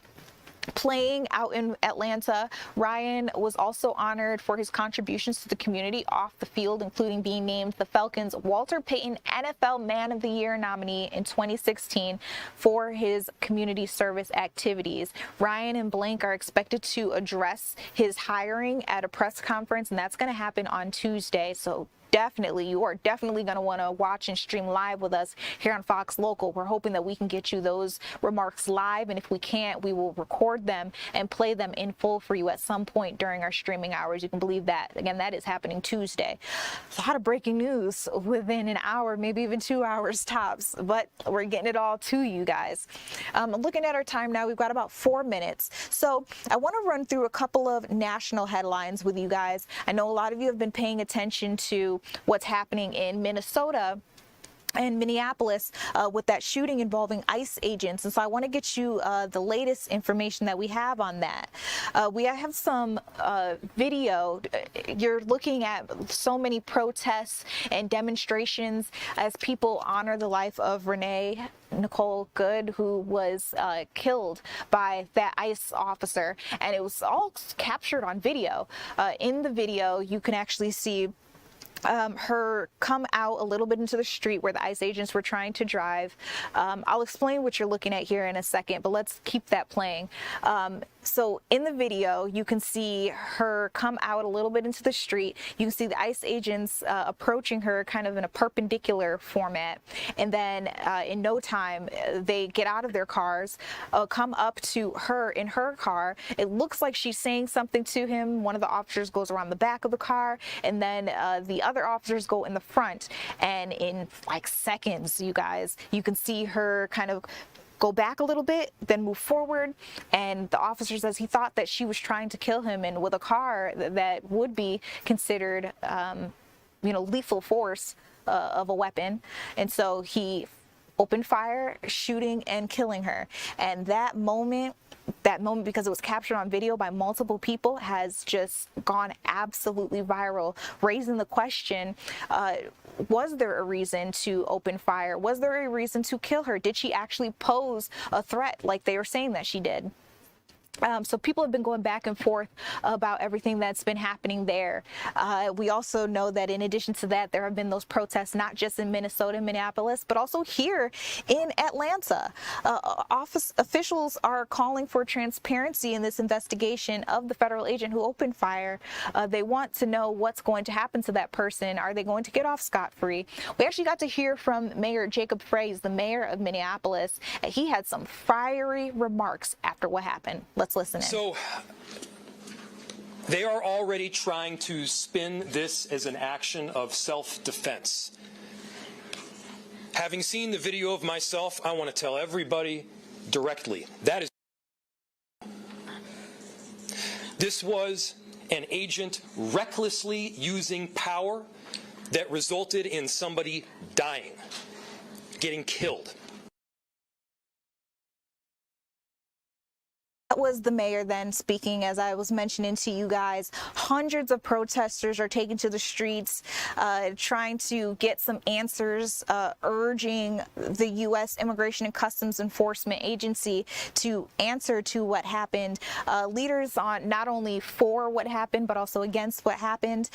playing out in Atlanta, Ryan was also honored for his contributions to the community off the field, including being named the Falcons' Walter Payton NFL Man of the Year nominee in 2016 for his community service activities. Ryan and Blank are expected to address his hiring at a press conference, and that's going to happen on Tuesday. So you are definitely going to want to watch and stream live with us here on Fox Local. We're hoping that we can get you those remarks live, and if we can't, we will record them and play them in full for you at some point during our streaming hours. You can believe that. Again, that is happening Tuesday. A lot of breaking news within an hour, maybe even 2 hours tops, but we're getting it all to you guys. Looking at our time now, we've got about 4 minutes. So I want to run through a couple of national headlines with you guys. I know a lot of you have been paying attention to what's happening in Minnesota and Minneapolis with that shooting involving ICE agents. And so I want to get you the latest information that we have on that. We have some video. You're looking at so many protests and demonstrations as people honor the life of Renee Nicole Good, who was killed by that ICE officer. And it was all captured on video. In the video, you can actually see her come out a little bit into the street where the ICE agents were trying to drive. I'll explain what you're looking at here in a second, but let's keep that playing. So in the video, you can see her come out a little bit into the street. You can see the ICE agents approaching her kind of in a perpendicular format. And then in no time, they get out of their cars, come up to her in her car. It looks like she's saying something to him. One of the officers goes around the back of the car, and then the other officers go in the front. And in like seconds, you guys, you can see her kind of go back a little bit, then move forward, and the officer says he thought that she was trying to kill him, and with a car that would be considered, lethal force of a weapon, and so he opened fire, shooting and killing her. And that moment, because it was captured on video by multiple people, has just gone absolutely viral, raising the question, was there a reason to open fire? Was there a reason to kill her? Did she actually pose a threat like they were saying that she did? So people have been going back and forth about everything that's been happening there. We also know that in addition to that, there have been those protests not just in Minnesota and Minneapolis, but also here in Atlanta. Officials are calling for transparency in this investigation of the federal agent who opened fire. They want to know what's going to happen to that person. Are they going to get off scot-free? We actually got to hear from Mayor Jacob Frey, the mayor of Minneapolis. He had some fiery remarks after what happened. Let's listen in. So they are already trying to spin this as an action of self-defense. Having seen the video of myself, I want to tell everybody directly, this was an agent recklessly using power that resulted in somebody dying, getting killed. was the mayor then speaking, as I was mentioning to you guys. Hundreds of protesters are taking to the streets, trying to get some answers, urging the U.S. Immigration and Customs Enforcement Agency to answer to what happened. Leaders on not only for what happened, but also against what happened.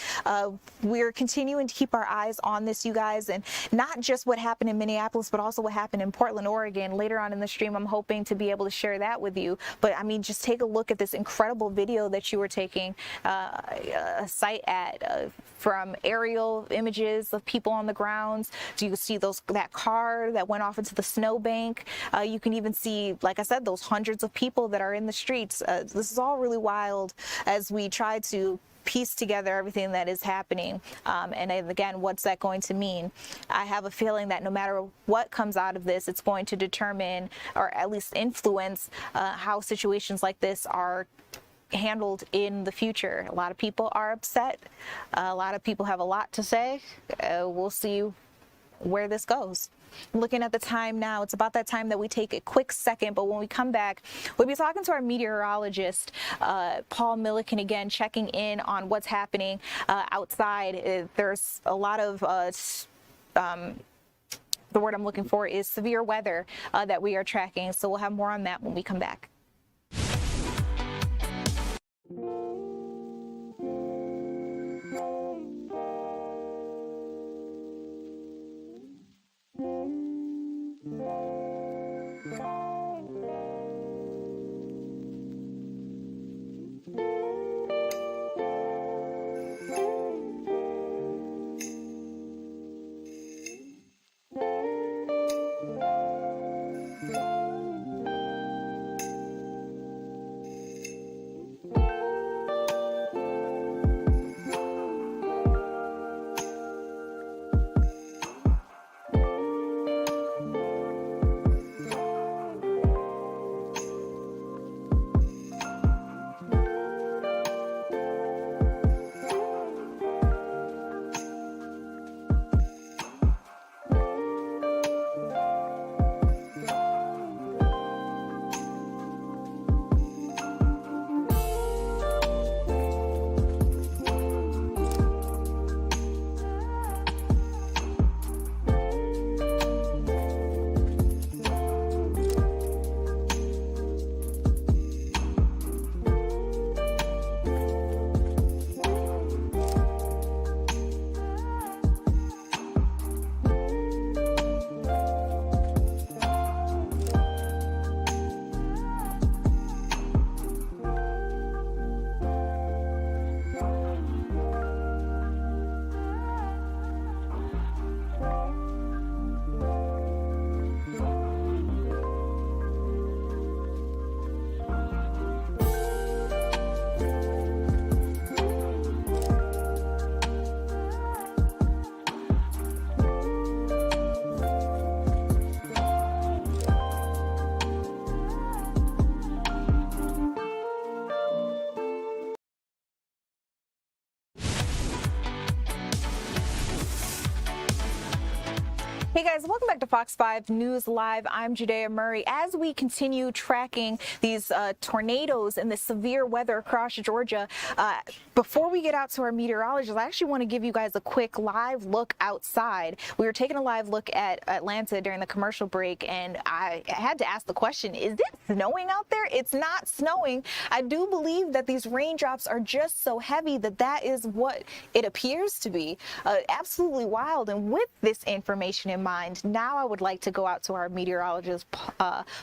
We're continuing to keep our eyes on this, you guys, and not just what happened in Minneapolis, but also what happened in Portland, Oregon. Later on in the stream, I'm hoping to be able to share that with you. But I mean, just take a look at this incredible video that you were taking a sight at from aerial images of people on the grounds. Do you see that car that went off into the snowbank? You can even see, like I said, those hundreds of people that are in the streets. This is all really wild as we try to piece together everything that is happening. And again, what's that going to mean? I have a feeling that no matter what comes out of this, it's going to determine, or at least influence, how situations like this are handled in the future. A lot of people are upset. A lot of people have a lot to say. We'll see where this goes. Looking at the time now, it's about that time that we take a quick second, but when we come back, we'll be talking to our meteorologist, Paul Milliken, again, checking in on what's happening outside. There's a lot of the word I'm looking for is severe weather that we are tracking, so we'll have more on that when we come back. Hey guys, welcome back to Fox 5 News Live. I'm Judea Murray. As we continue tracking these tornadoes and the severe weather across Georgia, before we get out to our meteorologist, I actually want to give you guys a quick live look outside. We were taking a live look at Atlanta during the commercial break, and I had to ask the question, is it snowing out there? It's not snowing. I do believe that these raindrops are just so heavy that is what it appears to be. Absolutely wild. And with this information in mind, now I would like to go out to our meteorologist,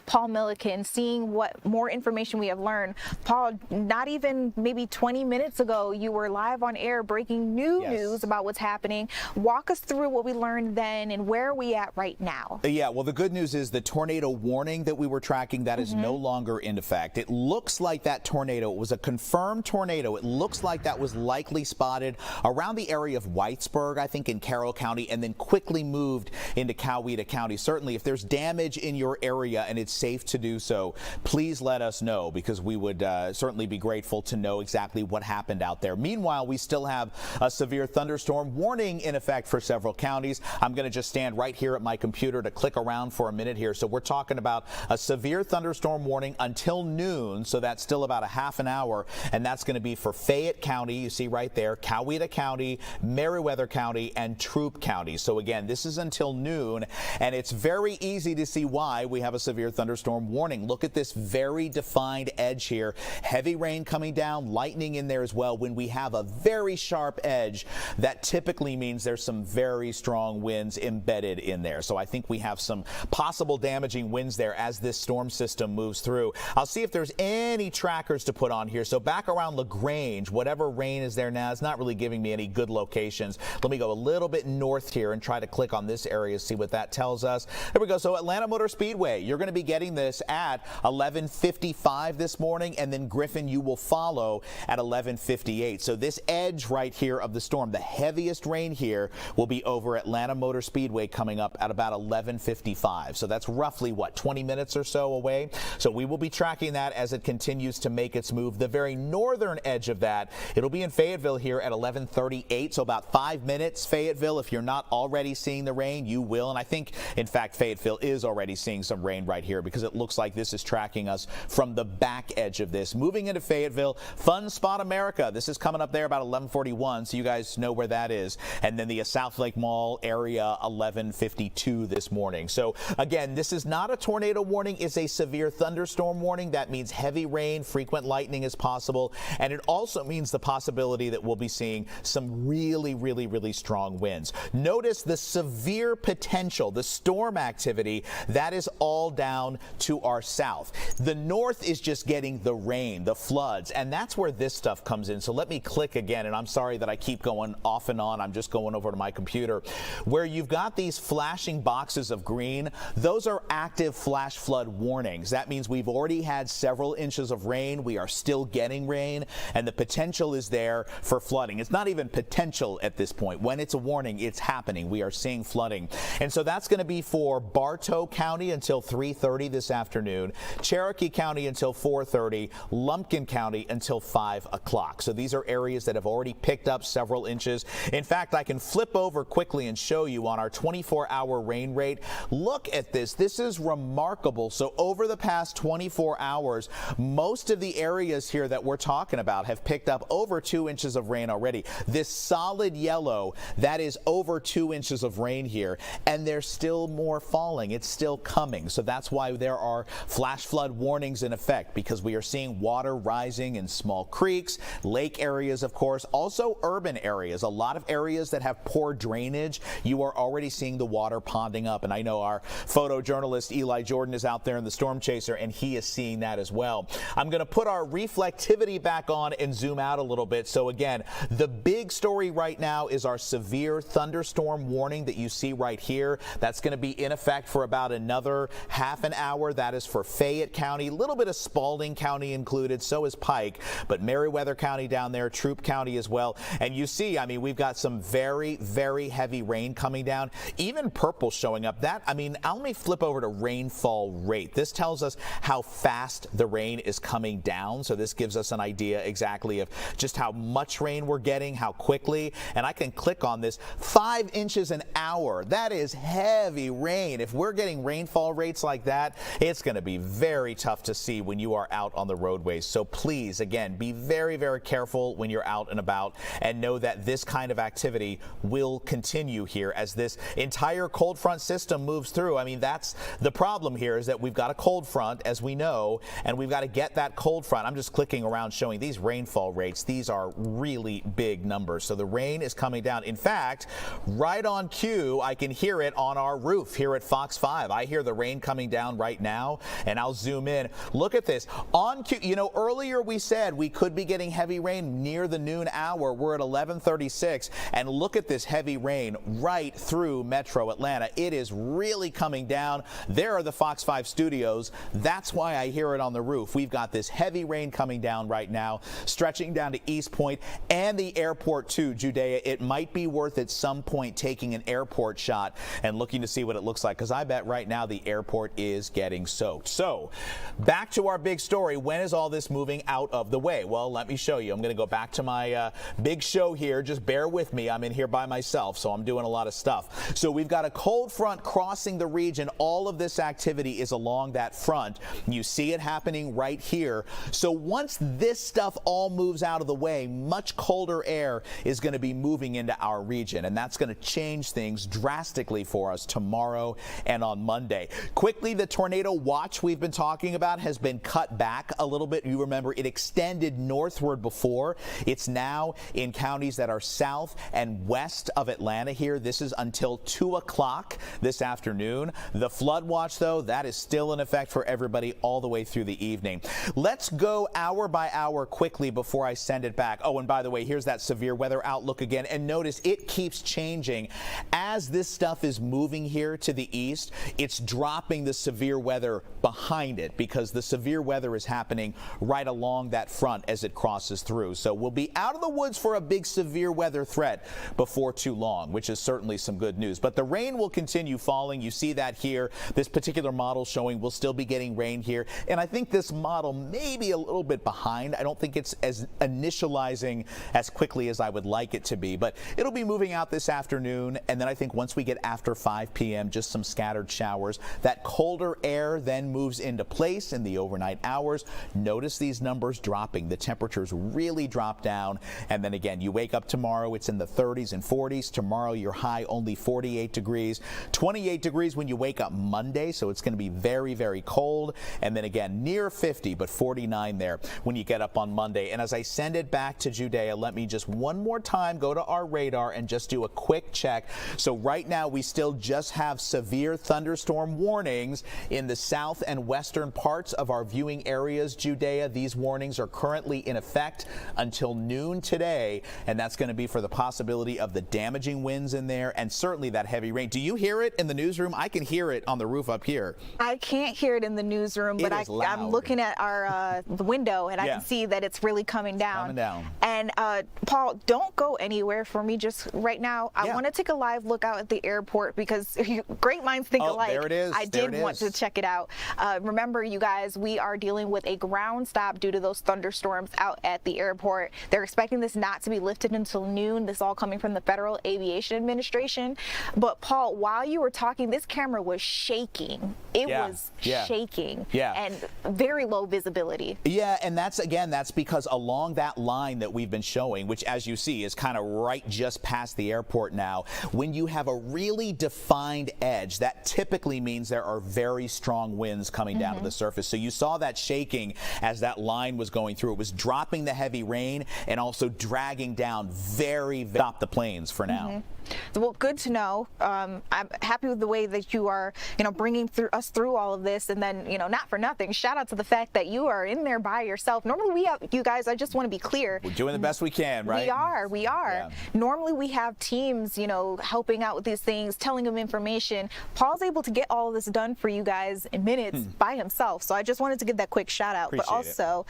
Paul Milliken, seeing what more information we have learned. Paul, not even maybe 20 minutes ago, you were live on air breaking news about what's happening. Walk us through what we learned then and where are we at right now? Yeah, well, the good news is the tornado warning that we were tracking, that is no longer in effect. It looks like that tornado was a confirmed tornado. It looks like that was likely spotted around the area of Whitesburg, I think in Carroll County, and then quickly moved into Coweta County. Certainly, if there's damage in your area and it's safe to do so, please let us know, because we would certainly be grateful to know exactly what happened out there. Meanwhile, we still have a severe thunderstorm warning in effect for several counties. I'm going to just stand right here at my computer to click around for a minute here. So we're talking about a severe thunderstorm warning until noon, so that's still about a half an hour, and that's going to be for Fayette County, you see right there, Coweta County, Marrietta County, and Troup County. So again, this is until noon, and it's very easy to see why we have a severe thunderstorm warning. Look at this very defined edge here. Heavy rain coming down, lightning in there as well. When we have a very sharp edge, that typically means there's some very strong winds embedded in there. So I think we have some possible damaging winds there as this storm system moves through. I'll see if there's any trackers to put on here. So back around LaGrange, whatever rain is there now, it's not really giving me any good locations. Let me go a little bit north here and try to click on this area, see what that tells us. There we go. So Atlanta Motor Speedway, you're going to be getting this at 11:55 this morning, and then Griffin, you will follow at 11:58. So this edge right here of the storm, the heaviest rain here, will be over Atlanta Motor Speedway coming up at about 11:55. So that's roughly, what, 20 minutes or so away? So we will be tracking that as it continues to make its move. The very northern edge of that, it'll be in Fayetteville here at 11:38, so about 5 minutes. Fayetteville, if you're not already seeing the rain, you will. And I think, in fact, Fayetteville is already seeing some rain right here, because it looks like this is tracking us from the back edge of this. Moving into Fayetteville, Fun Spot America. This is coming up there about 11:41, so you guys know where that is. And then the South Lake Mall area, 11:52 this morning. So again, this is not a tornado warning. It's a severe thunderstorm warning. That means heavy rain, frequent lightning is possible. And it also means the possibility that we'll be seeing some really strong winds. Notice the severe potential, the storm activity, that is all down to our south. The north is just getting the rain, the floods, and that's where this stuff comes in. So let me click again, and I'm sorry that I keep going off and on. I'm just going over to my computer. Where you've got these flashing boxes of green, those are active flash flood warnings. That means we've already had several inches of rain. We are still getting rain, and the potential is there for flooding. It's not even potential at this point. When it's a warning, it's happening. We are seeing flooding. And so that's going to be for Bartow County until 3:30 this afternoon, Cherokee County until 4:30, Lumpkin County until 5 o'clock. So these are areas that have already picked up several inches. In fact, I can flip over quickly and show you on our 24-hour rain rate. Look at this. This is remarkable. So over the past 24 hours, most of the areas here that we're talking about have picked up over 2 inches of rain already. This solid yellow, that is over 2 inches of rain here, and there's still more falling. It's still coming. So that's why there are flash flood warnings in effect, because we are seeing water rising in small creeks, lake areas, of course, also urban areas. A lot of areas that have poor drainage, you are already seeing the water ponding up. And I know our photojournalist Eli Jordan is out there in the Storm Chaser, and he is seeing that as well. I'm going to put our reflectivity back on and zoom out a little bit. So again, the big story right now is our severe thunderstorm warning that you see right here. That's going to be in effect for about another half an hour. That is for Fayette County, a little bit of Spalding County included, so is Pike, but Marrietta County down there, Troup County as well. And you see, I mean, we've got some very heavy rain coming down, even purple showing up. That, I mean, let me flip over to rainfall rate. This tells us how fast the rain is coming down. So this gives us an idea exactly of just how much rain we're getting, how quickly. And I can click on this. 5 inches an hour. That is heavy rain. If we're getting rainfall rates like that, it's going to be very tough to see when you are out on the roadways. So please, again, be very careful when you're out and about, and know that this kind of activity will continue here as this entire cold front system moves through. I mean, that's the problem here, is that we've got a cold front, as we know, and we've got to get that cold front. I'm just clicking around showing these rainfall rates. These are really big numbers. So the rain is coming down. In fact, right on cue, I can hear it on our roof here at Fox 5. I hear the rain coming down right now, and I'll zoom in. Look at this. On cue, you know, earlier we said we could be getting heavy rain near the noon hour. We're at 11:36, and look at this heavy rain right through Metro Atlanta. It is really coming down. There are the Fox 5 studios. That's why I hear it on the roof. We've got this heavy rain coming down right now, stretching down to East Point and the airport too, Judea. It might be worth at some point taking an airport shot shot and looking to see what it looks like, because I bet right now the airport is getting soaked. So back to our big story. When is all this moving out of the way? Well, let me show you. I'm going to go back to my big show here. Just bear with me. I'm in here by myself, so I'm doing a lot of stuff. So we've got a cold front crossing the region. All of this activity is along that front. You see it happening right here. So once this stuff all moves out of the way, much colder air is going to be moving into our region, and that's going to change things drastically for us tomorrow and on Monday. Quickly, the tornado watch we've been talking about has been cut back a little bit. You remember it extended northward before. It's now in counties that are south and west of Atlanta here. This is until 2 o'clock this afternoon. The flood watch, though, that is still in effect for everybody all the way through the evening. Let's go hour by hour quickly before I send it back. Oh, and by the way, here's that severe weather outlook again. And notice it keeps changing. As this stuff is moving here to the east, it's dropping the severe weather behind it, because the severe weather is happening right along that front as it crosses through. So we'll be out of the woods for a big severe weather threat before too long, which is certainly some good news. But the rain will continue falling. You see that here. This particular model showing we'll still be getting rain here. And I think this model may be a little bit behind. I don't think it's as initializing as quickly as I would like it to be, but it'll be moving out this afternoon. And then I think once we get after 5 p.m., just some scattered showers. That colder air then moves into place in the overnight hours. Notice these numbers dropping. The temperatures really drop down. And then again, you wake up tomorrow, it's in the 30s and 40s. Tomorrow, your high only 48 degrees, 28 degrees when you wake up Monday. So it's going to be very, very cold. And then again, near 50, but 49 there when you get up on Monday. And as I send it back to Judea, let me just one more time go to our radar and just do a quick check. So right now, we still just have severe thunderstorm warnings in the south and western parts of our viewing areas, Judea. These warnings are currently in effect until noon today, and that's going to be for the possibility of the damaging winds in there and certainly that heavy rain. Do you hear it in the newsroom? I can hear it on the roof up here. I can't hear it in the newsroom, but I'm looking at our the window, and I can see that it's really coming down. And Paul, don't go anywhere for me just right now. I want to take a live look out at the airport, because great minds think alike. There it is. I did want to check it out. Remember, you guys, we are dealing with a ground stop due to those thunderstorms out at the airport. They're expecting this not to be lifted until noon. This all coming from the Federal Aviation Administration. But Paul, while you were talking, this camera was shaking. It was shaking and very low visibility. Yeah, and that's because along that line that we've been showing, which as you see is kind of right just past the airport now, when you have a really defined edge, that typically means there are very strong winds coming down to the surface. So you saw that shaking as that line was going through. It was dropping the heavy rain and also dragging down stop the planes for now. Well, good to know. I'm happy with the way that you are, bringing us through all of this. And then, not for nothing, shout out to the fact that you are in there by yourself. Normally we have, you guys, I just want to be clear. We're doing the best we can, right? We are. Yeah. Normally we have teams, helping out with these things, telling them information. Paul's able to get all of this done for you guys in minutes by himself. So I just wanted to give that quick shout out. But also,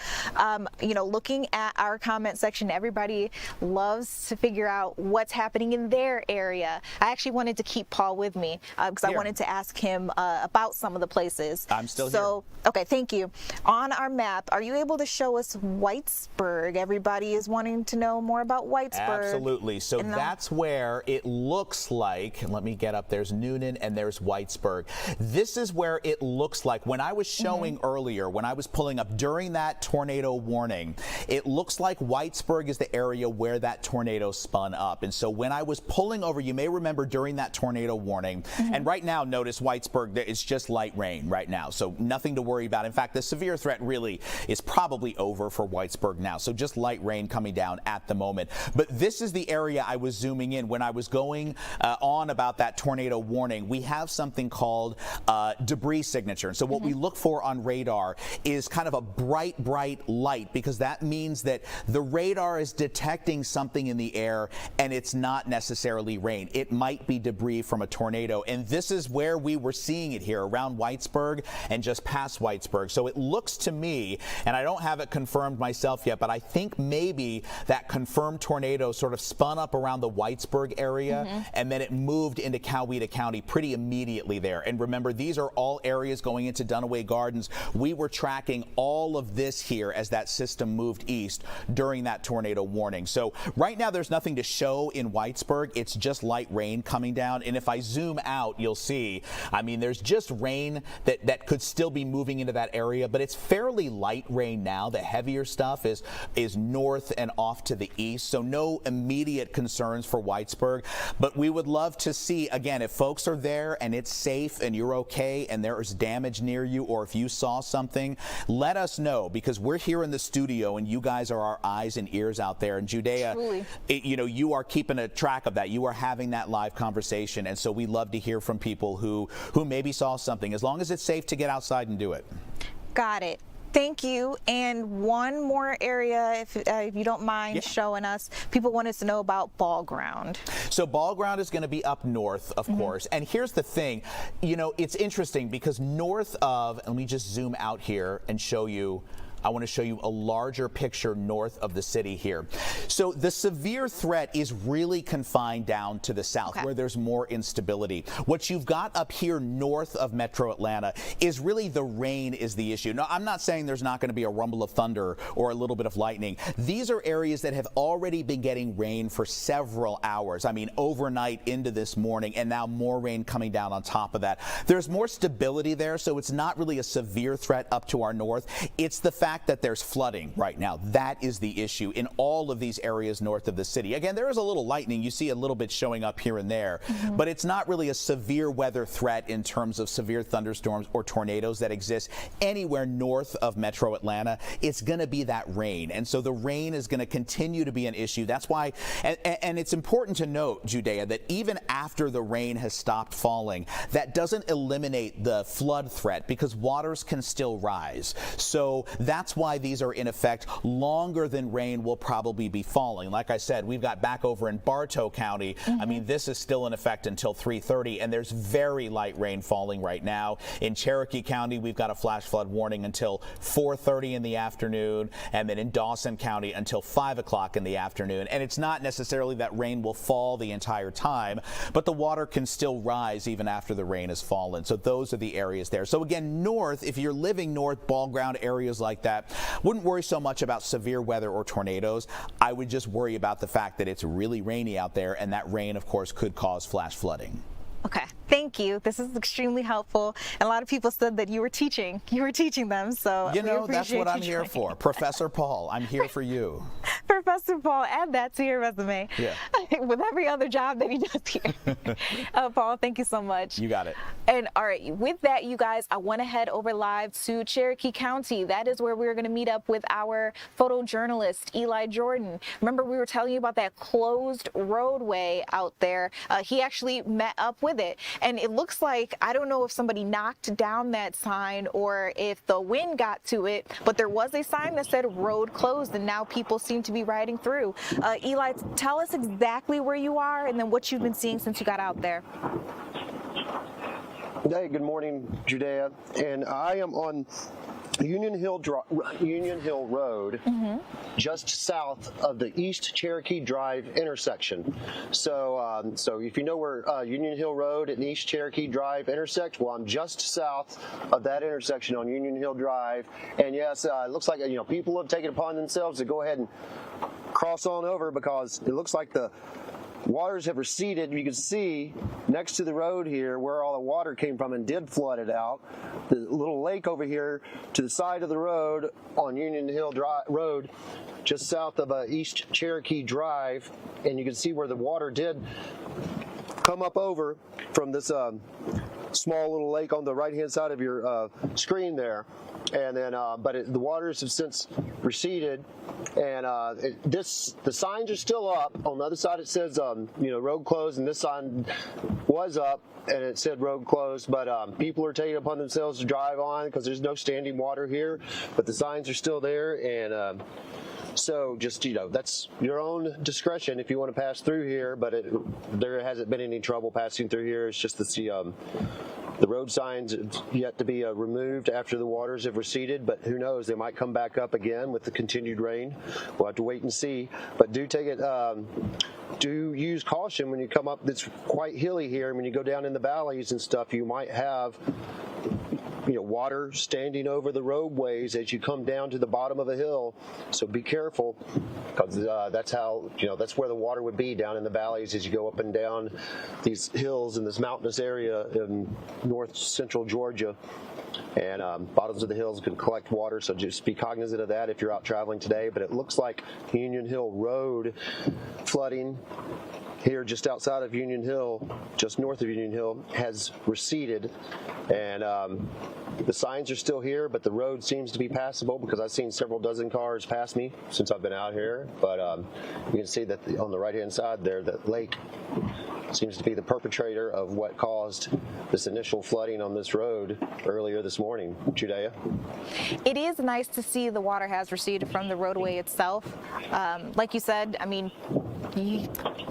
looking at our comment section, everybody loves to figure out what's happening in their area. I actually wanted to keep Paul with me because I wanted to ask him about some of the places. I'm still here. Okay, thank you. On our map, are you able to show us Whitesburg? Everybody is wanting to know more about Whitesburg. Absolutely. So that's where it looks like, and let me get up, there's Noonan and there's Whitesburg. This is where it looks like. When I was showing earlier, when I was pulling up during that tornado warning, it looks like Whitesburg is the area where that tornado spun up. And so when I was pulling over, you may remember during that tornado warning, and right now, notice Whitesburg, it's just light rain right now, so nothing to worry about. In fact, the severe threat really is probably over for Whitesburg now, so just light rain coming down at the moment. But this is the area I was zooming in when I was going on about that tornado warning. We have something called debris signature. And so what we look for on radar is kind of a bright light, because that means that the radar is detecting something in the air and it's not necessarily necessarily rain. It might be debris from a tornado, and this is where we were seeing it here around Whitesburg and just past Whitesburg. So it looks to me, and I don't have it confirmed myself yet, but I think maybe that confirmed tornado sort of spun up around the Whitesburg area, and then it moved into Coweta County pretty immediately there. And remember, these are all areas going into Dunaway Gardens. We were tracking all of this here as that system moved east during that tornado warning. So right now there's nothing to show in Whitesburg. It's just light rain coming down. And if I zoom out, you'll see, I mean, there's just rain that could still be moving into that area, but it's fairly light rain now. The heavier stuff is north and off to the east. So no immediate concerns for Whitesburg. But we would love to see, again, if folks are there and it's safe and you're okay and there is damage near you, or if you saw something, let us know, because we're here in the studio and you guys are our eyes and ears out there. And Judea, you know, you are keeping a track of that. You are having that live conversation. And so we love to hear from people who maybe saw something, as long as it's safe to get outside and do it. Got it. Thank you. And one more area, if you don't mind showing us, people want us to know about Ball Ground. So Ball Ground is going to be up north, of course. And here's the thing, you know, it's interesting because north of, and let me just zoom out here and show you, I want to show you a larger picture north of the city here. So the severe threat is really confined down to the south, where there's more instability. What you've got up here north of Metro Atlanta is really the rain is the issue. Now, I'm not saying there's not going to be a rumble of thunder or a little bit of lightning. These are areas that have already been getting rain for several hours. I mean, overnight into this morning, and now more rain coming down on top of that. There's more stability there, so it's not really a severe threat up to our north. It's the fact that there's flooding right now. That is the issue in all of these areas north of the city. Again, there is a little lightning. You see a little bit showing up here and there, but it's not really a severe weather threat in terms of severe thunderstorms or tornadoes that exist anywhere north of Metro Atlanta. It's going to be that rain. And so the rain is going to continue to be an issue. That's why, and it's important to note, Judea, that even after the rain has stopped falling, that doesn't eliminate the flood threat, because waters can still rise. So that's why these are in effect longer than rain will probably be falling. Like I said, we've got back over in Bartow County. I mean, this is still in effect until 3:30, and there's very light rain falling right now. In Cherokee County, we've got a flash flood warning until 4:30 in the afternoon, and then in Dawson County until 5 o'clock in the afternoon. And it's not necessarily that rain will fall the entire time, but the water can still rise even after the rain has fallen. So those are the areas there. So again, north, if you're living north, Ball Ground areas like that, wouldn't worry so much about severe weather or tornadoes. I would just worry about the fact that it's really rainy out there, and that rain, of course, could cause flash flooding. Okay, thank you. This is extremely helpful. And a lot of people said that you were teaching them. So you know, that's what I'm here for. Professor Paul, I'm here for you. Professor Paul, add that to your resume. Yeah. With every other job that he does here. Paul, thank you so much. You got it. And all right, with that, you guys, I want to head over live to Cherokee County. That is where we're going to meet up with our photojournalist, Eli Jordan. Remember, we were telling you about that closed roadway out there. He actually met up with it, and it looks like, I don't know if somebody knocked down that sign or if the wind got to it, but there was a sign that said road closed, and now people seem to be riding through. Eli, tell us exactly where you are and then what you've been seeing since you got out there. Hey, good morning, Judea. And I am on Union Hill Road, just south of the East Cherokee Drive intersection. So, so if you know where Union Hill Road and East Cherokee Drive intersect, well, I'm just south of that intersection on Union Hill Drive. And yes, it looks like people have taken it upon themselves to go ahead and cross on over, because it looks like the waters have receded. You can see next to the road here where all the water came from and did flood it out. The little lake over here to the side of the road on Union Hill Road, just south of East Cherokee Drive, and you can see where the water did come up over from this small little lake on the right-hand side of your screen there. And then, the waters have since receded, and the signs are still up. On the other side, it says, road closed, and this sign was up, and it said road closed. But people are taking it upon themselves to drive on because there's no standing water here. But the signs are still there, and so just, that's your own discretion if you want to pass through here. But there hasn't been any trouble passing through here. It's just the road signs yet to be removed after the waters have receded, but who knows? They might come back up again with the continued rain. We'll have to wait and see. But do use caution when you come up. It's quite hilly here. When you go down in the valleys and stuff, you might have water standing over the roadways as you come down to the bottom of a hill. So be careful, because that's how, that's where the water would be, down in the valleys as you go up and down these hills in this mountainous area in north central Georgia. And bottoms of the hills can collect water, so just be cognizant of that if you're out traveling today. But it looks like Union Hill Road flooding here just outside of Union Hill, just north of Union Hill, has receded, and the signs are still here, but the road seems to be passable because I've seen several dozen cars pass me since I've been out here. But you can see that on the right-hand side there, that lake seems to be the perpetrator of what caused this initial flooding on this road earlier this morning. Judea? It is nice to see the water has receded from the roadway itself. Like you said, you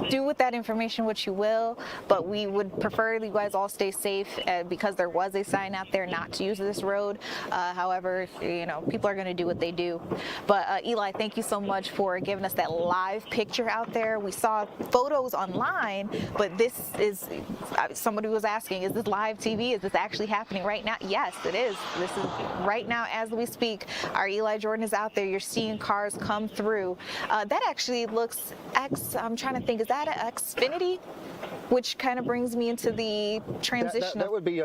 do with that information what you will, but we would prefer you guys all stay safe because there was a sign out there not to use this road. However, people are going to do what they do. But Eli, thank you so much for giving us that live picture out there. We saw photos online, but this is, somebody was asking, is this live TV? Is this actually happening right now? Yes, it is. This is right now as we speak. Our Eli Jordan is out there. You're seeing cars come through. That actually looks, I'm trying to think, is that an Xfinity? Which kind of brings me into the transition. That would be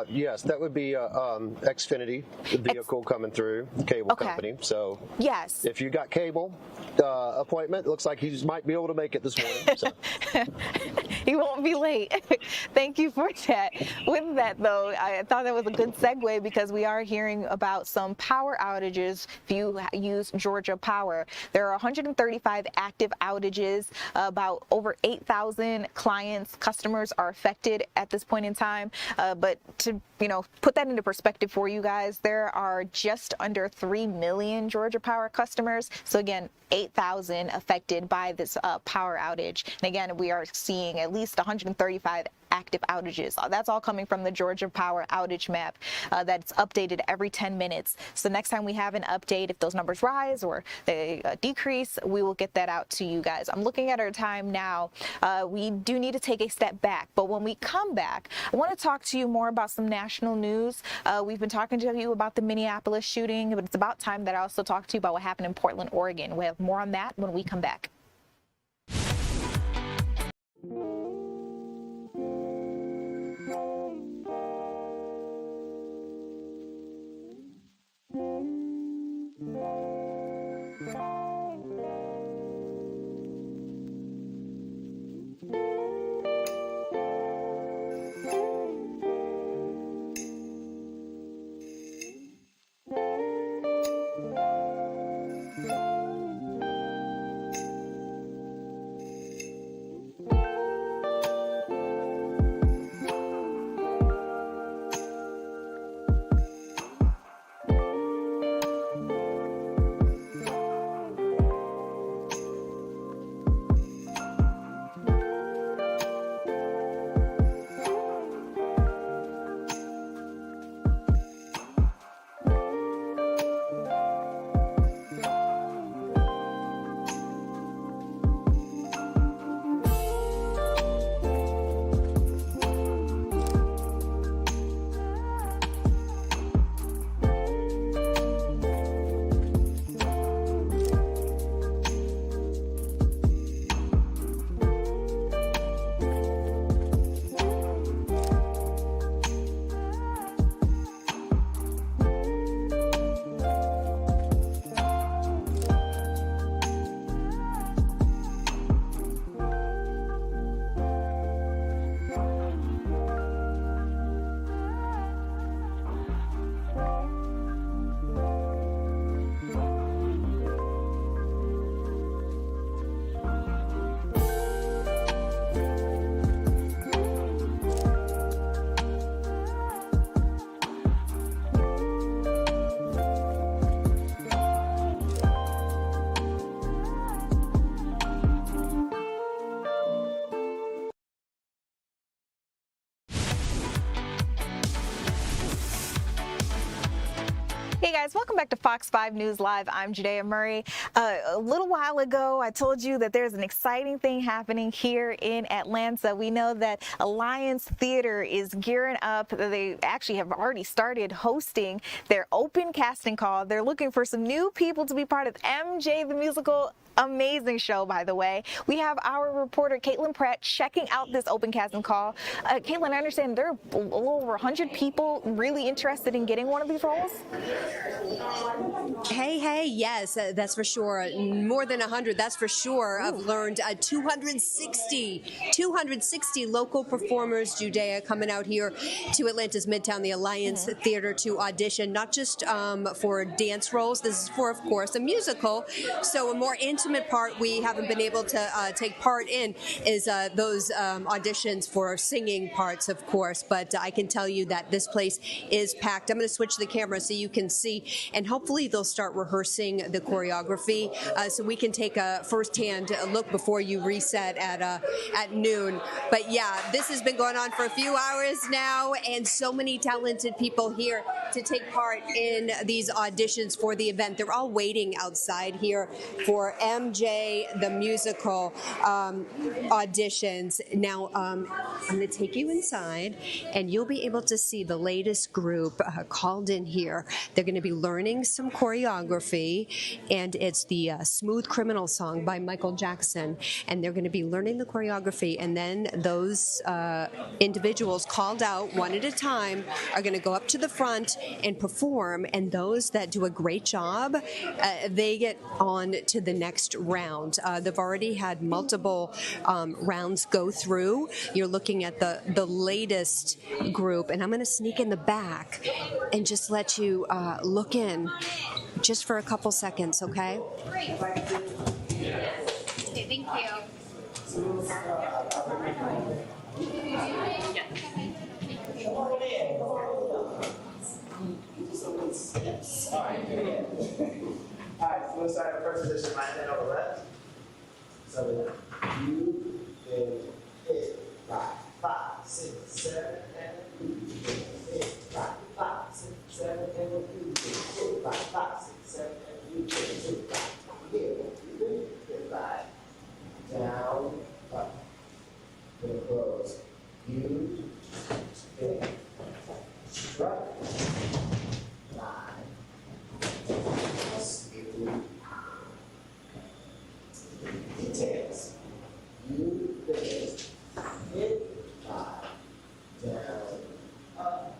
yes, that would be Xfinity, the vehicle coming through, cable company. So yes, if you got cable appointment, looks like he might be able to make it this morning. So. He won't be late. Thank you for that. With that, though, I thought that was a good segue because we are hearing about some power outages if you use Georgia Power. There are 135 active outages. About over 8,000 customers are affected at this point in time. But to put that into perspective for you guys, there are just under 3 million Georgia Power customers. So again, 8,000 affected by this power outage. And again, we are seeing at least 135 active outages. That's all coming from the Georgia Power outage map that's updated every 10 minutes. So next time we have an update, if those numbers rise or they decrease, we will get that out to you guys. I'm looking at our time now. We do need to take a step back, but when we come back, I want to talk to you more about some national news. We've been talking to you about the Minneapolis shooting, but it's about time that I also talk to you about what happened in Portland, Oregon. We have more on that when we come back. Hey guys, welcome back to Fox 5 News Live. I'm Judea Murray. A little while ago, I told you that there's an exciting thing happening here in Atlanta. We know that Alliance Theater is gearing up. They actually have already started hosting their open casting call. They're looking for some new people to be part of MJ the Musical. Amazing show, by the way. We have our reporter, Caitlin Pratt, checking out this open casting call. Caitlin, I understand there are a little over 100 people really interested in getting one of these roles? Hey, yes, that's for sure. More than 100, that's for sure. I've learned 260 local performers, Judea, coming out here to Atlanta's Midtown, the Alliance Theater, to audition, not just for dance roles. This is for, of course, a musical. So a more intimate part we haven't been able to take part in is those auditions for singing parts, of course. But I can tell you that this place is packed. I'm going to switch the camera so you can see, and hopefully they'll start rehearsing the choreography so we can take a first-hand look before you reset at noon. But yeah, this has been going on for a few hours now, and so many talented people here to take part in these auditions for the event. They're all waiting outside here for MJ the Musical auditions. Now, I'm going to take you inside, and you'll be able to see the latest group called in here. They're going to be learning some choreography, and it's the Smooth Criminal song by Michael Jackson. And they're going to be learning the choreography, and then those individuals called out one at a time are going to go up to the front and perform, and those that do a great job, they get on to the next round. They've already had multiple rounds go through. You're looking at the latest group, and I'm going to sneak in the back and just let you look in just for a couple seconds, okay? Great. Okay, thank you. All right, so we'll start at first position, right hand over left. So you then hit 5, 6, 7, and hit 5, 6, 7, and hit 5, 6, 7, and hit 5. Here, hit 5. Down, up. Then close. You then strike. 5. Details. You finish. Hit 5. Down. Up.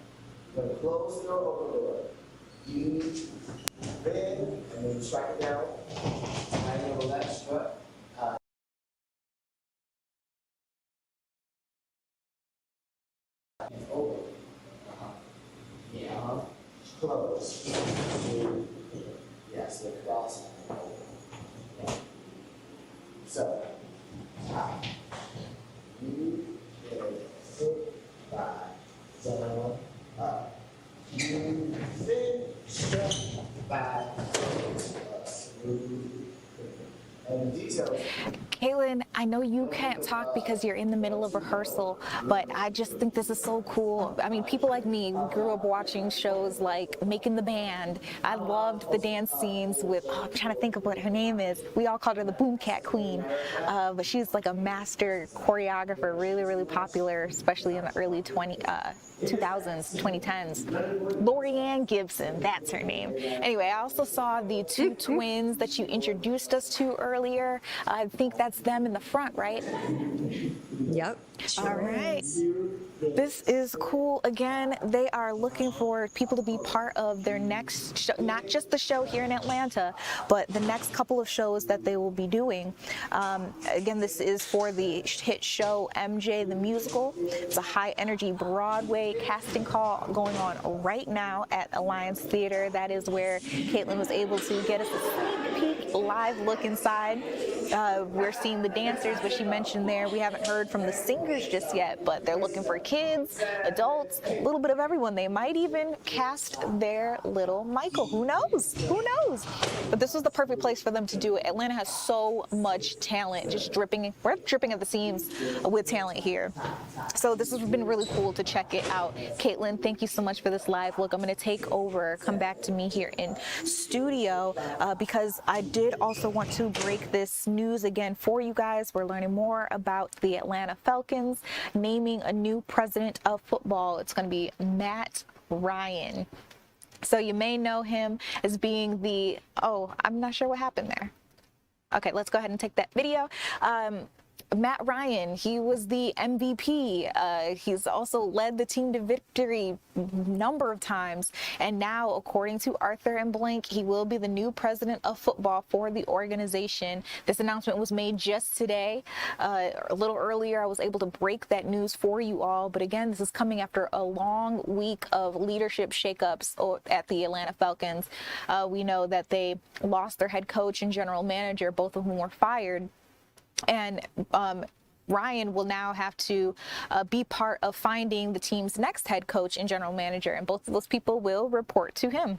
Then close the door, open the door. You bend, and then strike it down. Right over left, strut. And over. Yeah. Close. Yes, the cross. So, you did 6, 5, down, up. You did step back, smooth, and details. Kaylin, I know you can't talk because you're in the middle of rehearsal, but I just think this is so cool. I mean, people like me grew up watching shows like Making the Band. I loved the dance scenes with, I'm trying to think of what her name is. We all called her the Boom Cat Queen, but she's like a master choreographer, really, really popular, especially in the early 2000s, 2010s. Lorianne Gibson, that's her name. Anyway, I also saw the two twins that you introduced us to earlier. I think that's them in the front, right? Yep. All right. This is cool. Again, they are looking for people to be part of their next show, not just the show here in Atlanta, but the next couple of shows that they will be doing. Again, this is for the hit show MJ the Musical. It's a high-energy Broadway casting call going on right now at Alliance Theater. That is where Caitlin was able to get us a sneak peek, live look inside. We're seeing the dancers, but she mentioned there we haven't heard from the singers starters just yet, but they're looking for kids, adults, a little bit of everyone. They might even cast their little Michael. Who knows? Who knows? But this was the perfect place for them to do it. Atlanta has so much talent, just dripping. We're dripping at the seams with talent here. So this has been really cool to check it out. Caitlin, thank you so much for this live look. I'm going to take over, come back to me here in studio because I did also want to break this news again for you guys. We're learning more about the Atlanta Falcons naming a new president of football. It's going to be Matt Ryan. So you may know him as being the, I'm not sure what happened there. Okay, let's go ahead and take that video. Matt Ryan, he was the MVP. He's also led the team to victory a number of times. And now, according to Arthur and Blank, he will be the new president of football for the organization. This announcement was made just today. A little earlier, I was able to break that news for you all. But again, this is coming after a long week of leadership shakeups at the Atlanta Falcons. We know that they lost their head coach and general manager, both of whom were fired. And Ryan will now have to be part of finding the team's next head coach and general manager, and both of those people will report to him.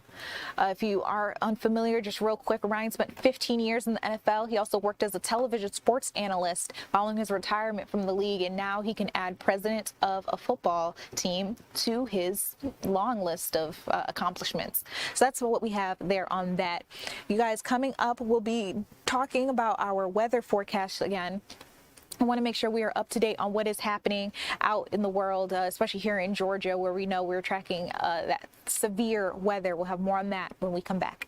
If you are unfamiliar, just real quick, Ryan spent 15 years in the NFL. He also worked as a television sports analyst following his retirement from the league, and now he can add president of a football team to his long list of accomplishments. So that's what we have there on that. You guys, coming up, we'll be talking about our weather forecast again. I want to make sure we are up to date on what is happening out in the world, especially here in Georgia, where we know we're tracking that severe weather. We'll have more on that when we come back.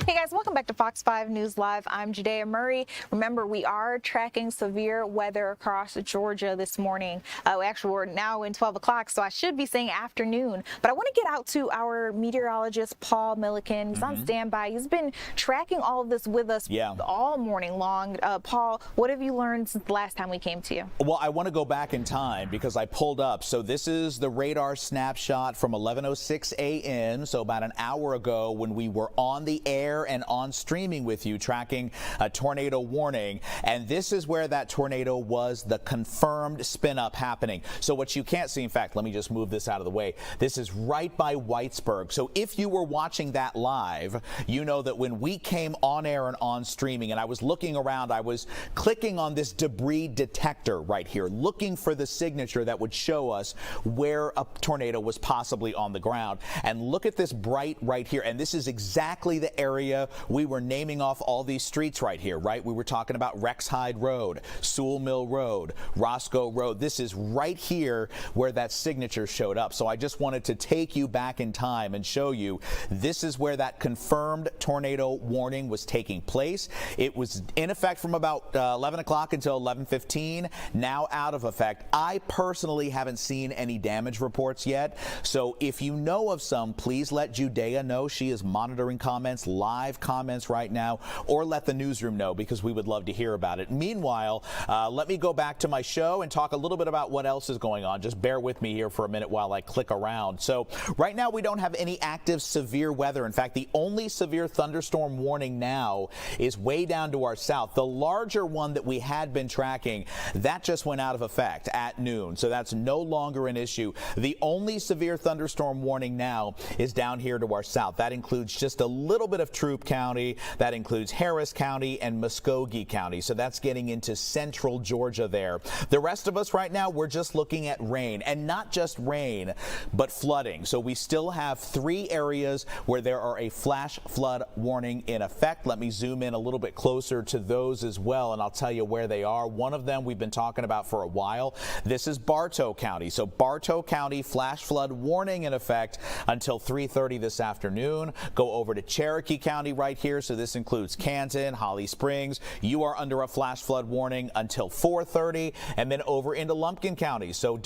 Hey guys, welcome back to Fox 5 News Live. I'm Judea Murray. Remember, we are tracking severe weather across Georgia this morning. Actually, we're now in 12 o'clock, so I should be saying afternoon. But I want to get out to our meteorologist, Paul Milliken. He's on standby. He's been tracking all of this with us all morning long. Paul, what have you learned since the last time we came to you? Well, I want to go back in time because I pulled up. So this is the radar snapshot from 11:06 a.m., so about an hour ago when we were on the air and and on streaming with you, tracking a tornado warning. And this is where that tornado was, the confirmed spin up happening. So what you can't see, in fact, let me just move this out of the way. This is right by Whitesburg. So if you were watching that live, you know that when we came on air and on streaming, and I was looking around, I was clicking on this debris detector right here, looking for the signature that would show us where a tornado was possibly on the ground. And look at this bright right here. And this is exactly the area we were naming off all these streets right here, right? We were talking about Rexhide Road, Sewell Mill Road, Roscoe Road. This is right here where that signature showed up. So I just wanted to take you back in time and show you this is where that confirmed tornado warning was taking place. It was in effect from about 11 o'clock until 11:15, now out of effect. I personally haven't seen any damage reports yet. So if you know of some, please let Judea know. She is monitoring comments, live comments right now, or let the newsroom know because we would love to hear about it. Meanwhile, let me go back to my show and talk a little bit about what else is going on. Just bear with me here for a minute while I click around. So right now we don't have any active severe weather. In fact, the only severe thunderstorm warning now is way down to our south. The larger one that we had been tracking, that just went out of effect at noon. So that's no longer an issue. The only severe thunderstorm warning now is down here to our south. That includes just a little bit of Troup County. That includes Harris County and Muskogee County. So that's getting into central Georgia there. The rest of us right now, we're just looking at rain, and not just rain, but flooding. So we still have 3 areas where there are a flash flood warning in effect. Let me zoom in a little bit closer to those as well, and I'll tell you where they are. One of them we've been talking about for a while. This is Bartow County. So Bartow County flash flood warning in effect until 3:30 this afternoon. Go over to Cherokee County right here. So this includes Canton, Holly Springs. You are under a flash flood warning until 4:30, and then over into Lumpkin County. So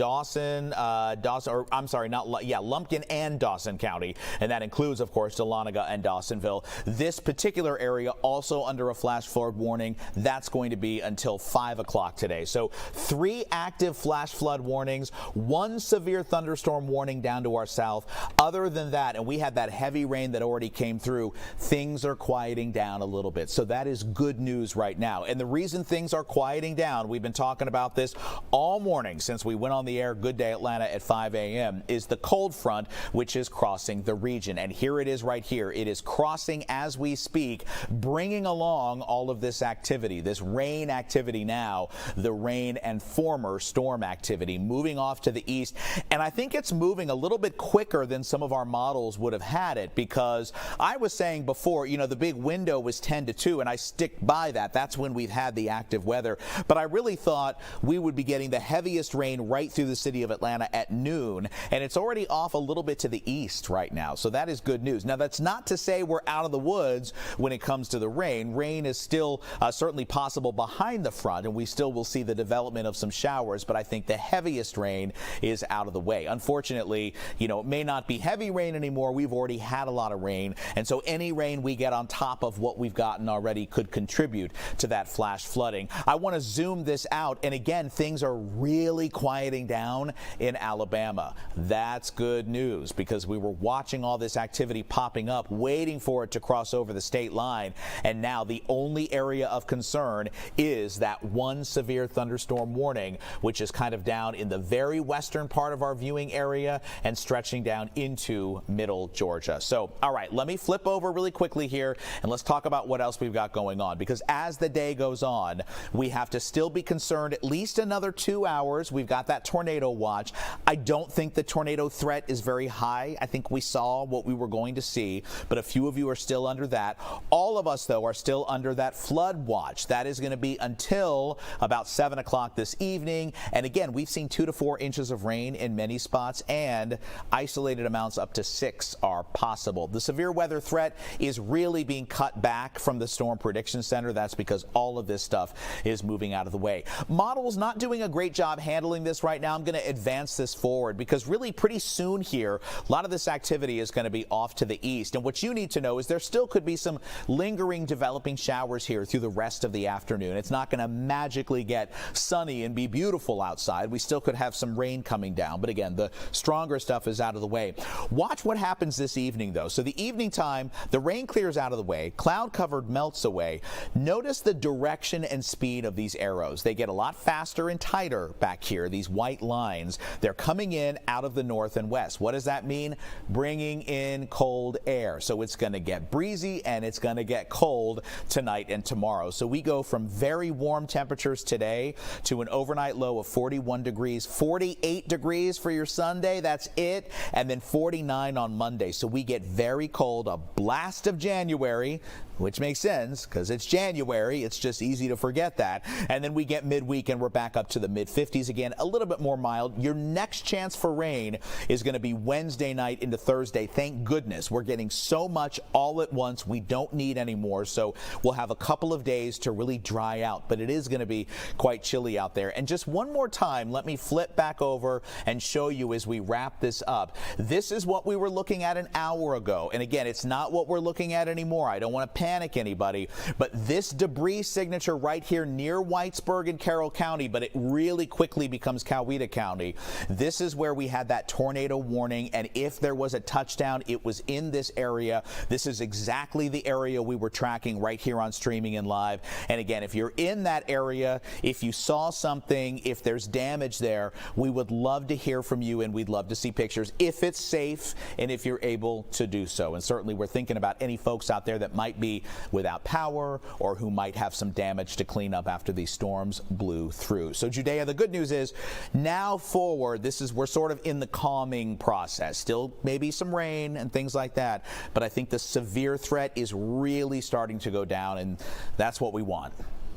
Lumpkin and Dawson County, and that includes, of course, Dahlonega and Dawsonville. This particular area also under a flash flood warning. That's going to be until 5 o'clock today. So 3 active flash flood warnings, 1 severe thunderstorm warning down to our south. Other than that, and we had that heavy rain that already came through, things are quieting down a little bit. So that is good news right now. And the reason things are quieting down, we've been talking about this all morning since we went on the air, Good Day Atlanta at 5 a.m., is the cold front, which is crossing the region. And here it is right here. It is crossing as we speak, bringing along all of this activity, this rain activity now, the rain and former storm activity moving off to the east. And I think it's moving a little bit quicker than some of our models would have had it, because I was saying before, you know, the big window was 10 to 2, and I stick by that. That's when we've had the active weather. But I really thought we would be getting the heaviest rain right through the city of Atlanta at noon, and it's already off a little bit to the east right now. So that is good news. Now, that's not to say we're out of the woods when it comes to the rain. Rain is still certainly possible behind the front, and we still will see the development of some showers, but I think the heaviest rain is out of the way. Unfortunately, you know, it may not be heavy rain anymore. We've already had a lot of rain, and so any rain we get on top of what we've gotten already could contribute to that flash flooding. I want to zoom this out, and again, things are really quieting down in Alabama. That's good news, because we were watching all this activity popping up, waiting for it to cross over the state line, and now the only area of concern is that 1 severe thunderstorm warning, which is kind of down in the very western part of our viewing area and stretching down into middle Georgia. So, all right, let me flip over really quickly here, and let's talk about what else we've got going on, because as the day goes on, we have to still be concerned at least another 2 hours. We've got that tornado watch. I don't think the tornado threat is very high. I think we saw what we were going to see, but a few of you are still under that. All of us, though, are still under that flood watch. That is going to be until about 7 o'clock this evening. And again, we've seen 2 to 4 inches of rain in many spots, and isolated amounts up to 6 are possible. The severe weather threat is really being cut back from the Storm Prediction Center. That's because all of this stuff is moving out of the way. Models not doing a great job handling this right now. I'm going to advance this forward, because really pretty soon here, a lot of this activity is going to be off to the east. And what you need to know is there still could be some lingering developing showers here through the rest of the afternoon. It's not going to magically get sunny and be beautiful outside. We still could have some rain coming down. But again, the stronger stuff is out of the way. Watch what happens this evening, though. So the evening time, the rain clears clears out of the way, cloud covered melts away. Notice the direction and speed of these arrows. They get a lot faster and tighter back here, these white lines. They're coming in out of the north and west. What does that mean? Bringing in cold air. So it's going to get breezy and it's going to get cold tonight and tomorrow. So we go from very warm temperatures today to an overnight low of 41 degrees, 48 degrees for your Sunday. That's it. And then 49 on Monday. So we get very cold, a blast of January, which makes sense because it's January. It's just easy to forget that. And then we get midweek and we're back up to the mid-50s again, a little bit more mild. Your next chance for rain is going to be Wednesday night into Thursday. Thank goodness. We're getting so much all at once. We don't need any more. So we'll have a couple of days to really dry out, but it is going to be quite chilly out there. And just one more time, let me flip back over and show you as we wrap this up. This is what we were looking at an hour ago. And again, it's not what we're looking at anymore. I don't want to panic anybody, but this debris signature right here near Whitesburg and Carroll County, but it really quickly becomes Coweta County. This is where we had that tornado warning, and if there was a touchdown, it was in this area. This is exactly the area we were tracking right here on streaming and live. And again, if you're in that area, if you saw something, if there's damage there, we would love to hear from you, and we'd love to see pictures if it's safe and if you're able to do so. And certainly we're thinking about any folks out there that might be without power or who might have some damage to clean up after these storms blew through. So Judea, the good news is now forward, we're sort of in the calming process. Still maybe some rain and things like that, but I think the severe threat is really starting to go down, and that's what we want.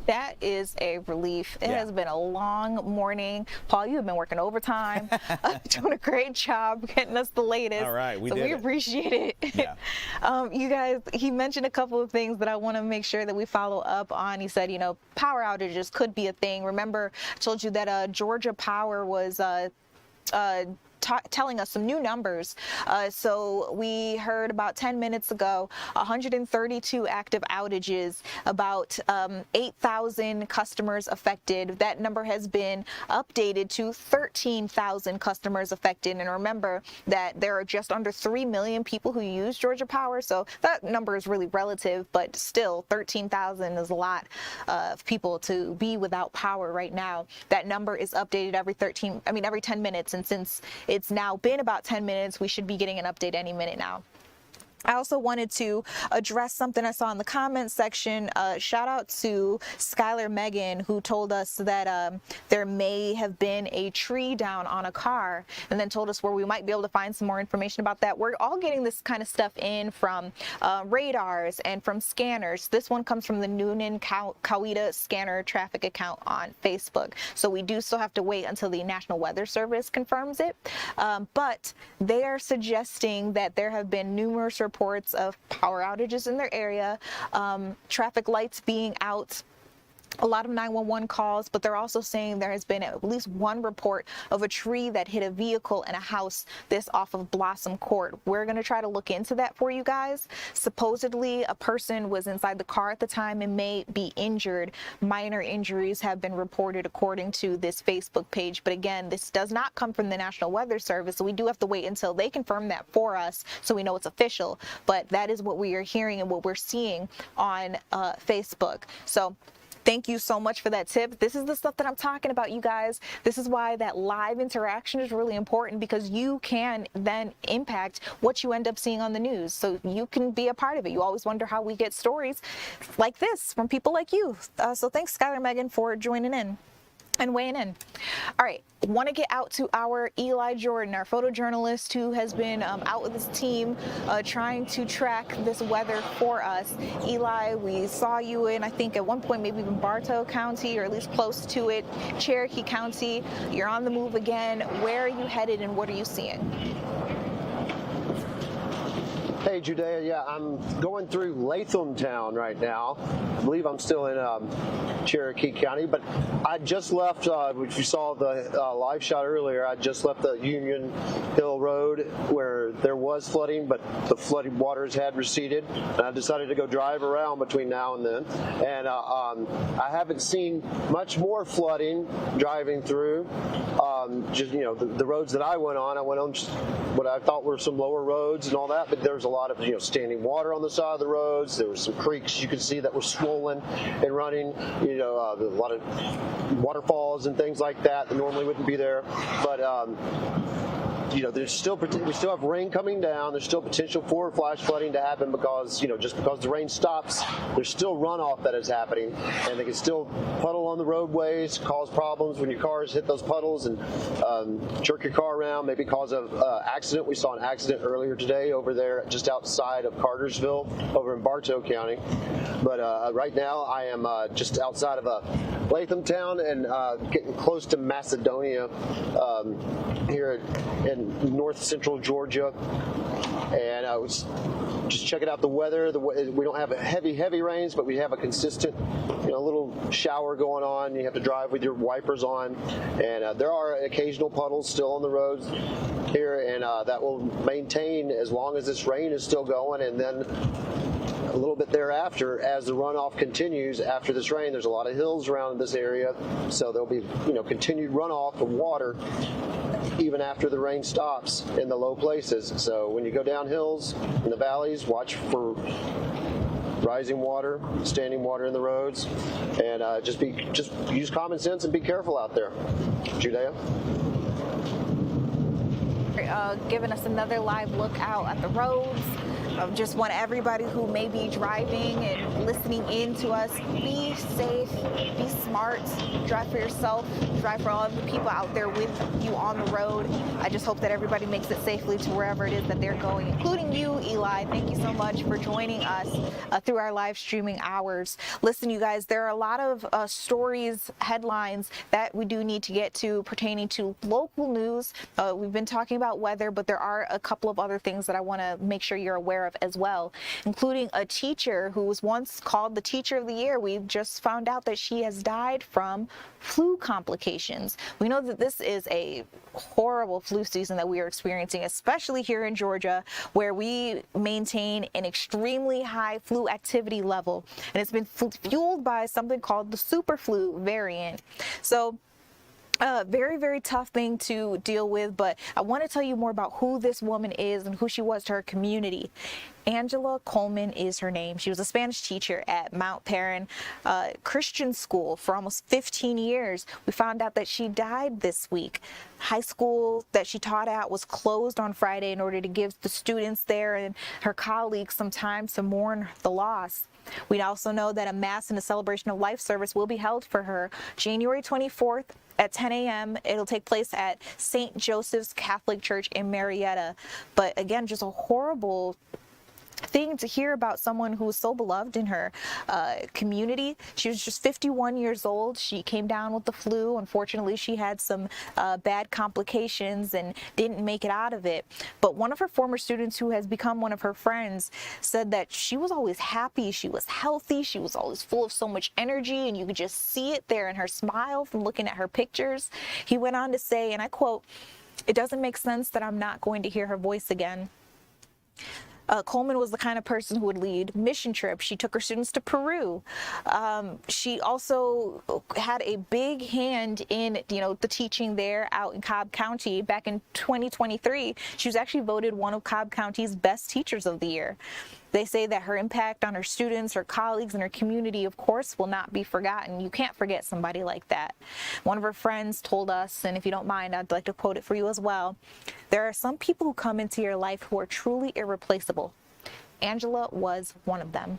That is a relief. It has been a long morning. Paul, you have been working overtime, doing a great job getting us the latest. All right, we appreciate it. Yeah. You guys, he mentioned a couple of things that I want to make sure that we follow up on. He said, power outages could be a thing. Remember, I told you that Georgia Power was telling us some new numbers. So we heard about 10 minutes ago, 132 active outages, about 8,000 customers affected. That number has been updated to 13,000 customers affected. And remember that there are just under 3 million people who use Georgia Power. So that number is really relative, but still 13,000 is a lot of people to be without power right now. That number is updated every 10 minutes. And since it's now been about 10 minutes, we should be getting an update any minute now. I also wanted to address something I saw in the comments section. Shout out to Skylar Megan, who told us that there may have been a tree down on a car, and then told us where we might be able to find some more information about that. We're all getting this kind of stuff in from radars and from scanners. This one comes from the Noonan Coweta scanner traffic account on Facebook. So we do still have to wait until the National Weather Service confirms it. But they are suggesting that there have been numerous reports of power outages in their area, traffic lights being out, a lot of 911 calls, but they're also saying there has been at least one report of a tree that hit a vehicle and a house this off of Blossom Court. We're going to try to look into that for you guys. Supposedly a person was inside the car at the time and may be injured. Minor injuries have been reported according to this Facebook page. But again, this does not come from the National Weather Service, so we do have to wait until they confirm that for us so we know it's official. But that is what we are hearing and what we're seeing on Facebook. So thank you so much for that tip. This is the stuff that I'm talking about, you guys. This is why that live interaction is really important, because you can then impact what you end up seeing on the news. So you can be a part of it. You always wonder how we get stories like this from people like you. So thanks, Skylar Megan, for joining in and weighing in. All right, want to get out to our Eli Jordan, our photojournalist who has been out with his team trying to track this weather for us. Eli, we saw you in, I think at one point, maybe even Bartow County, or at least close to it, Cherokee County. You're on the move again. Where are you headed and what are you seeing? Hey, Judea. Yeah, I'm going through Latham Town right now. I believe I'm still in Cherokee County, but I just left, if you saw the live shot earlier, I just left the Union Hill Road where there was flooding, but the flooded waters had receded, and I decided to go drive around between now and then. And I haven't seen much more flooding driving through. Just, the roads that I went on just what I thought were some lower roads and all that, but there's a lot of standing water on the side of the roads. There were some creeks you could see that were swollen and running. A lot of waterfalls and things like that normally wouldn't be there, but. We still have rain coming down. There's still potential for flash flooding to happen because, just because the rain stops, there's still runoff that is happening, and they can still puddle on the roadways, cause problems when your cars hit those puddles and jerk your car around, maybe cause an accident. We saw an accident earlier today over there just outside of Cartersville over in Bartow County. But right now I am just outside of Latham Town and getting close to Macedonia here in north central Georgia, and I was just checking out the weather. We don't have heavy rains, but we have a consistent little shower going on. You have to drive with your wipers on, and there are occasional puddles still on the roads here, and that will maintain as long as this rain is still going, and then a little bit thereafter, as the runoff continues after this rain. There's a lot of hills around this area, so there'll be continued runoff of water even after the rain stops in the low places. So when you go down hills in the valleys, watch for rising water, standing water in the roads, and just use common sense and be careful out there. Judea? Giving us another live look out at the roads. Just want everybody who may be driving and listening in to us, be safe, be smart, drive for yourself, drive for all of the people out there with you on the road. I just hope that everybody makes it safely to wherever it is that they're going, including you, Eli. Thank you so much for joining us through our live streaming hours. Listen, you guys, there are a lot of stories, headlines that we do need to get to pertaining to local news. We've been talking about weather, but there are a couple of other things that I want to make sure you're aware of as well, including a teacher who was once called the Teacher of the Year. We just found out that she has died from flu complications. We know that this is a horrible flu season that we are experiencing, especially here in Georgia, where we maintain an extremely high flu activity level, and it's been fueled by something called the super flu variant. So very, very tough thing to deal with, but I want to tell you more about who this woman is and who she was to her community. Angela Coleman is her name. She was a Spanish teacher at Mount Perrin Christian School for almost 15 years. We found out that she died this week. High school that she taught at was closed on Friday in order to give the students there and her colleagues some time to mourn the loss. We also know that a Mass and a Celebration of Life service will be held for her January 24th at 10 a.m. It'll take place at St. Joseph's Catholic Church in Marrietta. But again, just a horrible thing to hear about someone who was so beloved in her community. She was just 51 years old. She came down with the flu. Unfortunately, she had some bad complications and didn't make it out of it. But one of her former students, who has become one of her friends, said that she was always happy, she was healthy, she was always full of so much energy, and you could just see it there in her smile from looking at her pictures. He went on to say, and I quote, "It doesn't make sense that I'm not going to hear her voice again." Coleman was the kind of person who would lead mission trips. She took her students to Peru. She also had a big hand in, the teaching there out in Cobb County. Back in 2023, she was actually voted one of Cobb County's best teachers of the year. They say that her impact on her students, her colleagues, and her community, of course, will not be forgotten. You can't forget somebody like that. One of her friends told us, and if you don't mind, I'd like to quote it for you as well, "There are some people who come into your life who are truly irreplaceable. Angela was one of them."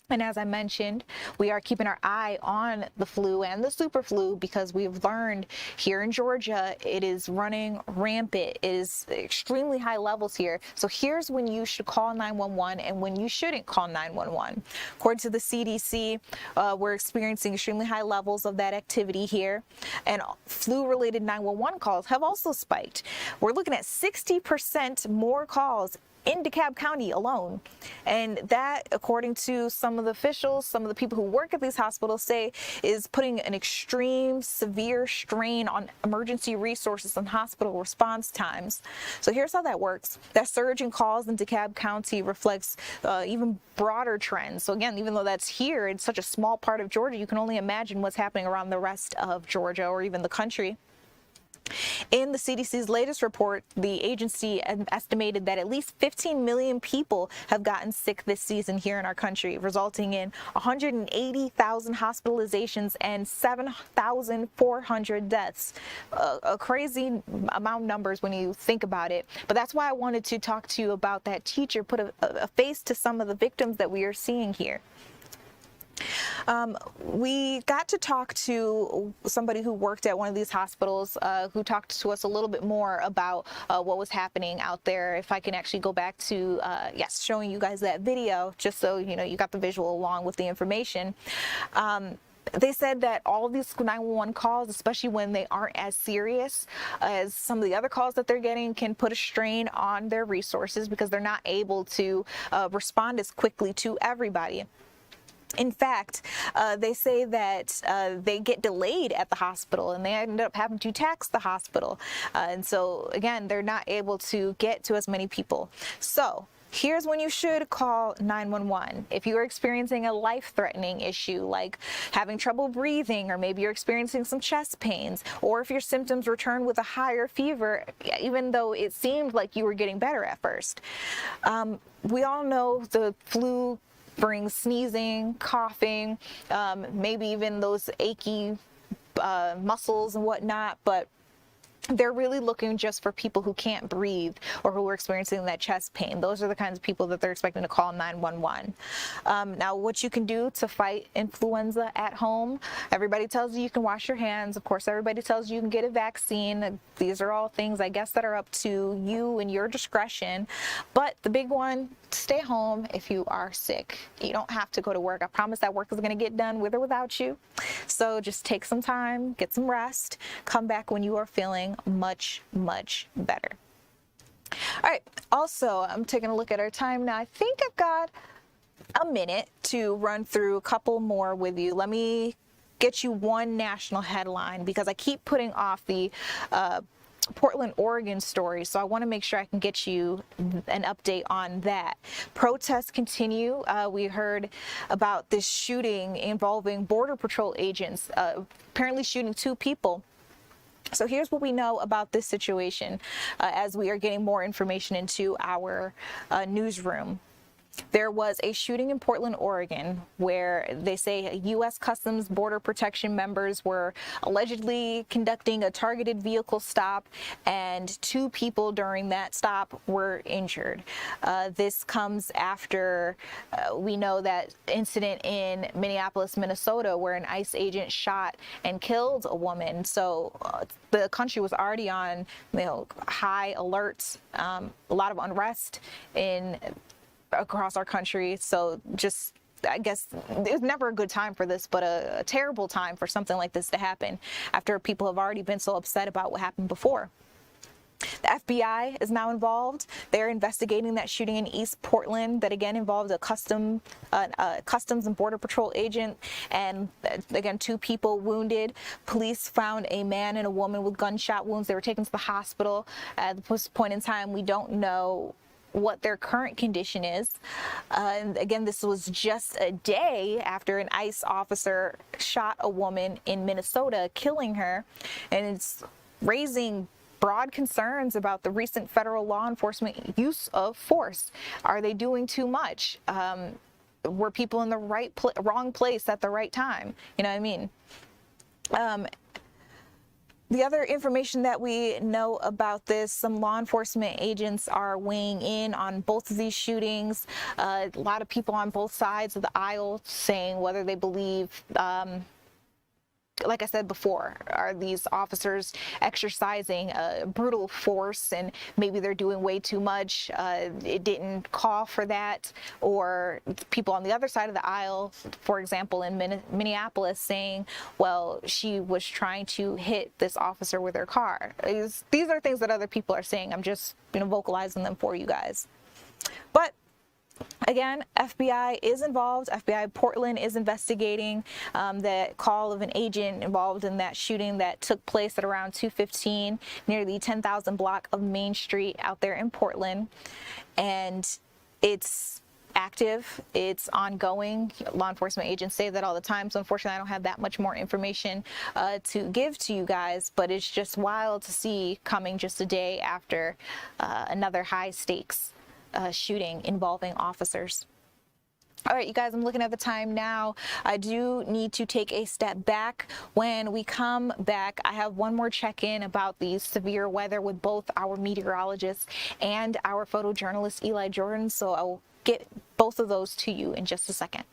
And as I mentioned, we are keeping our eye on the flu and the super flu because we've learned here in Georgia it is running rampant. It is extremely high levels here. So here's when you should call 911 and when you shouldn't call 911. According to the CDC, we're experiencing extremely high levels of that activity here, and flu-related 911 calls have also spiked. We're looking at 60% more calls in DeKalb County alone. And that, according to some of the officials, some of the people who work at these hospitals say, is putting an extreme, severe strain on emergency resources and hospital response times. So here's how that works. That surge in calls in DeKalb County reflects even broader trends. So again, even though that's here, it's such a small part of Georgia, you can only imagine what's happening around the rest of Georgia or even the country. In the CDC's latest report, the agency estimated that at least 15 million people have gotten sick this season here in our country, resulting in 180,000 hospitalizations and 7,400 deaths. A crazy amount of numbers when you think about it. But that's why I wanted to talk to you about that teacher, put a face to some of the victims that we are seeing here. We got to talk to somebody who worked at one of these hospitals who talked to us a little bit more about what was happening out there. If I can actually go back to, yes, showing you guys that video, just so you know you got the visual along with the information. They said that all of these 911 calls, especially when they aren't as serious as some of the other calls that they're getting, can put a strain on their resources because they're not able to respond as quickly to everybody. In fact, they say that they get delayed at the hospital and they end up having to tax the hospital. And so, again, they're not able to get to as many people. So here's when you should call 911. If you are experiencing a life-threatening issue like having trouble breathing, or maybe you're experiencing some chest pains, or if your symptoms return with a higher fever, even though it seemed like you were getting better at first. We all know the flu brings sneezing, coughing, maybe even those achy muscles and whatnot, but they're really looking just for people who can't breathe or who are experiencing that chest pain. Those are the kinds of people that they're expecting to call 911. Now, what you can do to fight influenza at home, everybody tells you can wash your hands. Of course, everybody tells you can get a vaccine. These are all things, I guess, that are up to you and your discretion. But the big one, stay home if you are sick. You don't have to go to work. I promise that work is going to get done with or without you. So just take some time, get some rest, come back when you are feeling much, much better. All right. Also, I'm taking a look at our time now. I think I've got a minute to run through a couple more with you. Let me get you one national headline because I keep putting off the Portland, Oregon story, so I want to make sure I can get you an update on that. Protests continue. We heard about this shooting involving Border Patrol agents, apparently shooting 2 people. So here's what we know about this situation as we are getting more information into our newsroom. There was a shooting in Portland, Oregon, where they say U.S. Customs Border Protection members were allegedly conducting a targeted vehicle stop, and 2 people during that stop were injured. This comes after we know that incident in Minneapolis, Minnesota, where an ICE agent shot and killed a woman. So the country was already on, high alerts, a lot of unrest across our country. So just, I guess it was never a good time for this, but a terrible time for something like this to happen after people have already been so upset about what happened before. The FBI is now involved. They're investigating that shooting in East Portland that again involved a Customs and Border Patrol agent, and again 2 people wounded. Police found a man and a woman with gunshot wounds. They were taken to the hospital. At this point in time, we don't know what their current condition is. And again, this was just a day after an ICE officer shot a woman in Minnesota, killing her, and it's raising broad concerns about the recent federal law enforcement use of force. Are they doing too much? Were people in the wrong place at the right time? You know what I mean? The other information that we know about this, some law enforcement agents are weighing in on both of these shootings. A lot of people on both sides of the aisle saying whether they believe, like I said before, are these officers exercising brutal force and maybe they're doing way too much. It didn't call for that. Or people on the other side of the aisle, for example, in Minneapolis, saying, well, she was trying to hit this officer with her car. These are things that other people are saying. I'm just vocalizing them for you guys. But again, FBI is involved. FBI Portland is investigating the call of an agent involved in that shooting that took place at around 2:15 near the 10,000 block of Main Street out there in Portland. And it's active. It's ongoing. Law enforcement agents say that all the time. So unfortunately, I don't have that much more information to give to you guys. But it's just wild to see coming just a day after another high stakes shooting involving officers. All right, you guys, I'm looking at the time now. I do need to take a step back. When we come back, I have one more check-in about the severe weather with both our meteorologist and our photojournalist, Eli Jordan. So I'll get both of those to you in just a second.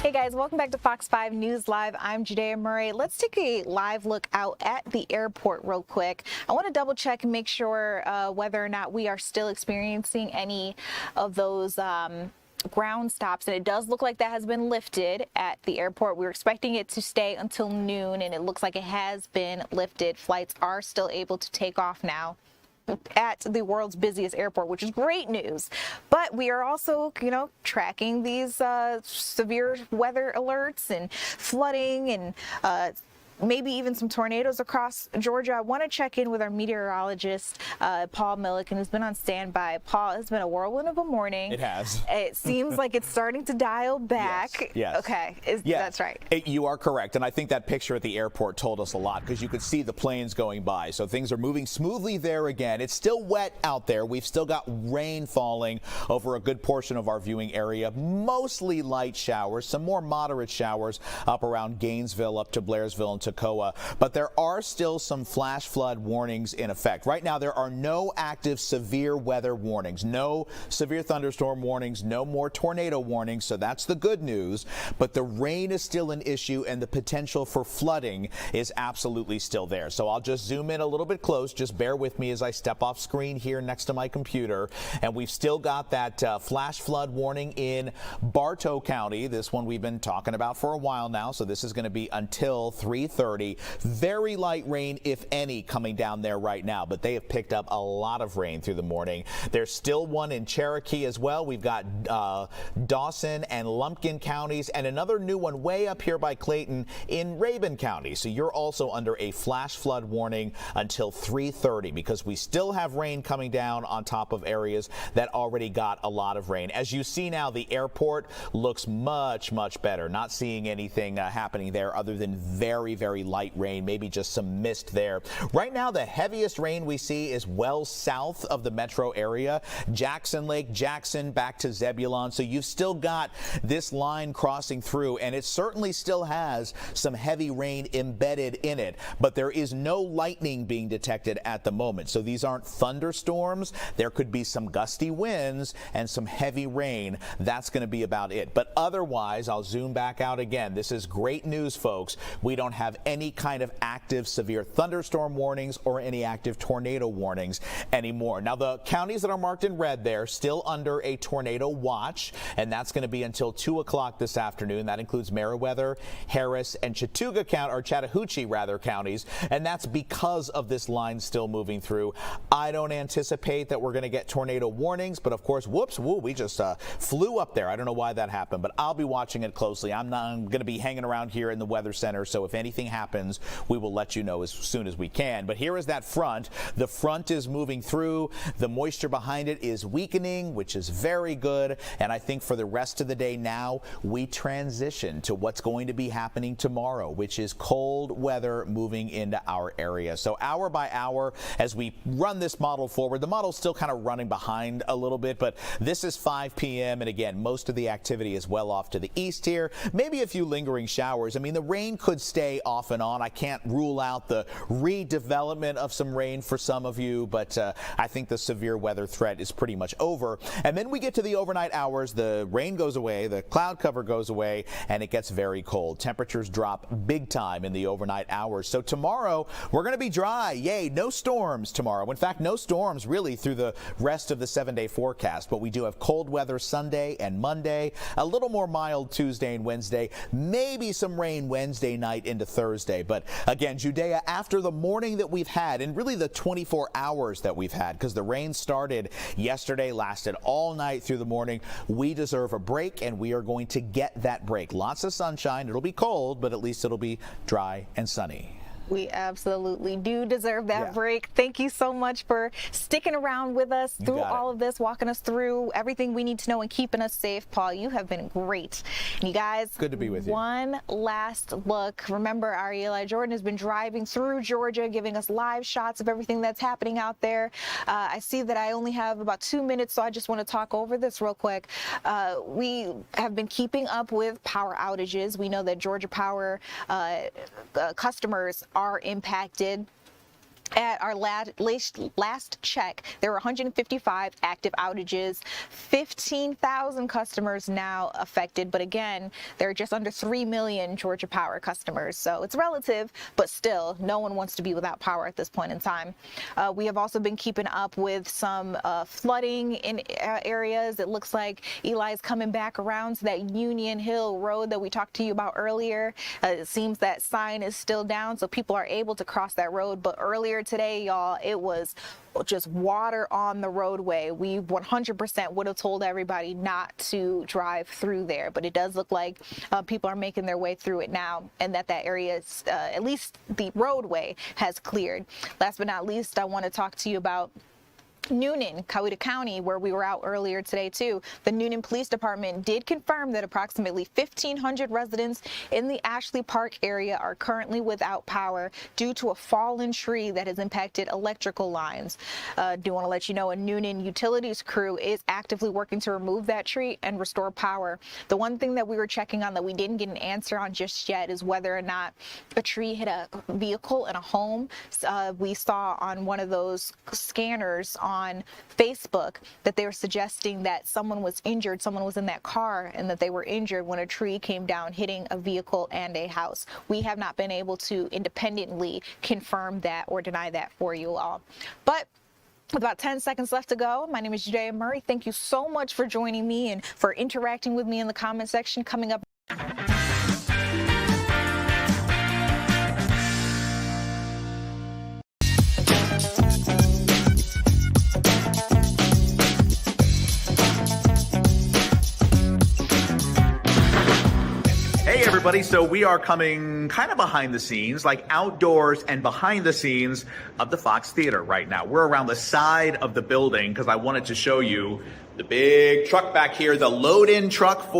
Hey guys, welcome back to Fox 5 News Live. I'm Judea Murray. Let's take a live look out at the airport real quick. I want to double check and make sure whether or not we are still experiencing any of those ground stops, and it does look like that has been lifted at the airport. We were expecting it to stay until noon, and it looks like it has been lifted. Flights are still able to take off now at the world's busiest airport, which is great news. But we are also, tracking these severe weather alerts and flooding and maybe even some tornadoes across Georgia. I want to check in with our meteorologist, Paul Milliken, who's been on standby. Paul, it's been a whirlwind of a morning. It has. It seems like it's starting to dial back. Yes. Okay. That's right. You are correct. And I think that picture at the airport told us a lot, because you could see the planes going by. So things are moving smoothly there again. It's still wet out there. We've still got rain falling over a good portion of our viewing area. Mostly light showers, some more moderate showers up around Gainesville, up to Blairsville and Toccoa, but there are still some flash flood warnings in effect. Right now, there are no active severe weather warnings, no severe thunderstorm warnings, no more tornado warnings, so that's the good news. But the rain is still an issue, and the potential for flooding is absolutely still there. So I'll just zoom in a little bit close. Just bear with me as I step off screen here next to my computer. And we've still got that flash flood warning in Bartow County. This one we've been talking about for a while now, so this is going to be until 3:30. Very light rain, if any, coming down there right now, but they have picked up a lot of rain through the morning. There's still one in Cherokee as well. We've got Dawson and Lumpkin counties, and another new one way up here by Clayton in Rabun County. So you're also under a flash flood warning until 3:30, because we still have rain coming down on top of areas that already got a lot of rain. As you see now, the airport looks much, much better. Not seeing anything happening there other than very very light rain, maybe just some mist there. Right now, the heaviest rain we see is well south of the metro area. Jackson Lake, Jackson, back to Zebulon. So you've still got this line crossing through, and it certainly still has some heavy rain embedded in it. But there is no lightning being detected at the moment. So these aren't thunderstorms. There could be some gusty winds and some heavy rain. That's going to be about it. But otherwise, I'll zoom back out again. This is great news, folks. We don't have any kind of active severe thunderstorm warnings or any active tornado warnings anymore. Now, the counties that are marked in red there still under a tornado watch, and that's going to be until 2 o'clock this afternoon. That includes Marrietta, Harris, and Chattahoochee counties, and that's because of this line still moving through. I don't anticipate that we're going to get tornado warnings, but of course, whoops, we just flew up there. I don't know why that happened, but I'll be watching it closely. I'm going to be hanging around here in the weather center, so if anything happens, we will let you know as soon as we can. But here is that front. The front is moving through. The moisture behind it is weakening, which is very good, and I think for the rest of the day now, we transition to what's going to be happening tomorrow, which is cold weather moving into our area. So hour by hour, as we run this model forward, the model's still kind of running behind a little bit, but this is 5 p.m. and again, most of the activity is well off to the east here. Maybe a few lingering showers. I mean, the rain could stay off and on. I can't rule out the redevelopment of some rain for some of you, but I think the severe weather threat is pretty much over. And then we get to the overnight hours. The rain goes away, the cloud cover goes away, and it gets very cold. Temperatures drop big time in the overnight hours. So tomorrow, we're going to be dry. Yay, no storms tomorrow. In fact, no storms really through the rest of the 7-day forecast, but we do have cold weather Sunday and Monday, a little more mild Tuesday and Wednesday, maybe some rain Wednesday night into Thursday. But again, Judea, after the morning that we've had, and really the 24 hours that we've had, because the rain started yesterday, lasted all night through the morning, we deserve a break, and we are going to get that break. Lots of sunshine. It'll be cold, but at least it'll be dry and sunny. We absolutely do deserve that break. Thank you so much for sticking around with us through all of this, walking us through everything we need to know and keeping us safe. Paul, you have been great. And you guys, good to be with you. One last look. Remember, our Eli Jordan has been driving through Georgia, giving us live shots of everything that's happening out there. I see that I only have about 2 minutes, so I just want to talk over this real quick. We have been keeping up with power outages. We know that Georgia Power customers are impacted. At our last check, there were 155 active outages, 15,000 customers now affected. But again, there are just under 3 million Georgia Power customers. So it's relative, but still, no one wants to be without power at this point in time. We have also been keeping up with some flooding in areas. It looks like Eli is coming back around to that Union Hill Road that we talked to you about earlier. It seems that sign is still down, so people are able to cross that road. But earlier today, y'all, it was just water on the roadway. We 100% would have told everybody not to drive through there, but it does look like people are making their way through it now, and that area is, at least the roadway, has cleared. Last but not least, I want to talk to you about Newnan, Gwinnett County, where we were out earlier today too. The Newnan Police Department did confirm that approximately 1,500 residents in the Ashley Park area are currently without power due to a fallen tree that has impacted electrical lines. Do want to let you know a Newnan utilities crew is actively working to remove that tree and restore power. The one thing that we were checking on that we didn't get an answer on just yet is whether or not a tree hit a vehicle in a home. We saw on one of those scanners on Facebook that they were suggesting that someone was injured, someone was in that car, and that they were injured when a tree came down hitting a vehicle and a house. We have not been able to independently confirm that or deny that for you all. But with about 10 seconds left to go, my name is Judea Murray. Thank you so much for joining me and for interacting with me in the comment section. Coming up. Hey everybody, so we are coming kind of behind the scenes, like outdoors and behind the scenes of the Fox Theater right now. We're around the side of the building because I wanted to show you the big truck back here, the load-in truck for